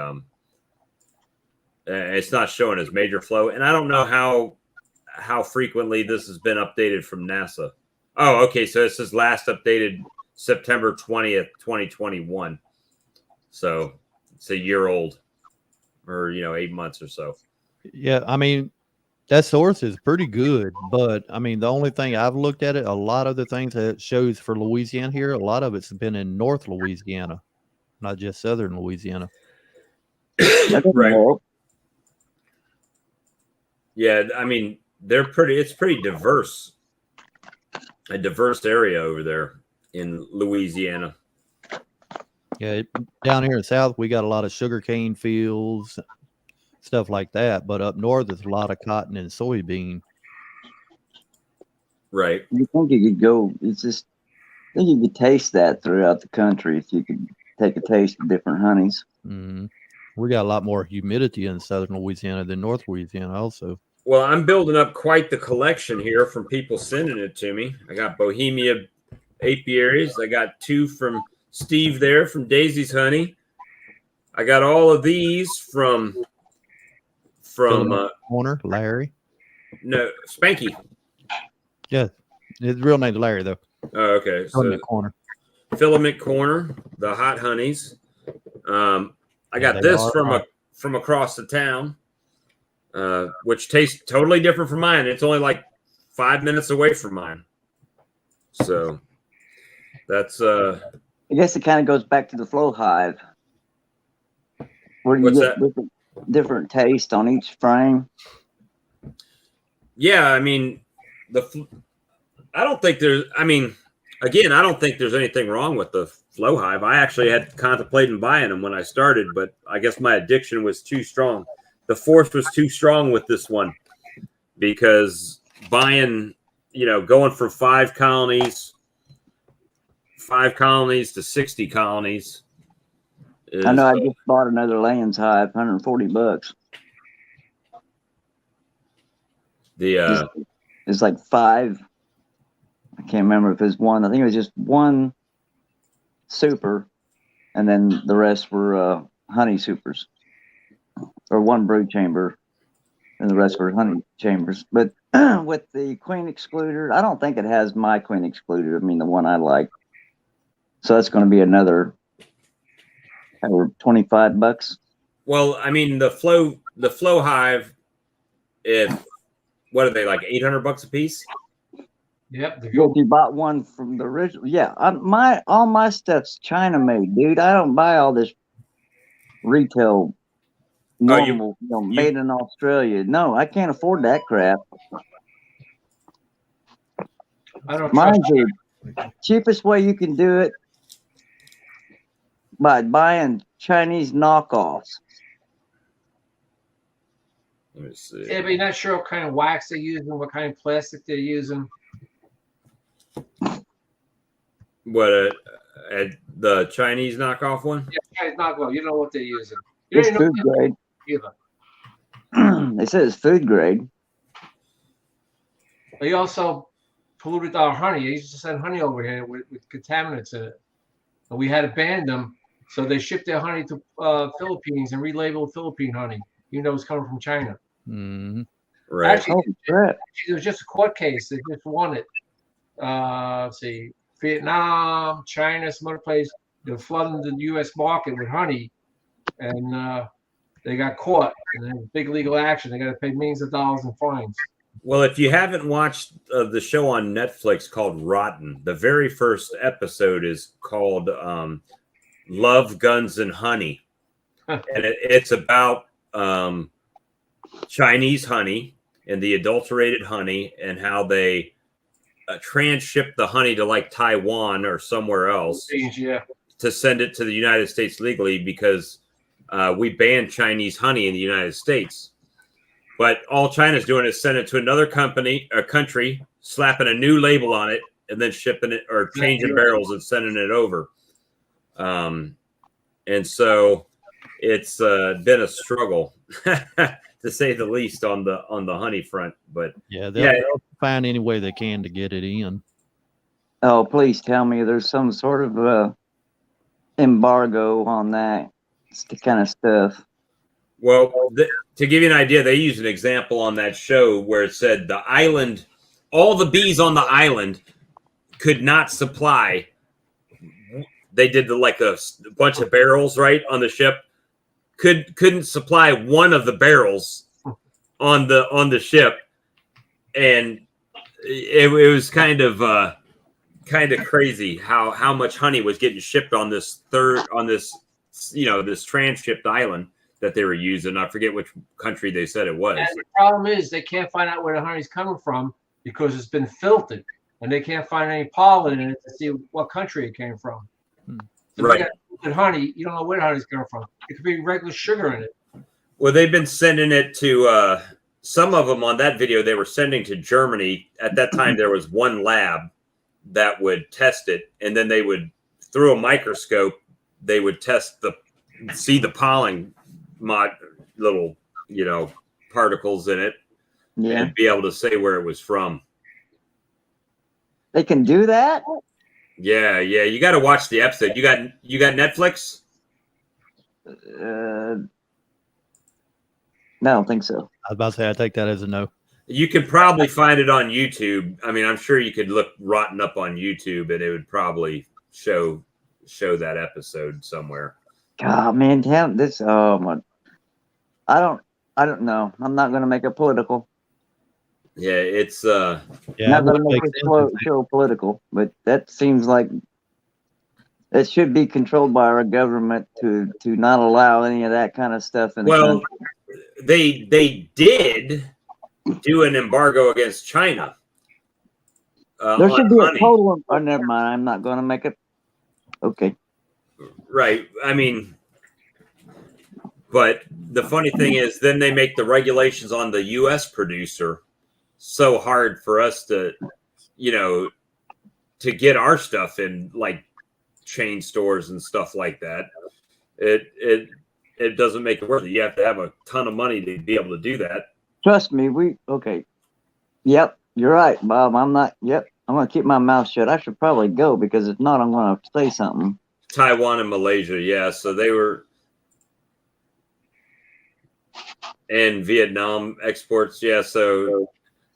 it's not showing as major flow. And I don't know how frequently this has been updated from NASA. Oh, okay. So this is last updated September 20th, 2021. So it's a year old, or, 8 months or so. Yeah. I mean, that source is pretty good, but I mean, the only thing I've looked at it, a lot of the things that it shows for Louisiana here, a lot of it's been in North Louisiana, not just Southern Louisiana. Right. Yeah, I mean, it's pretty diverse. A diverse area over there in Louisiana. Yeah, down here in the South, we got a lot of sugarcane fields, stuff like that. But up north, there's a lot of cotton and soybean. Right. You think you could go? It's just, I think you could taste that throughout the country if you could take a taste of different honeys. Mm-hmm. We got a lot more humidity in Southern Louisiana than North Louisiana, also. Well, I'm building up quite the collection here from people sending it to me. I got Bohemia apiaries. I got 2 from Steve there from Daisy's Honey. I got all of these from Corner, Larry. No, Spanky. Yeah, his real name's Larry, though. Oh, okay. Filament Corner. Filament Corner, the hot honeys. I got this from across the town, which tastes totally different from mine. It's only like 5 minutes away from mine. So that's I guess it kind of goes back to the flow hive, where you get different taste on each frame. Yeah, I mean, I don't think there's anything wrong with the flow hive. I actually had contemplated buying them when I started, but I guess my addiction was too strong. The force was too strong with this one, because buying, going from 5 colonies to 60 colonies. I know. I just bought another Land's hive, $140. It's like 5. I can't remember if it's 1. I think it was just 1 super, and then the rest were honey supers, or 1 brood chamber, and the rest were honey chambers. But with the queen excluder, I don't think it has my queen excluder. I mean, the one I like. So that's going to be another $25. Well, I mean, the flow hive, what are they, like $800 a piece? Yep. If you bought one from the original, yeah. All my stuff's China made, dude. I don't buy all this retail normal, made in Australia. No, I can't afford that crap. Mine's the cheapest way you can do it, by buying Chinese knockoffs. Let me see. Yeah, but you're not sure what kind of wax they're using, what kind of plastic they're using. What, the Chinese knockoff one? Yeah, Chinese knockoff. You know what they're using. It's food grade. They said it's food grade. They also polluted our honey. They used to send honey over here with contaminants in it, and we had to ban them. So they shipped their honey to Philippines and relabeled Philippine honey, even though it's coming from China. Mm-hmm. Right. Actually, it was just a court case. They just won it. Let's see, Vietnam, China, some other place. They're flooding the U.S. market with honey, and they got caught. And then big legal action. They got to pay millions of dollars in fines. Well, if you haven't watched the show on Netflix called Rotten, the very first episode is called Love, Guns, and Honey. And it's about Chinese honey and the adulterated honey, and how they transship the honey to like Taiwan or somewhere else to send it to the United States legally, because we banned Chinese honey in the United States. But all China's doing is sending it to another country, slapping a new label on it, and then shipping it, or changing barrels and sending it over. and so it's been a struggle to say the least on the honey front. But they'll find any way they can to get it in. Oh, please tell me there's some sort of embargo on that kind of stuff. Well, to give you an idea, they used an example on that show where it said the island, all the bees on the island could not supply. They did like a bunch of barrels, right, on the ship. Couldn't supply one of the barrels on the ship, and it was kind of crazy how much honey was getting shipped on this this transshipped island that they were using. I forget which country they said it was. And the problem is they can't find out where the honey's coming from because it's been filtered, and they can't find any pollen in it to see what country it came from. So right. Filtered honey, you don't know where the honey's coming from. It could be regular sugar in it. Well, they've been sending it to some of them on that video. They were sending to Germany. At that time, there was one lab that would test it, and then they would, through a microscope, they would see the pollen little particles in it, and be able to say where it was from. They can do that? Yeah. You got to watch the episode. You got Netflix? No, I don't think so. I was about to say I take that as a no. You could probably find it on YouTube. I mean, I'm sure you could look Rotten Up on YouTube, and it would probably show that episode somewhere. God, man, damn this. Oh my! I don't know. I'm not going to make it political. Yeah, it's not going to make it show political, but that seems like it should be controlled by our government to not allow any of that kind of stuff in the country. They did do an embargo against China. There should be a total. Oh, never mind. I'm not going to make it. Okay. Right. I mean, but the funny thing is, then they make the regulations on the U.S. producer so hard for us to get our stuff in like chain stores and stuff like that. It doesn't make it worth it. You have to have a ton of money to be able to do that. Trust me, okay. Yep, you're right, Bob. I'm going to keep my mouth shut. I should probably go because if not, I'm going to say something. Taiwan and Malaysia, yeah. So they were, and Vietnam exports, yeah. So,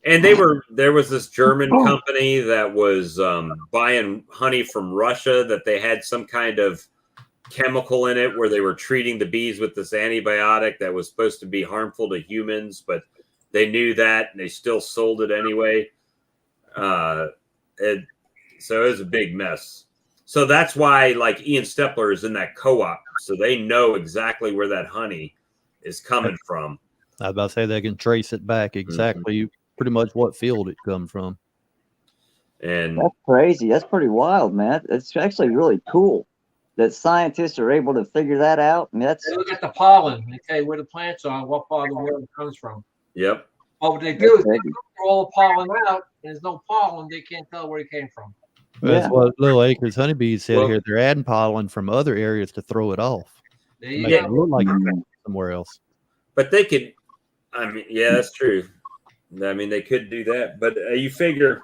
and there was this German company that was buying honey from Russia that they had some kind of chemical in it where they were treating the bees with this antibiotic that was supposed to be harmful to humans, but they knew that and they still sold it anyway. So it was a big mess. So that's why like Ian Stepler is in that co-op. So they know exactly where that honey is coming from. I was about to say they can trace it back exactly pretty much what field it comes from. And that's crazy. That's pretty wild, man. It's actually really cool that scientists are able to figure that out. And they look at the pollen. They tell you where the plants are, what part of the world it comes from. Yep. But what they do is they throw all the pollen out, and there's no pollen. They can't tell where it came from. That's what Little Acres honeybees said here. They're adding pollen from other areas to throw it off. Make it look like it's somewhere else. But they could, I mean, yeah, that's true. I mean, they could do that. But you figure.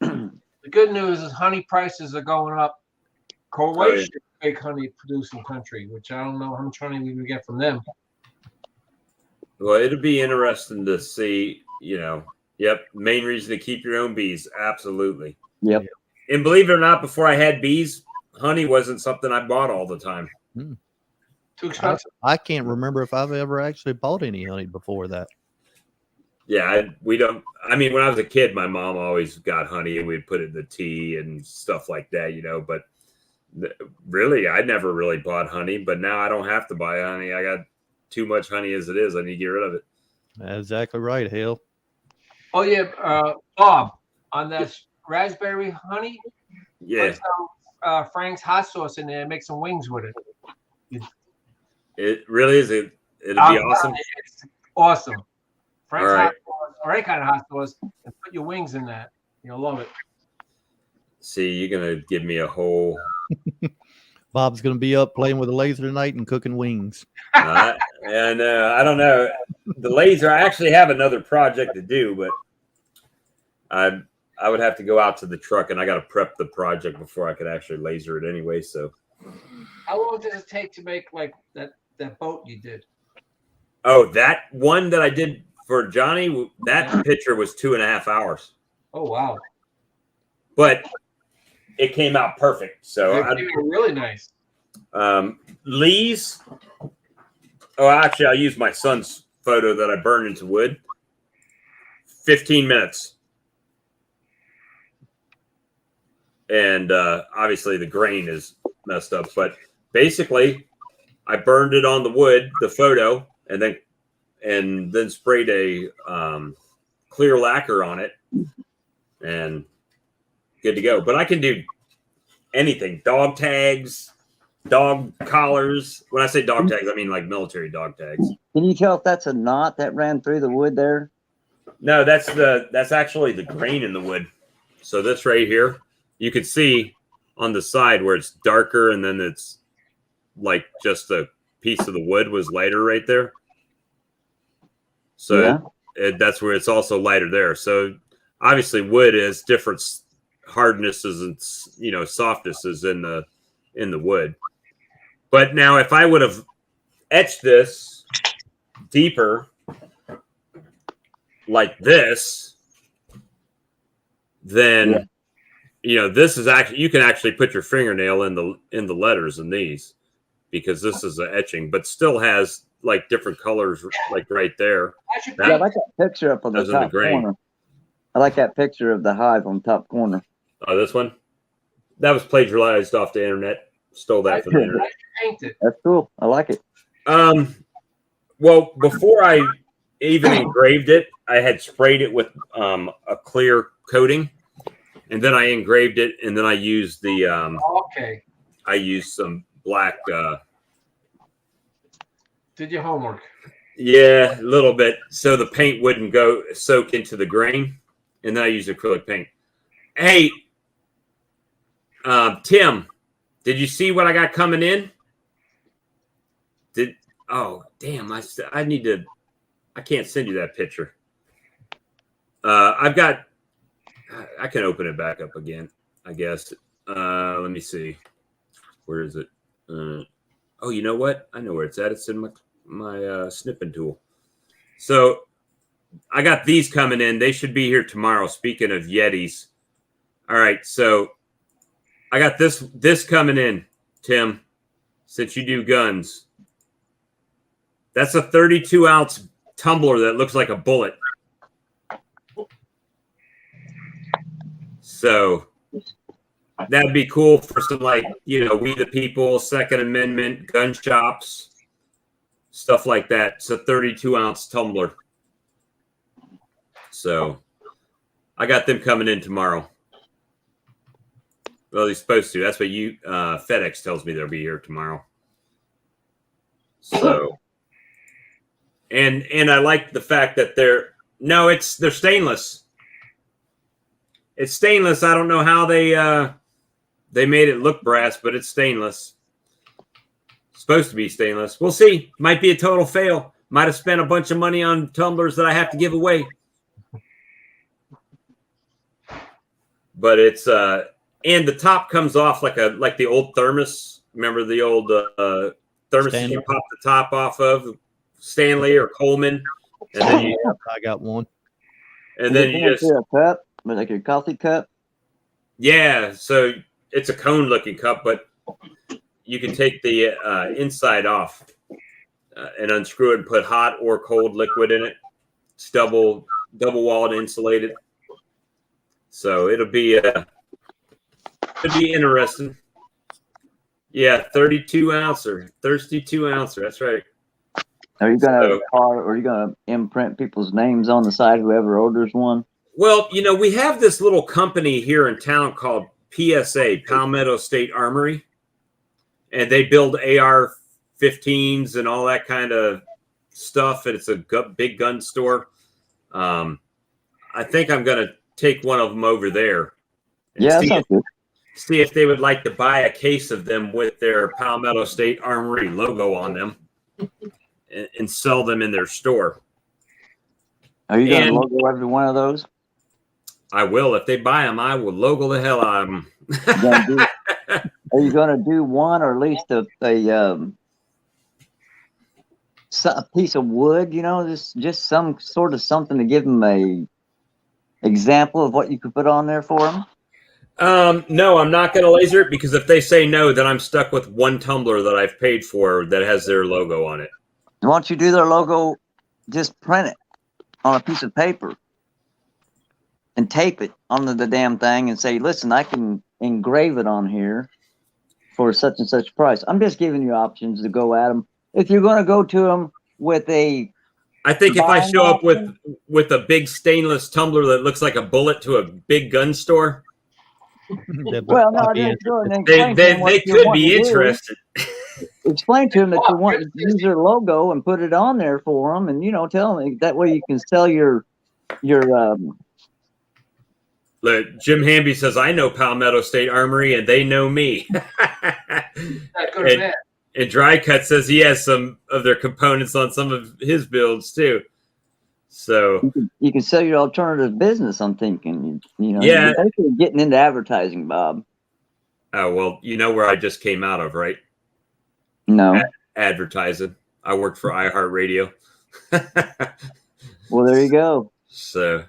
The good news is honey prices are going up. Croatia is a big honey producing country, which I don't know how much honey we can get from them. Well, it'll be interesting to see, main reason to keep your own bees. Absolutely. Yep. And believe it or not, before I had bees, honey wasn't something I bought all the time. Too expensive. I can't remember if I've ever actually bought any honey before that. Yeah, we don't. I mean, when I was a kid, my mom always got honey and we'd put it in the tea and stuff like that, but really, I never really bought honey, but now I don't have to buy honey. I got too much honey as it is. I need to get rid of it. That's exactly right, Hale. Oh, yeah, Bob, on that raspberry honey, put some Frank's hot sauce in there and make some wings with it. It really is. It'd be awesome. It's awesome. Frank's hot sauce or any kind of hot sauce, and put your wings in that. You'll love it. See, you're going to give me a whole... Bob's going to be up playing with a laser tonight and cooking wings. And I don't know. The laser, I actually have another project to do, but I would have to go out to the truck, and I got to prep the project before I could actually laser it anyway. So, how long does it take to make like that boat you did? Oh, that one that I did for Johnny, that picture was 2.5 hours. Oh wow! But it came out perfect. So it came out really nice. Lee's. Oh, actually, I used my son's photo that I burned into wood. 15 minutes. And obviously the grain is messed up, but basically I burned it on the wood, the photo, and then sprayed a clear lacquer on it, and good to go. But I can do anything: dog tags, dog collars. When I say dog tags, I mean like military dog tags. Can you tell if that's a knot that ran through the wood there? No, that's actually the grain in the wood. So this right here, you can see on the side where it's darker, and then it's like just a piece of the wood was lighter right there. So yeah. That's where it's also lighter there. So obviously wood is different hardnesses and softnesses in the wood. But now if I would have etched this deeper like this, then this is actually, you can actually put your fingernail in the letters in these, because this is an etching, but still has like different colors, like right there. I like that picture up on the top corner. I like that picture of the hive on top corner. Oh, this one? That was plagiarized off the internet. Stole that from the internet. That's cool. I like it. Well, before I even engraved it, I had sprayed it with a clear coating, and then I engraved it, and then I used the I used some black. Did your homework? Yeah, a little bit, so the paint wouldn't go soak into the grain, and then I used acrylic paint. Hey, Tim, did you see what I got coming in? Oh damn! I need to. I can't send you that picture. I've got. I can open it back up again, I guess. Let me see. Where is it? Oh, you know what? I know where it's at. It's in my snipping tool. So I got these coming in. They should be here tomorrow. Speaking of Yetis. All right. So I got this coming in, Tim, since you do guns. That's a 32-ounce tumbler that looks like a bullet. So that'd be cool for some, like, We the People, Second Amendment, gun shops, stuff like that. It's a 32-ounce tumbler. So I got them coming in tomorrow. Well, he's supposed to. That's what FedEx tells me they'll be here tomorrow. So, and I like the fact that they're stainless. It's stainless. I don't know how they made it look brass, but it's stainless. It's supposed to be stainless. We'll see. Might be a total fail. Might have spent a bunch of money on tumblers that I have to give away. But it's and the top comes off like the old thermos. Remember the old thermos Stanley. you pop the top off of, Stanley or Coleman, and then I got one. And then you just a cup, like your coffee cup. Yeah, so it's a cone-looking cup, but you can take the inside off and unscrew it and put hot or cold liquid in it. It's double-walled, insulated. So it'll be interesting. Yeah, 32-ouncer, 32-ouncer. That's right. Are you gonna are you gonna imprint people's names on the side? Whoever orders one. Well, we have this little company here in town called PSA, Palmetto State Armory, and they build AR-15s and all that kind of stuff. And it's a big gun store. I think I'm gonna take one of them over there. Yeah, that sounds good. see if they would like to buy a case of them with their Palmetto State Armory logo on them and sell them in their store. Are you going to logo every one of those? I will. If they buy them, I will logo the hell out of them. Are you going to do one or at least a piece of wood, you know, just some sort of something to give them a example of what you could put on there for them? No, I'm not going to laser it, because if they say no, then I'm stuck with one tumbler that I've paid for that has their logo on it. Why don't you do their logo, just print it on a piece of paper and tape it onto the damn thing and say, listen, I can engrave it on here for such and such price. I'm just giving you options to go at them. If you're going to go to them with a... I think if I show up with a big stainless tumbler that looks like a bullet to a big gun store... Well, no, they could be interested. Explain to them that you want to use their logo and put it on there for them, and, you know, tell them that way you can sell your Look, Jim Hamby says, I know Palmetto State Armory and they know me. And Dry Cut says he has some of their components on some of his builds too. So you can sell your alternative business, I'm thinking. You know, yeah, you're basically getting into advertising, Bob. Oh, well, you know where I just came out of, right? No. Advertising. I worked for iHeartRadio. Well, there you go. So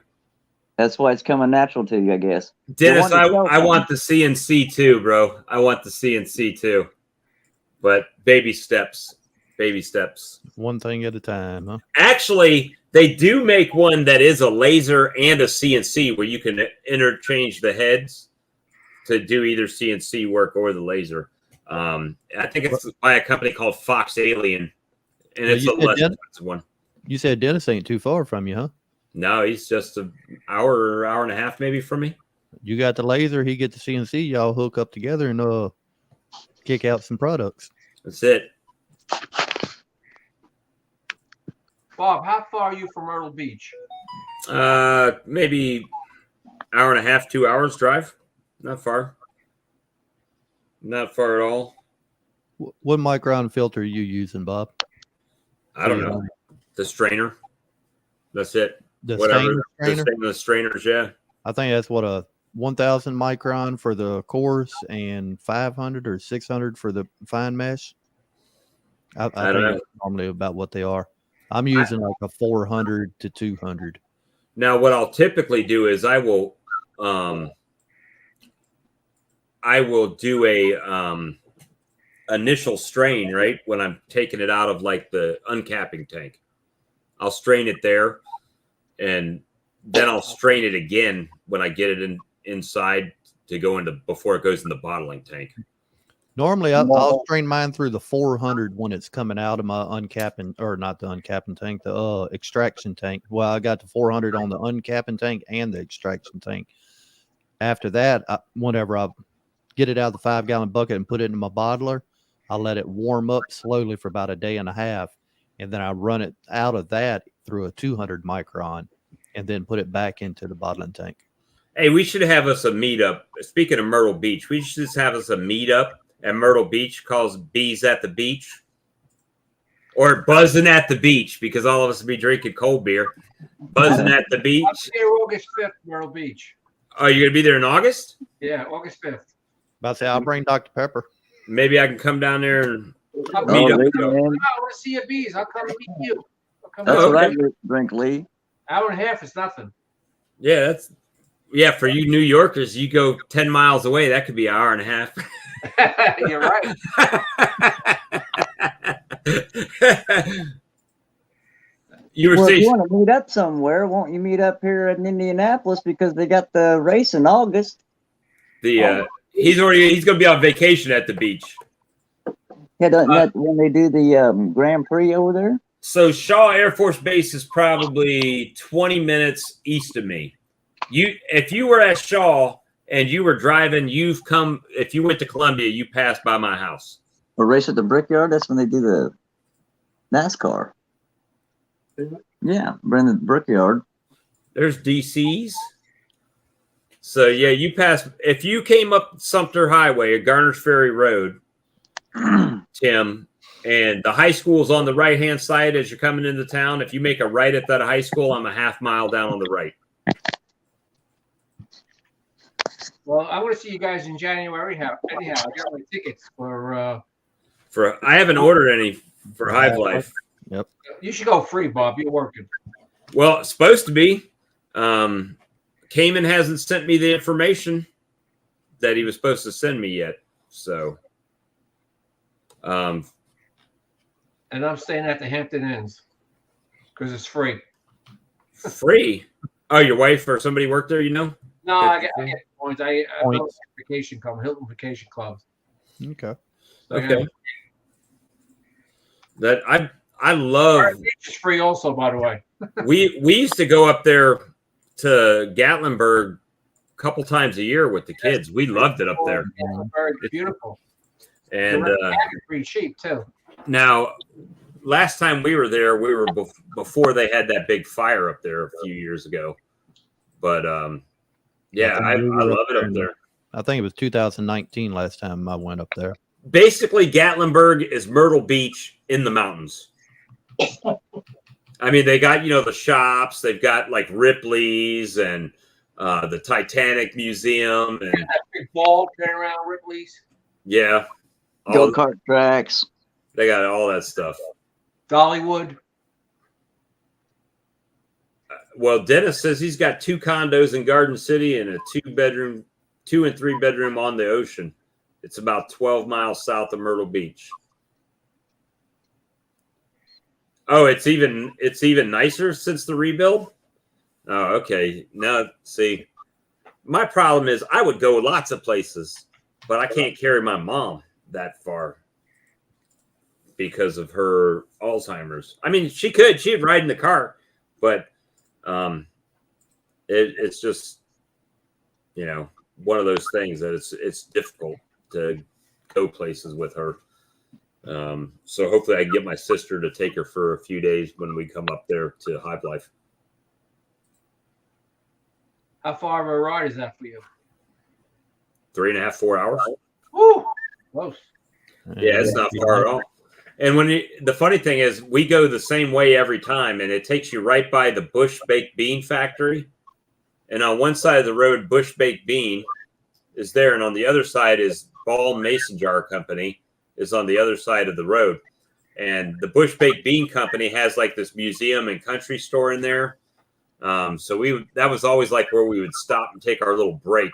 that's why it's coming natural to you, I guess. Dennis, I want the CNC too, bro. I want the CNC too. But baby steps. Baby steps. One thing at a time, huh? Actually, they do make one that is a laser and a CNC where you can interchange the heads to do either CNC work or the laser. I think it's by a company called Fox Alien, and it's a less expensive one. You said Dennis ain't too far from you, huh? No, he's just an hour and a half maybe from me. You got the laser, he get the CNC, y'all hook up together and kick out some products. That's it. Bob, how far are you from Myrtle Beach? Maybe hour and a half, 2 hours drive. Not far. Not far at all. What micron filter are you using, Bob? I don't know. The strainer. That's it. The strainers, yeah. I think that's what, a 1000 micron for the coarse and 500 or 600 for the fine mesh. I think that's normally about what they are. I'm using like a 400 to 200. Now, what I'll typically do is I will do a initial strain, right? When I'm taking it out of like the uncapping tank, I'll strain it there, and then I'll strain it again when I get it inside to go into before it goes in the bottling tank. Normally, I'll strain mine through the 400 when it's coming out of my uncapping, or not the uncapping tank, the extraction tank. Well, I got the 400 on the uncapping tank and the extraction tank. After that, whenever I get it out of the 5-gallon bucket and put it in my bottler, I let it warm up slowly for about a day and a half, and then I run it out of that through a 200 micron, and then put it back into the bottling tank. Hey, we should have us a meetup. Speaking of Myrtle Beach, we should just have us a meetup at Myrtle Beach called Bees at the Beach, or Buzzing at the Beach, because all of us will be drinking cold beer. Buzzing at the Beach. I'll see you August 5th, Myrtle Beach. Oh, you're going to be there in August? Yeah, August 5th. About to say, I'll bring Dr. Pepper. Maybe I can come down there and meet up. I want to see your bees. I'll come meet you. That's what I drink, Lee. Hour and a half is nothing. Yeah, for you New Yorkers, you go 10 miles away. That could be an hour and a half. You're right. If you want to meet up somewhere, won't you meet up here in Indianapolis, because they got the race in August? He's going to be on vacation at the beach. Yeah, when they do the Grand Prix over there. So Shaw Air Force Base is probably 20 minutes east of me. If you were at Shaw and you were driving, if you went to Columbia, you passed by my house. Or race at the Brickyard, that's when they do the NASCAR. Yeah, Brendan Brickyard. There's DC's. So yeah, you pass if you came up Sumter Highway at Garner's Ferry Road, Tim, and the high school is on the right hand side as you're coming into town. If you make a right at that high school, I'm a half mile down on the right. Well, I want to see you guys in January. Anyhow, I got my tickets for. I haven't ordered any for Hive Life. Yep. You should go free, Bob. You're working. Well, it's supposed to be. Cayman hasn't sent me the information that he was supposed to send me yet. So, and I'm staying at the Hampton Inns because it's free. Free? Oh, your wife or somebody worked there? You know? No, I get points. I go to vacation club, Hilton Vacation Club. Okay. So, Okay. That I love. It's free also, by the way. we used to go up there to Gatlinburg a couple times a year with the kids. We loved it up there. Very beautiful. And pretty cheap too. Now, last time we were there, we were before they had that big fire up there a few years ago. But yeah, I love it up there. I think it was 2019 last time I went up there. Basically, Gatlinburg is Myrtle Beach in the mountains. I mean, they got, the shops. They've got like Ripley's and the Titanic Museum. And that big ball turn around Ripley's. Yeah. Go-kart tracks. They got all that stuff. Dollywood. Well, Dennis says he's got 2 condos in Garden City and a 2 and 3 bedroom on the ocean. It's about 12 miles south of Myrtle Beach. Oh, it's even nicer since the rebuild? Oh, okay. Now, see, my problem is I would go lots of places, but I can't carry my mom that far because of her Alzheimer's. I mean, she'd ride in the car, but it's just, one of those things that it's difficult to go places with her. So hopefully I can get my sister to take her for a few days when we come up there to Hive Life. How far of a ride is that for you? 3.5, 4 hours. Woo! Close. Yeah, it's not far at all. And the funny thing is, we go the same way every time, and it takes you right by the Bush Baked Bean Factory. And on one side of the road, Bush Baked Bean is there, and on the other side is Ball Mason Jar Company is on the other side of the road. And the Bush Baked Bean Company has like this museum and country store in there. So that was always like where we would stop and take our little break,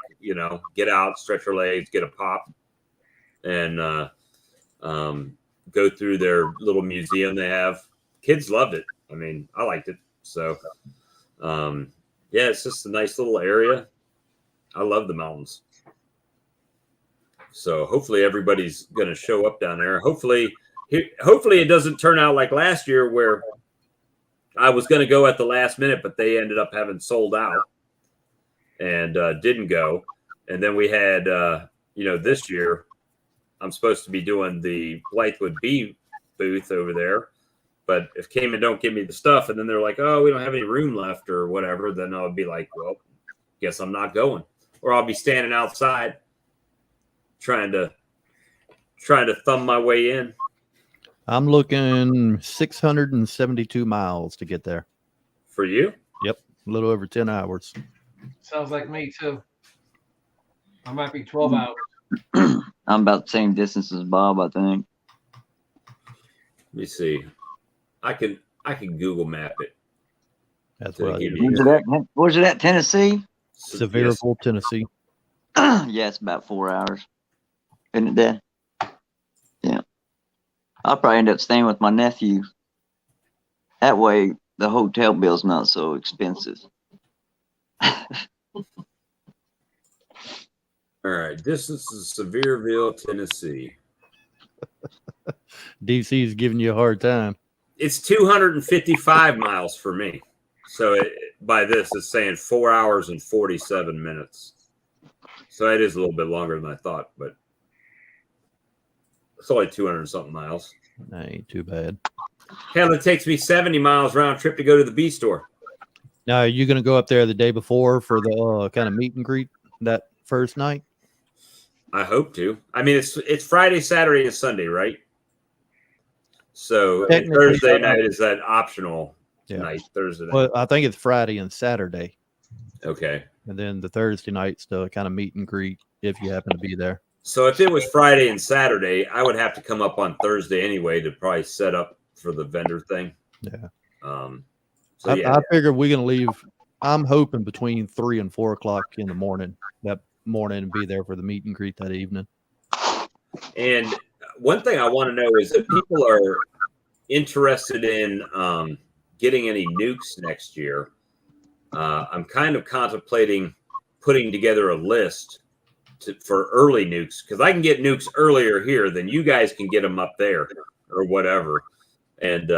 get out, stretch our legs, get a pop, and go through their little museum they have. Kids loved it. I mean, I liked it. So, yeah, it's just a nice little area. I love the mountains. So hopefully everybody's going to show up down there. Hopefully it doesn't turn out like last year where I was going to go at the last minute, but they ended up having sold out and didn't go. And then we had, this year I'm supposed to be doing the Blythewood Bee booth over there. But if Cayman don't give me the stuff and then they're like, oh, we don't have any room left or whatever, then I'll be like, well, guess I'm not going. Or I'll be standing outside trying to thumb my way in. I'm looking 672 miles to get there. For you? Yep. A little over 10 hours. Sounds like me too. I might be 12 hours. I'm about the same distance as Bob, I think. Let me see. I can Google map it. That's what Where's it at? Tennessee? Sevierville, Tennessee. Yeah, it's about 4 hours. Isn't it there? Yeah. I'll probably end up staying with my nephew. That way the hotel bill's not so expensive. All right. This is Sevierville, Tennessee. DC's giving you a hard time. It's 255 miles for me. So by this, it's saying 4 hours and 47 minutes. So it is a little bit longer than I thought, but it's only 200 and something miles. That ain't too bad. Hell, it takes me 70 miles round trip to go to the bee store. Now, are you going to go up there the day before for the kind of meet and greet? that first night? I hope to. I mean, it's Friday, Saturday, and Sunday, right? So Thursday night is that optional night. Thursday night. Well, I think it's Friday and Saturday. Okay. And then the Thursday night's the kind of meet and greet if you happen to be there. So if it was Friday and Saturday, I would have to come up on Thursday anyway to probably set up for the vendor thing. Yeah. I figure we're gonna leave. I'm hoping between 3 and 4 o'clock in the morning that morning and be there for the meet and greet that evening. And one thing I want to know is if people are interested in getting any nukes next year. I'm kind of contemplating putting together a list for early nukes, because I can get nukes earlier here than you guys can get them up there or whatever. And,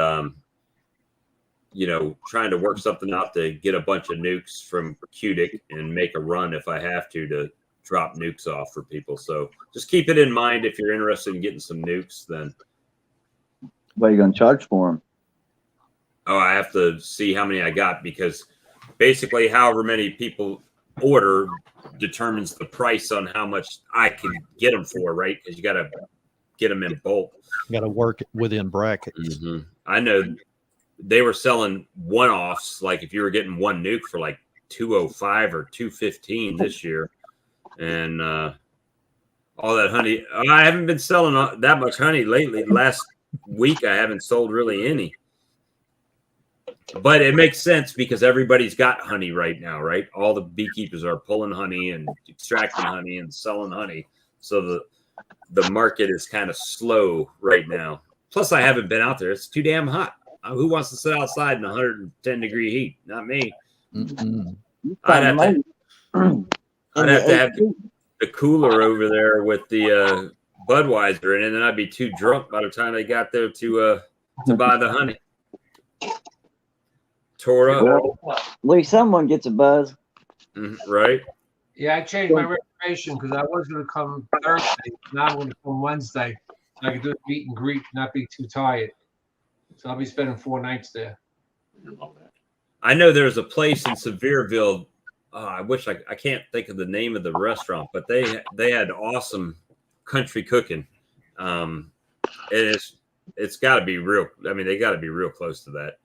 trying to work something out to get a bunch of nukes from Cutic and make a run if I have to drop nukes off for people. So just keep it in mind if you're interested in getting some nukes. Then what are you going to charge for them? Oh, I have to see how many I got, because basically however many people order determines the price on how much I can get them for, right? Because you got to get them in bulk. You got to work within brackets. Mm-hmm. I know they were selling one-offs, like if you were getting one nuke for like $205 or $215 this year. And all that honey, I haven't been selling that much honey lately. Last week I haven't sold really any. But it makes sense because everybody's got honey right now, right? All the beekeepers are pulling honey and extracting honey and selling honey. So the market is kind of slow right now. Plus, I haven't been out there. It's too damn hot. Who wants to sit outside in 110-degree heat? Not me. Mm-mm. I'd have to have the cooler over there with the Budweiser in it, and then I'd be too drunk by the time I got there to buy the honey. Tore up. Well, at least someone gets a buzz. Right? Yeah, I changed my reservation because I was going to come Thursday. Now I'm going to come Wednesday. So I can do a meet and greet, not be too tired. So I'll be spending 4 nights there. I know there's a place in Sevierville. I wish I can't think of the name of the restaurant, but they had awesome country cooking. It's got to be real. I mean, they got to be real close to that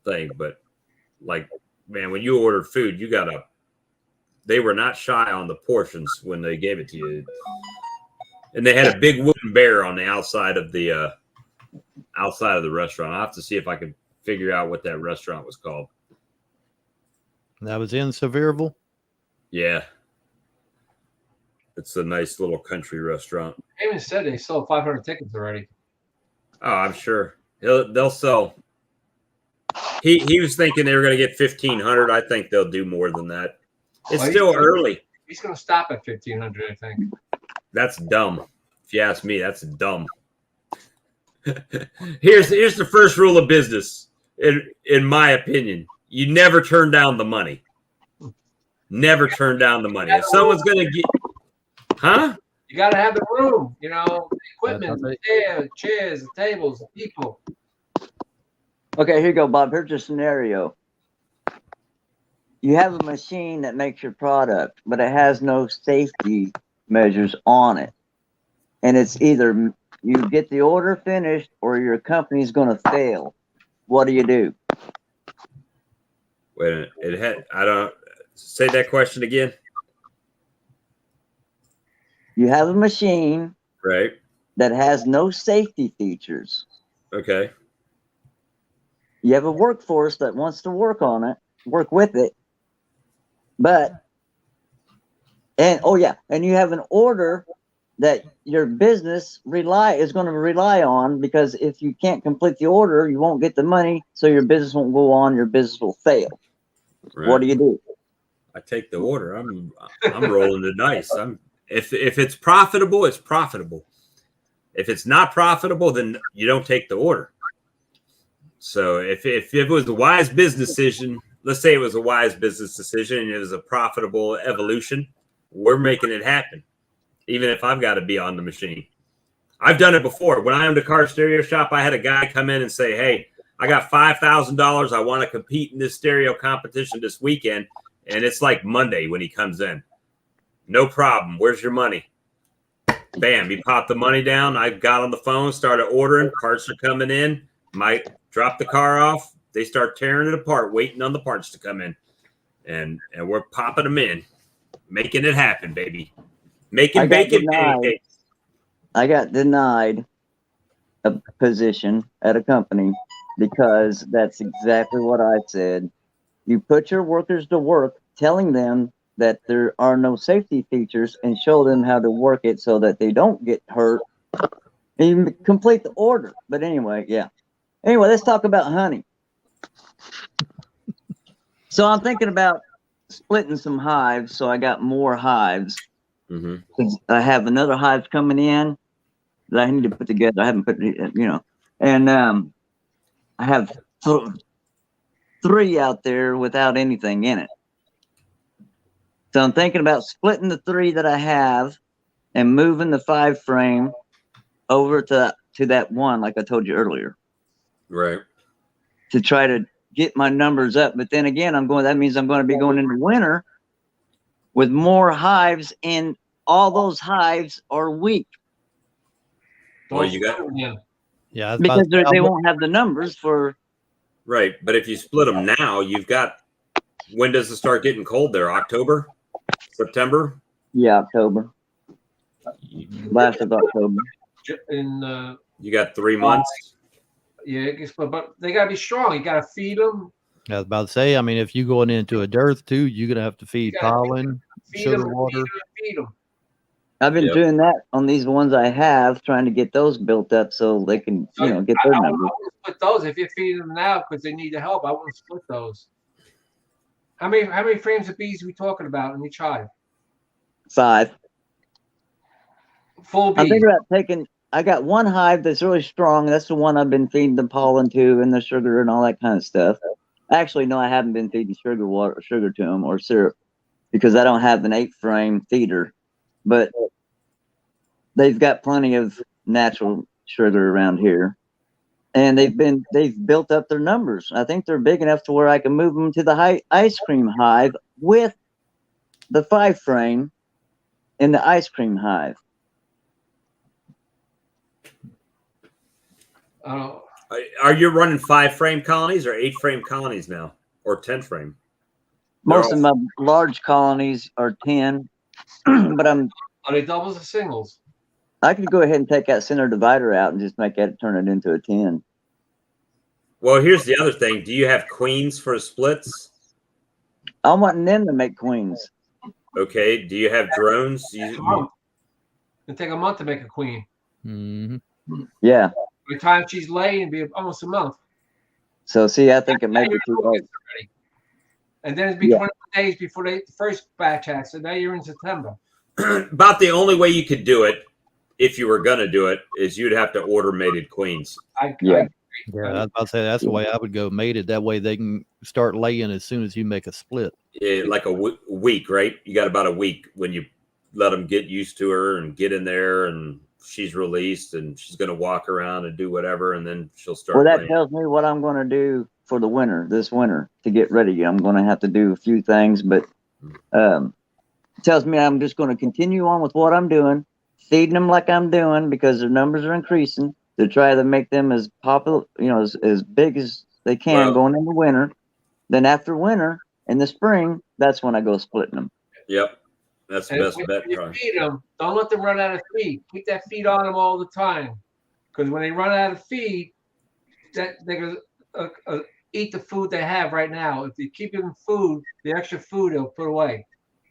thing. But like, man, when you ordered food, they were not shy on the portions when they gave it to you. And they had a big wooden bear on the outside of the restaurant. I'll have to see if I can figure out what that restaurant was called. That was in Sevierville? Yeah. It's a nice little country restaurant. They even said they sold 500 tickets already. Oh, I'm sure. They'll sell. He was thinking they were going to get 1,500. I think they'll do more than that. It's still early. He's going to stop at 1,500, I think. That's dumb. If you ask me, that's dumb. Here's the first rule of business, in my opinion. You never turn down the money. Never turn down the money. If someone's going to get... Huh? You got to have the room, the equipment, the chairs, the tables, the people. Okay, here you go, Bob. Here's a scenario. You have a machine that makes your product, but it has no safety measures on it. And it's either you get the order finished or your company's going to fail. What do you do? Wait a minute. I don't... Say that question again. You have a machine, right, that has no safety features. Okay. You have a workforce that wants to work with it, and you have an order that your business is going to rely on, because if you can't complete the order, you won't get the money, so your business won't go on, your business will fail. Right. What do you do? I take the order. I'm rolling the dice. If it's profitable, it's profitable. If it's not profitable, then you don't take the order. So if it was a wise business decision, let's say it was a wise business decision and it was a profitable evolution, we're making it happen, even if I've got to be on the machine. I've done it before. When I owned a car stereo shop, I had a guy come in and say, hey, I got $5,000. I want to compete in this stereo competition this weekend. And it's like Monday when he comes in. No problem. Where's your money? Bam, he popped the money down. I got on the phone, started ordering. Parts are coming in. Might drop the car off. They start tearing it apart, waiting on the parts to come in. And we're popping them in, making it happen, baby. Making bacon pancakes. I got denied a position at a company because that's exactly what I said. You put your workers to work telling them that there are no safety features and show them how to work it so that they don't get hurt and you complete the order. But anyway, yeah. Anyway, let's talk about honey. So I'm thinking about splitting some hives, so I got more hives. I have another hive coming in that I need to put together. I haven't put it, and I have 3 out there without anything in it. So I'm thinking about splitting the 3 that I have and moving the 5 frame over to that one, like I told you earlier. Right. To try to get my numbers up. But then again, that means I'm going to be going into winter with more hives, and all those hives are weak. Well, you got because they won't have the numbers for. Right, but if you split them now, you've got. When does it start getting cold there? October, September? Yeah, October. Last of October. You got 3 months. Yeah, but they gotta be strong. You gotta feed them. I was about to say, I mean, if you're going into a dearth too, you're gonna have to feed pollen, sugar water. Feed them. I've been doing that on these ones I have, trying to get those built up so they can, get their numbers. I wouldn't split those if you're feeding them now because they need the help. I wouldn't split those. How many frames of bees are we talking about in each hive? 5. Full bees. I'm thinking about taking. I got one hive that's really strong. That's the one I've been feeding the pollen to and the sugar and all that kind of stuff. Actually, no, I haven't been feeding sugar to them or syrup because I don't have an 8 frame feeder. But they've got plenty of natural sugar around here, and they've built up their numbers. I think they're big enough to where I can move them to the ice cream hive with the 5 frame in the ice cream hive. Are you running 5 frame colonies or 8 frame colonies now, or 10 frame? Most of my large colonies are 10, but are they doubles or singles? I could go ahead and take that center divider out and just turn it into a 10. Well, here's the other thing. Do you have queens for splits? I'm wanting them to make queens. Okay. Do you have drones? It'll take a month to make a queen. Mm-hmm. Yeah. By the time she's laying, it'll be almost a month. So, see, I think it may be too late. And then it'll be 21 days before the first batch hatch. So now you're in September. About the only way you could do it, if you were going to do it, is you'd have to order mated queens. I was about to say that's the way I would go, mated. That way they can start laying as soon as you make a split. Yeah, like a week, right? You got about a week when you let them get used to her and get in there, and she's released, and she's going to walk around and do whatever, and then she'll start. Well, that tells me what I'm going to do for this winter to get ready. I'm going to have to do a few things, but it tells me I'm just going to continue on with what I'm doing, feeding them like I'm doing because their numbers are increasing to try to make them as popular, as big as they can going into winter. Then after winter, in the spring, that's when I go splitting them. Yep. That's the best bet. When you feed them, don't let them run out of feed. Keep that feed on them all the time. Because when they run out of feed, they're going to eat the food they have right now. If you keep them food, the extra food they'll put away.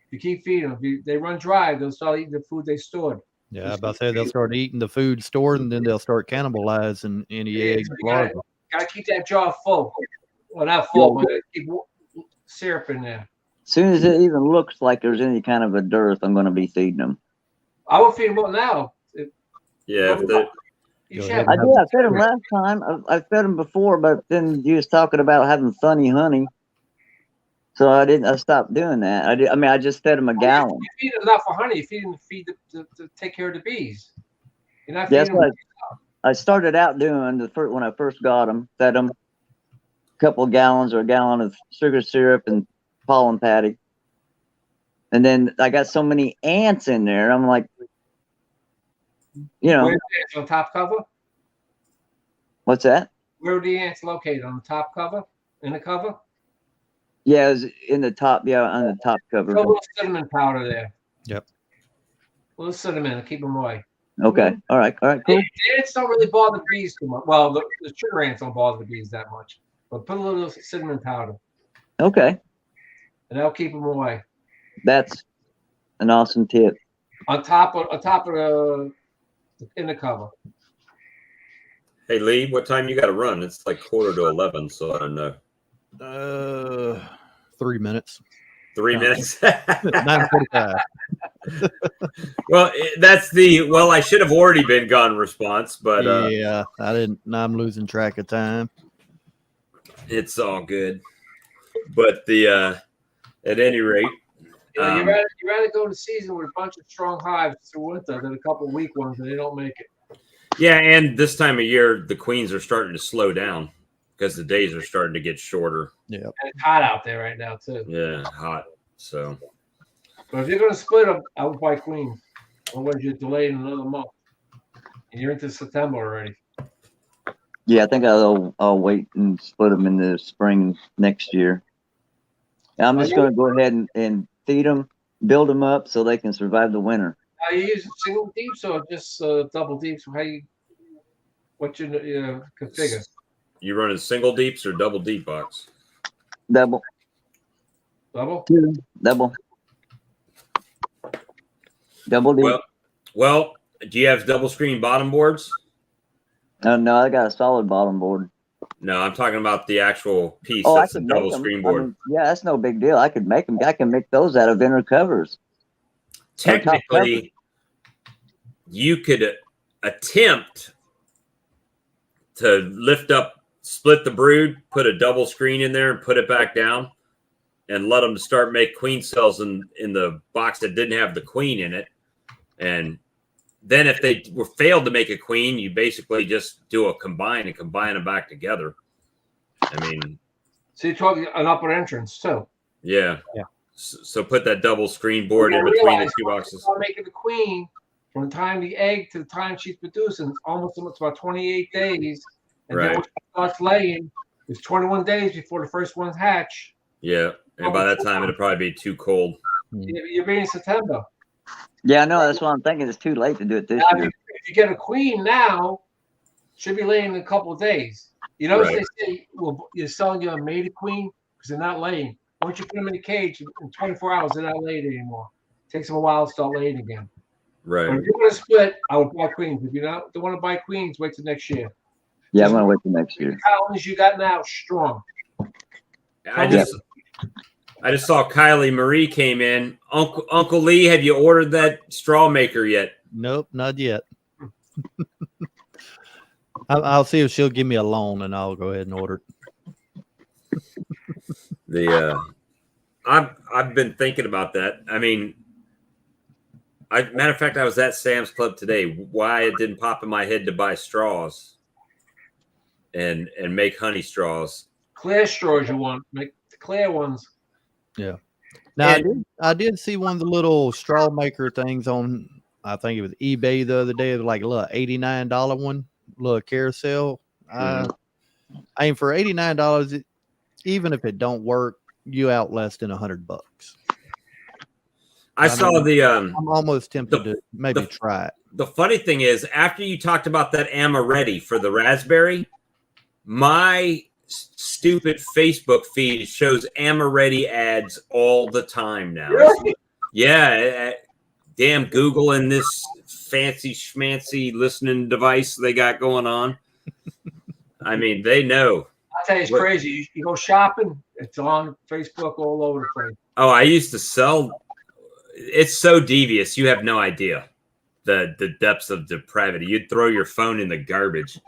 If you keep feeding them, if they run dry, they'll start eating the food they stored. Yeah, about to say they'll start eating the food stored, and then they'll start cannibalizing any eggs. Got to keep that jar full. Well, not full, but keep syrup in there. As soon as it even looks like there's any kind of a dearth, I'm going to be feeding them. I will feed them all now. Yeah. I fed them last time. I fed them before, but then you was talking about having funny honey. So I stopped doing that. I just fed them a gallon. You feed them not for honey. You feed them to take care of the bees. You're not feeding them. I started out doing when I first got them, fed them a couple of gallons or a gallon of sugar syrup and pollen patty. And then I got so many ants in there. I'm like, Where are the ants, on top cover? What's that? Where are the ants located? On the top cover? In the cover? Yeah, it was in the top. Yeah, on the top cover. Put a little cinnamon powder there. Yep. A little cinnamon to keep them away. Okay. All right. Cool. The ants don't really bother the bees too much. Well, the sugar ants don't bother the bees that much. But put a little cinnamon powder. Okay. And that'll keep them away. That's an awesome tip. On top of the in the cover. Hey Lee, what time you got to run? It's like 10:45, so I don't know. 3 minutes. 3 minutes. 9:45. Well, that's the I should have already been gone response, but yeah, I didn't. I'm losing track of time. It's all good. But at any rate, Yeah, you rather go to season with a bunch of strong hives through winter than a couple of weak ones and they don't make it. Yeah, and this time of year, the queens are starting to slow down because the days are starting to get shorter. Yeah, and it's hot out there right now too. Yeah, hot. So, but if you're going to split them, I would buy queens. Otherwise, you're delayed another month, and you're into September already. Yeah, I think I'll wait and split them in the spring next year. I'm just going to go ahead and feed them, build them up so they can survive the winter. Are you using single deeps or just double deeps? What's your configure? You running single deeps or double deep box? Double. Double? Double. Double deep. Well, do you have double screen bottom boards? No, I got a solid bottom board. No, I'm talking about the actual piece that's a double screen board. I mean, yeah, that's no big deal. I could make them. I can make those out of inner covers. Technically, you could attempt to lift up, split the brood, put a double screen in there and put it back down and let them start make queen cells in the box that didn't have the queen in it. And then if they were failed to make a queen, you basically just do a combine and combine them back together. I mean, so you're talking an upper entrance too. Yeah. So put that double screen board in between the two boxes. Making the queen from the time the egg to the time she's producing, it's about 28 days. And then when she starts laying, it's 21 days before the first ones hatch. Yeah. And by that time, it'll probably be too cold. You're being in September. Yeah, I know. That's what I'm thinking. It's too late to do it this year. If you get a queen now, should be laying in a couple of days. You know, they say, well, you're selling you a mated queen because they're not laying. Once you put them in a cage, in 24 hours, they're not laid anymore. It takes them a while to start laying again. Right. But if you're going to split, I would buy queens. If you don't want to buy queens, wait till next year. Yeah, I'm going to wait till next year. The colonies you got now, strong. I just saw Kylie Marie came in. Uncle Lee, have you ordered that straw maker yet? Nope, not yet. I'll see if she'll give me a loan, and I'll go ahead and order it. I've been thinking about that. I mean, matter of fact, I was at Sam's Club today. Why it didn't pop in my head to buy straws and make honey straws. Clear straws you want. Make the clear ones. Yeah. Now I did see one of the little straw maker things on, I think it was eBay the other day. It was like a little $89 one, little carousel. I mean, for $89, even if it don't work, you out less than $100. I saw I'm almost tempted to maybe try it. The funny thing is, after you talked about that Amaretti for the raspberry, my stupid Facebook feed shows Amaretti ads all the time now. Really? Yeah, damn Google and this fancy schmancy listening device they got going on. I mean, they know. I'll tell you, it's crazy. You go shopping, it's on Facebook all over the place. Oh, I used to sell. It's so devious. You have no idea the depths of depravity. You'd throw your phone in the garbage.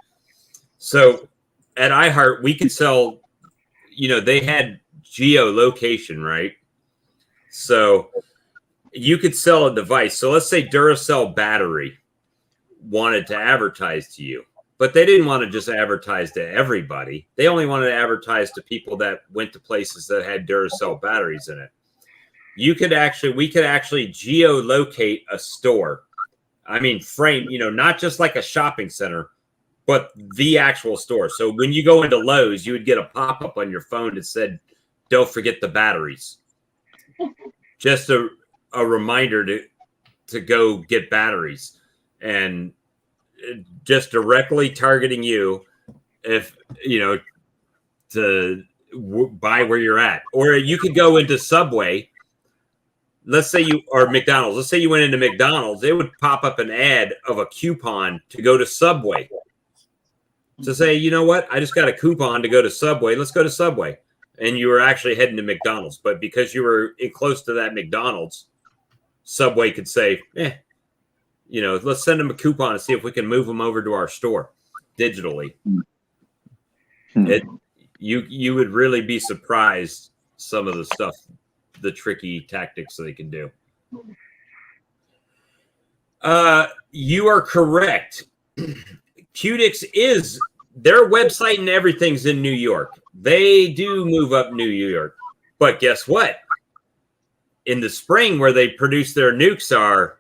So at iHeart, we could sell, they had geolocation, right? So you could sell a device. So let's say Duracell battery wanted to advertise to you, but they didn't want to just advertise to everybody. They only wanted to advertise to people that went to places that had Duracell batteries in it. we could actually geolocate a store. I mean, frame, not just like a shopping center, but the actual store. So when you go into Lowe's, you would get a pop-up on your phone that said, "Don't forget the batteries." Just a reminder to go get batteries, and just directly targeting you, if to buy where you're at. Or you could go into Subway. Let's say McDonald's. Let's say you went into McDonald's. It would pop up an ad of a coupon to go to Subway. To say, you know what? I just got a coupon to go to Subway. Let's go to Subway. And you were actually heading to McDonald's. But because you were close to that McDonald's, Subway could say, let's send them a coupon and see if we can move them over to our store digitally. You would really be surprised some of the stuff, the tricky tactics they can do. You are correct. Cutix is their website and everything's in New York. They do move up New York. But guess what? In the spring, where they produce their nukes are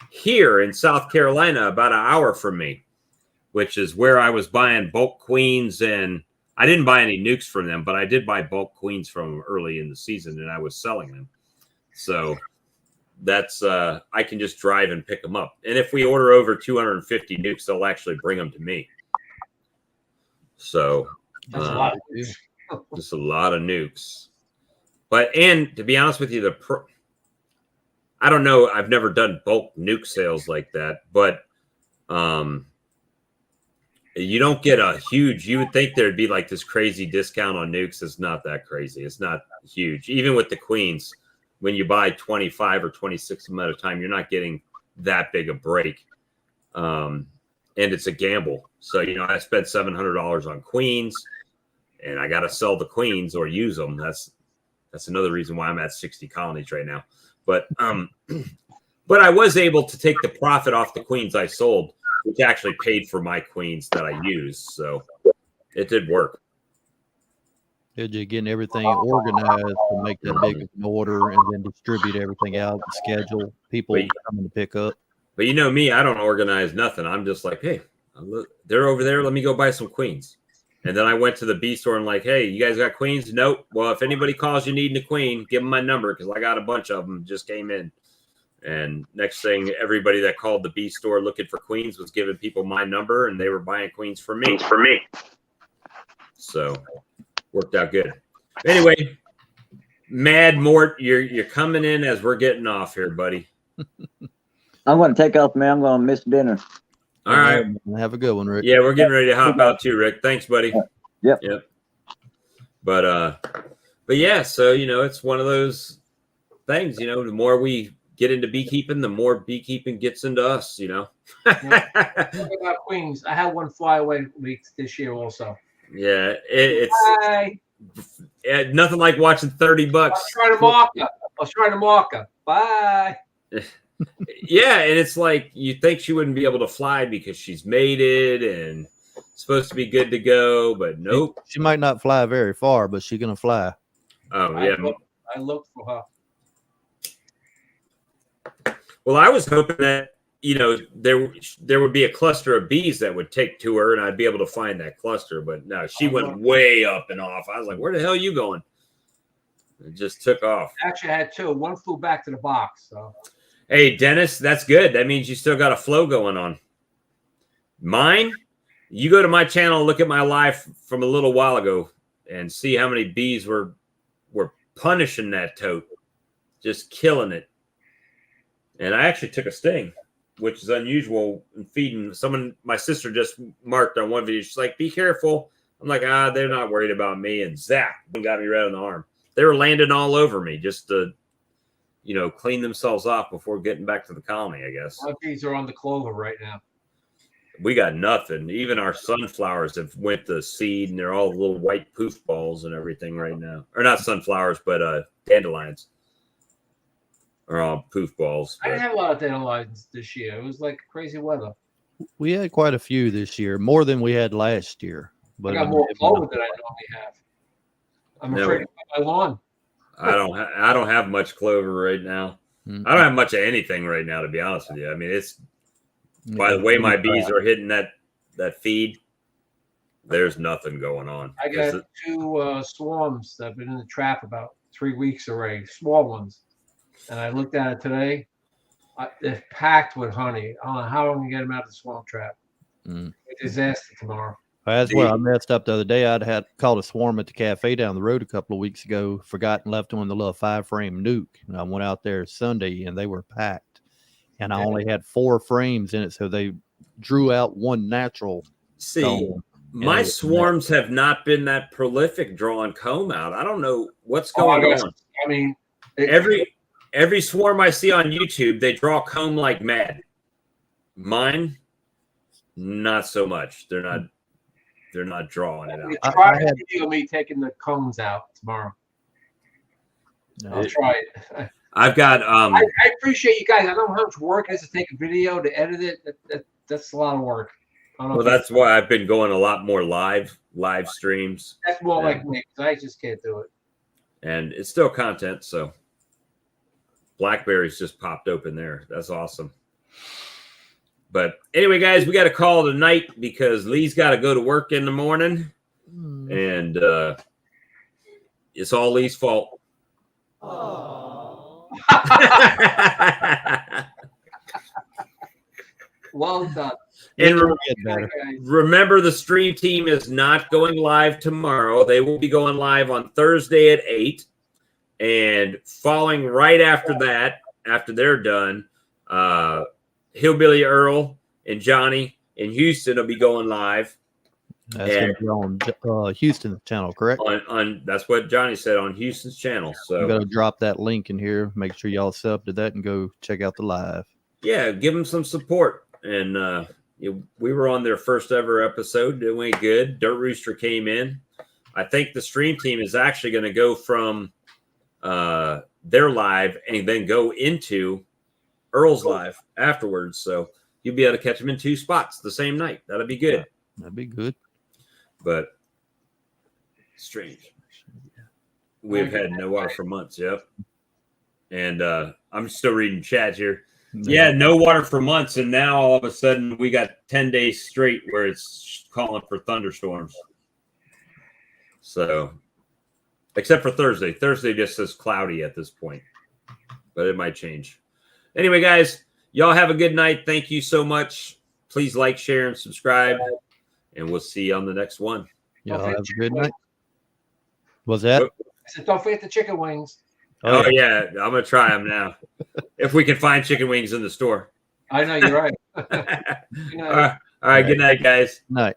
here in South Carolina, about an hour from me, which is where I was buying bulk queens. And I didn't buy any nukes from them, but I did buy bulk queens from them early in the season, and I was selling them. So that's I can just drive and pick them up. And if we order over 250 nukes, they'll actually bring them to me. So That's a lot. just a lot of nukes. And to be honest with you, I don't know. I've never done bulk nuke sales like that, but you don't get a huge. You would think there'd be like this crazy discount on nukes. It's not that crazy. It's not huge. Even with the queens, when you buy 25 or 26 at a time, you're not getting that big a break. And it's a gamble. So, I spent $700 on queens, and I got to sell the queens or use them. That's another reason why I'm at 60 colonies right now. But I was able to take the profit off the queens I sold, which actually paid for my queens that I used. So it did work. You're just getting everything organized to make that big of an order and then distribute everything out, schedule people coming to pick up. But me, I don't organize nothing. I'm just like, hey, they're over there. Let me go buy some queens. And then I went to the bee store and like, hey, you guys got queens? Nope. Well, if anybody calls you needing a queen, give them my number because I got a bunch of them just came in. And next thing, everybody that called the bee store looking for queens was giving people my number, and they were buying queens for me. So worked out good. Anyway, Mad Mort, you're coming in as we're getting off here, buddy. I'm going to take off, man. I'm going to miss dinner. All right. Have a good one, Rick. Yeah, we're getting ready to hop out too, Rick. Thanks, buddy. Yep. But yeah, so it's one of those things, the more we get into beekeeping, the more beekeeping gets into us, Talking about queens, I had one fly away this year also. Yeah, it's nothing like watching $30. I was trying to mark her. Bye. Yeah, and it's like you think she wouldn't be able to fly because she's mated and supposed to be good to go, but nope. She might not fly very far, but she's gonna fly. Oh yeah. I looked for her. Well, I was hoping that there would be a cluster of bees that would take to her, and I'd be able to find that cluster. But no, she went way up and off. I was like, "Where the hell are you going?" It just took off. Actually, I had two. One flew back to the box. So. Hey, Dennis, that's good. That means you still got a flow going on. Mine, you go to my channel, look at my live from a little while ago, and see how many bees were punishing that tote, just killing it. And I actually took a sting, which is unusual in feeding. My sister just marked on one video. She's like, "Be careful." I'm like, they're not worried about me. And zap, got me right on the arm. They were landing all over me just to, clean themselves off before getting back to the colony, I guess. My bees are on the clover right now. We got nothing. Even our sunflowers have went to seed, and they're all little white poof balls and everything right now. Or not sunflowers, but dandelions are all poof balls. I didn't have a lot of dandelions this year. It was like crazy weather. We had quite a few this year, more than we had last year. But I got more clover than I normally have. I'm afraid of my lawn. I don't have much clover right now. Mm-hmm. I don't have much of anything right now, to be honest with you. I mean, it's by the way my bees are hitting that feed. There's nothing going on. I got 2 swarms that have been in the trap about 3 weeks already, small ones. And I looked at it today. They're packed with honey. I don't know how I'm going to get them out of the swarm trap. Mm. A disaster tomorrow. That's where I messed up the other day. I'd caught a swarm at the cafe down the road a couple of weeks ago, forgot and left them in the little 5-frame nuke. And I went out there Sunday and they were packed. And I only had 4 frames in it, so they drew out one natural. My swarms have not been that prolific drawing comb out. I don't know what's going on. I mean, every swarm I see on YouTube, they draw comb like mad. Mine, not so much. They're not drawing it out. Try to video me taking the combs out tomorrow. I'll try it. I've got. I appreciate you guys. I don't know how much work it is to take a video to edit it. That's a lot of work. Well, that's why I've been going a lot more live streams. That's more like me, because I just can't do it. And it's still content, so Blackberries just popped open there. That's awesome. But anyway, guys, we got a call tonight because Lee's got to go to work in the morning, and it's all Lee's fault. Oh. Well done. And remember, the stream team is not going live tomorrow. They will be going live on Thursday at 8. And following right after that, after they're done, Hillbilly Earl and Johnny in Houston will be going live. That's going to be on Houston's channel, correct? On that's what Johnny said, on Houston's channel. So I'm going to drop that link in here. Make sure y'all sub to that and go check out the live. Yeah, give them some support. And we were on their first ever episode. It went good. Dirt Rooster came in. I think the stream team is actually going to go from their live and then go into Earl's live afterwards. So you'll be able to catch them in 2 spots the same night. That'll be good. That'd be good. But strange. We've had no water for months. Yep. And I'm still reading chat here. Yeah, no water for months, and now all of a sudden we got 10 days straight where it's calling for thunderstorms. So, except for Thursday. Thursday just says cloudy at this point, but it might change. Anyway, guys, y'all have a good night. Thank you so much. Please like, share, and subscribe, and we'll see you on the next one. Y'all have a good night. What's that? I said, don't forget the chicken wings. Oh, yeah. I'm going to try them now. If we can find chicken wings in the store. I know, you're right. All right. Good night, guys. Night.